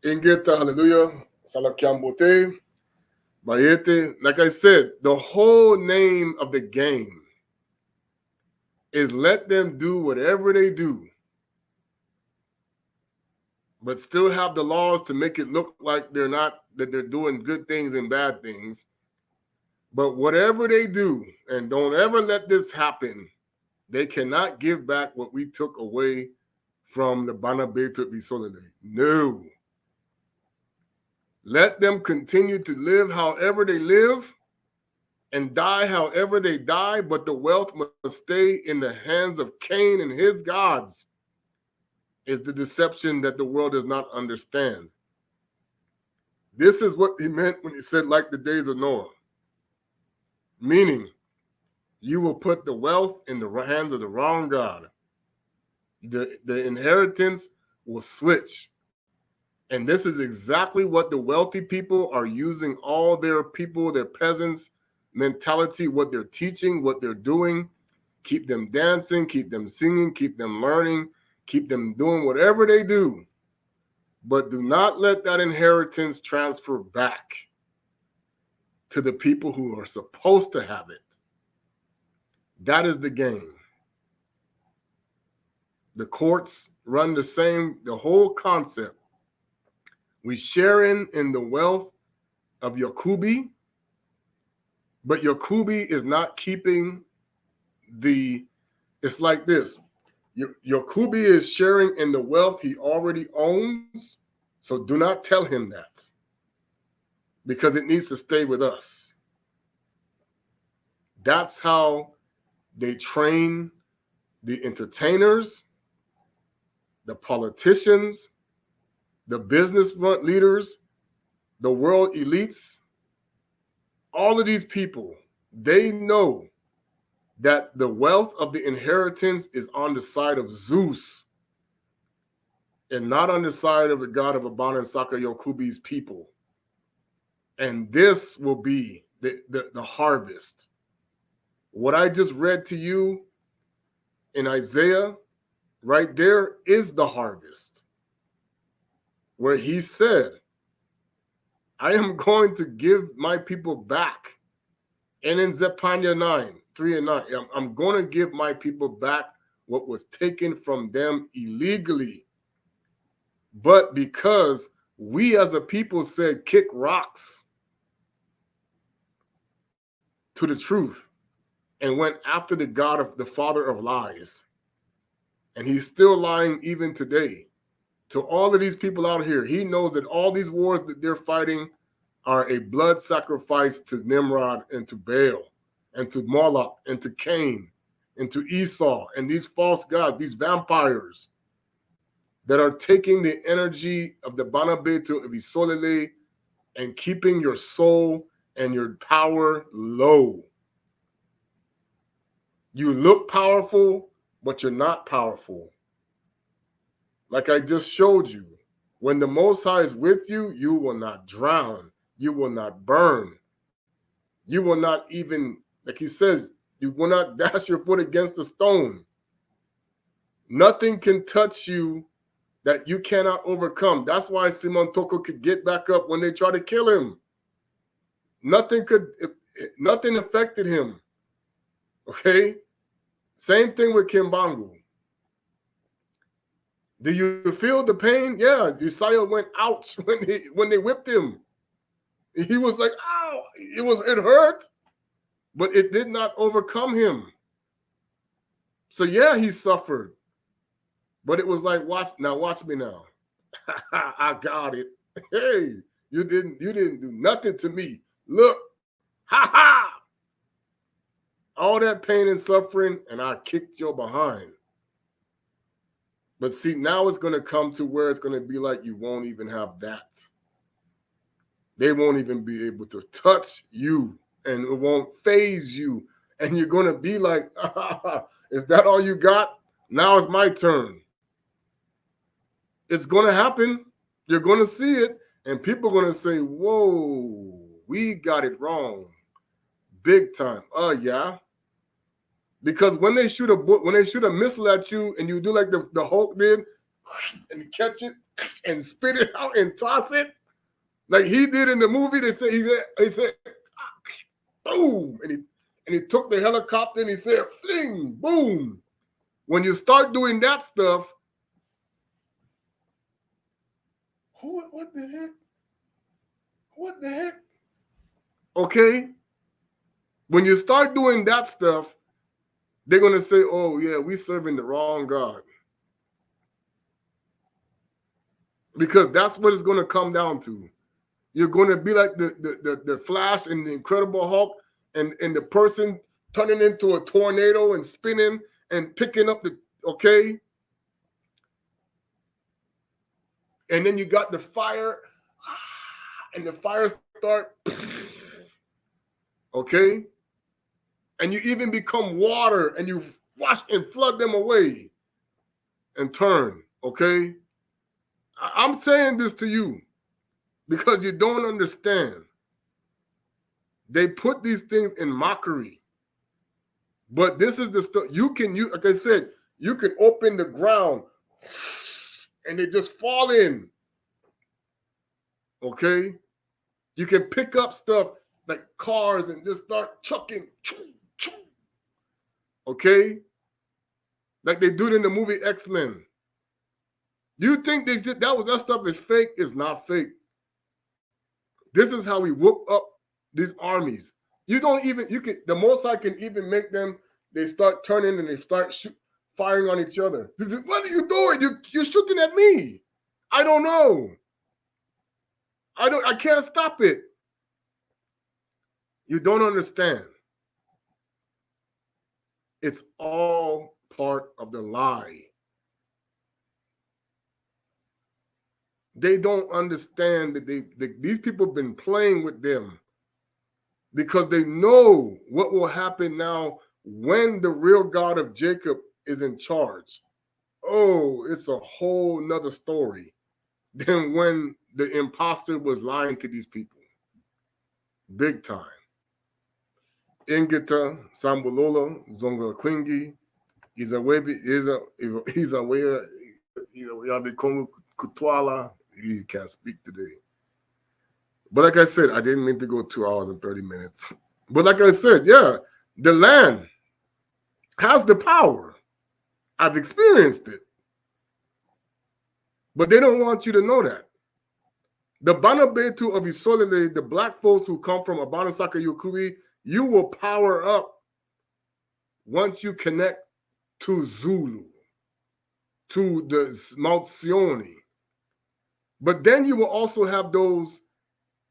Ingeta, hallelujah, Salakyambote, Bayete. Like I said, the whole name of the game is let them do whatever they do, but still have the laws to make it look like that they're doing good things and bad things. But whatever they do, and don't ever let this happen, they cannot give back what we took away from the Bana Betu nZolele. No. Let them continue to live however they live and die however they die, but the wealth must stay in the hands of Cain and his gods, is the deception that the world does not understand. This is what he meant when he said, like the days of Noah. Meaning, you will put the wealth in the hands of the wrong God. The inheritance will switch. And this is exactly what the wealthy people are using all their people, their peasants' mentality, what they're teaching, what they're doing. Keep them dancing, keep them singing, keep them learning, keep them doing whatever they do. But do not let that inheritance transfer back to the people who are supposed to have it. That is the game. The courts run the whole concept. We sharing in the wealth of Yakubi, but Yakubi is not keeping it's like this. Yakubi is sharing in the wealth he already owns, so do not tell him that, because it needs to stay with us. That's how they train the entertainers, the politicians, the business leaders, the world elites. All of these people, they know that the wealth of the inheritance is on the side of Zeus and not on the side of the god of Abana and Saka Yokubi's people. And this will be the harvest. What I just read to you in Isaiah, right there is the harvest. where he said, I am going to give my people back. And in Zephaniah 9, 3 and 9, I'm going to give my people back what was taken from them illegally. But because we as a people said kick rocks to the truth and went after the God of the father of lies, and he's still lying even today to all of these people out here. He knows that all these wars that they're fighting are a blood sacrifice to Nimrod and to Baal and to Moloch and to Cain and to Esau and these false gods, these vampires that are taking the energy of the Bana Betu of nZolele and keeping your soul and your power low. You look powerful, but you're not powerful. Like I just showed you, when the Most High is with you, you will not drown. You will not burn. You will not even, like he says, you will not dash your foot against a stone. Nothing can touch you that you cannot overcome. That's why Simon Toko could get back up when they try to kill him. Nothing affected him. Okay? Same thing with Kimbangu. Do you feel the pain? Yeah, Josiah went out when they whipped him. He was like, ow, it hurt, but it did not overcome him. So yeah, he suffered. But it was like, watch me now. I got it. Hey, you didn't do nothing to me. Look, ha ha. All that pain and suffering, and I kicked your behind. But see, now it's going to come to where it's going to be like you won't even have that. They won't even be able to touch you, and it won't phase you. And you're going to be like, is that all you got? Now it's my turn. It's going to happen. You're going to see it, and people are going to say, whoa, we got it wrong. Big time. Yeah. Because when they shoot a missile at you and you do like the Hulk did and you catch it and spit it out and toss it, like he did in the movie, he said, boom, and he took the helicopter and he said, fling, boom. When you start doing that stuff, what the heck? What the heck? Okay? When you start doing that stuff, they're going to say, oh, yeah, we're serving the wrong God. Because that's what it's going to come down to. You're going to be like the Flash and the Incredible Hulk and the person turning into a tornado and spinning and picking up okay? And then you got the fire and the fire start, okay? And you even become water and you wash and flood them away and turn, okay? I'm saying this to you because you don't understand. They put these things in mockery. But this is the stuff like I said, you can open the ground and they just fall in. Okay? You can pick up stuff like cars and just start chucking. Okay? Like they do it in the movie X-Men. You think that stuff is fake? It's not fake. This is how we whoop up these armies. The Most High can even make them, they start turning and they start firing on each other. What are you doing? You're shooting at me. I don't know. I can't stop it. You don't understand. It's all part of the lie. They don't understand that these people have been playing with them because they know what will happen now when the real God of Jacob is in charge. Oh, it's a whole nother story than when the imposter was lying to these people. Big time. Ingita, Sambolola, Zonga Kwingi, Izawebi, Izawe, Yave Kongo Kutwala, he can't speak today. But like I said, I didn't mean to go 2 hours and 30 minutes. But like I said, yeah, the land has the power. I've experienced it. But they don't want you to know that. The Bana Betu of nZolele, the black folks who come from Abana Saka Yokui, you will power up once you connect to Zulu, to the Mount Sioni. But then you will also have those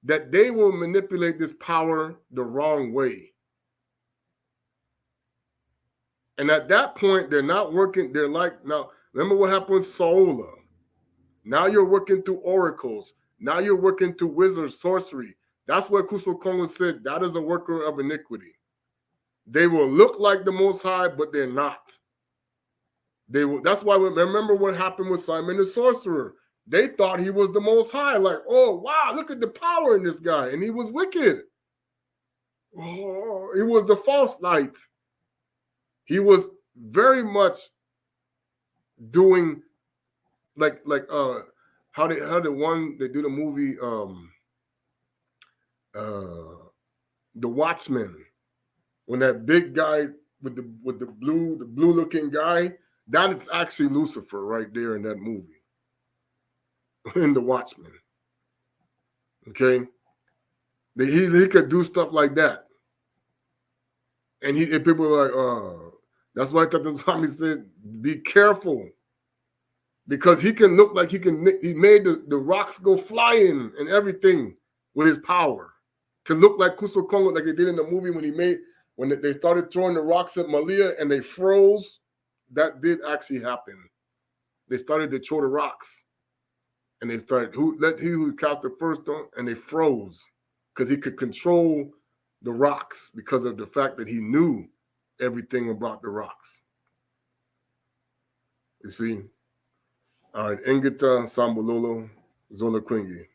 that they will manipulate this power the wrong way. And at that point, they're not working. They're like, now, remember what happened with Saola. Now you're working through oracles. Now you're working through wizards, sorcery. That's what Monikongo said. That is a worker of iniquity. They will look like the Most High, but they're not. They will. That's why, remember what happened with Simon the Sorcerer. They thought he was the Most High. Like, oh, wow, look at the power in this guy. And he was wicked. Oh, he was the false light. He was very much doing like how they do the movie The Watchmen, when that big guy with the blue looking guy, that is actually Lucifer right there in that movie. In The Watchmen. Okay? He could do stuff like that. And people were like, that's why Tata nZambi said, be careful. Because he can look like he made the rocks go flying and everything with his power. To look like Monikongo, like they did in the movie when they started throwing the rocks at Malia and they froze. That did actually happen. They started to throw the rocks. And they started, he who cast the first stone, and they froze. Because he could control the rocks because of the fact that he knew everything about the rocks. You see? All right, Ingita Sambololo Zola Quingi.